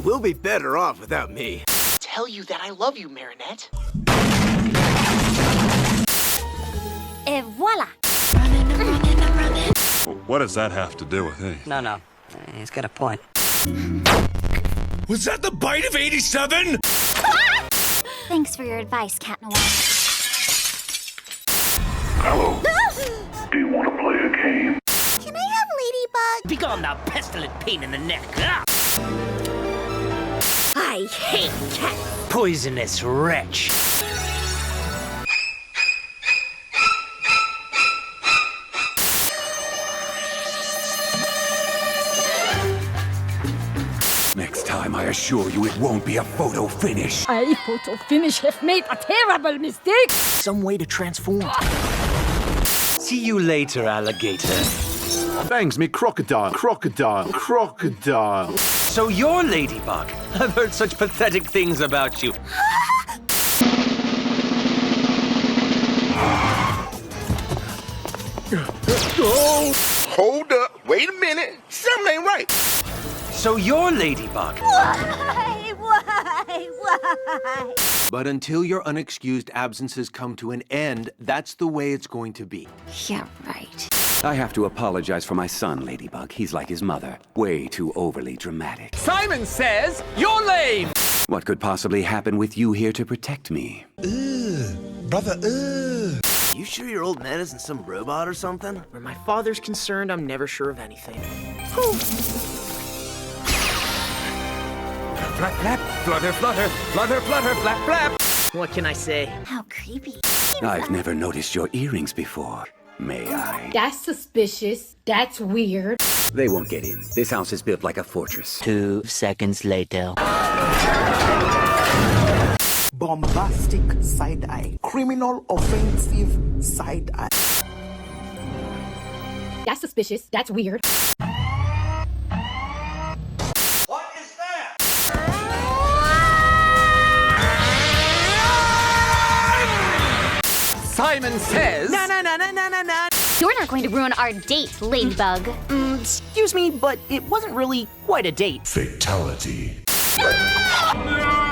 We'll be better off without me. Tell you that I love you, Marinette. Et voila! What does that have to do with anything? No. He's got a point. Was that the bite of 87? Ah! Thanks for your advice, Cat Noir. Hello. Do you want to play a game? Can I have Ladybug? Begone, thou pestilent pain in the neck. Ah! I hate cat. Poisonous wretch. Next time, I assure you it won't be a photo finish. I photo finish have made a terrible mistake. Some way to transform. See you later, alligator. Bangs me crocodile, crocodile, crocodile. So you're Ladybug. I've heard such pathetic things about you. Hold up. Wait a minute. Something ain't right. So you're Ladybug. Why? But until your unexcused absences come to an end, that's the way it's going to be. Yeah, right. I have to apologize for my son, Ladybug. He's like his mother. Way too overly dramatic. Simon says you're lame! What could possibly happen with you here to protect me? Brother, You sure your old man isn't some robot or something? Where my father's concerned, I'm never sure of anything. Flap, flap, flutter, flutter, flutter, flutter, flap, flap. What can I say? How creepy. I've never noticed your earrings before. May I? That's suspicious. That's weird. They won't get in. This house is built like a fortress. 2 seconds later. Bombastic side eye. Criminal offensive side eye. That's suspicious. That's weird. Simon says... No. You're not going to ruin our date, Ladybug. Excuse me, but it wasn't really quite a date. Fatality. No!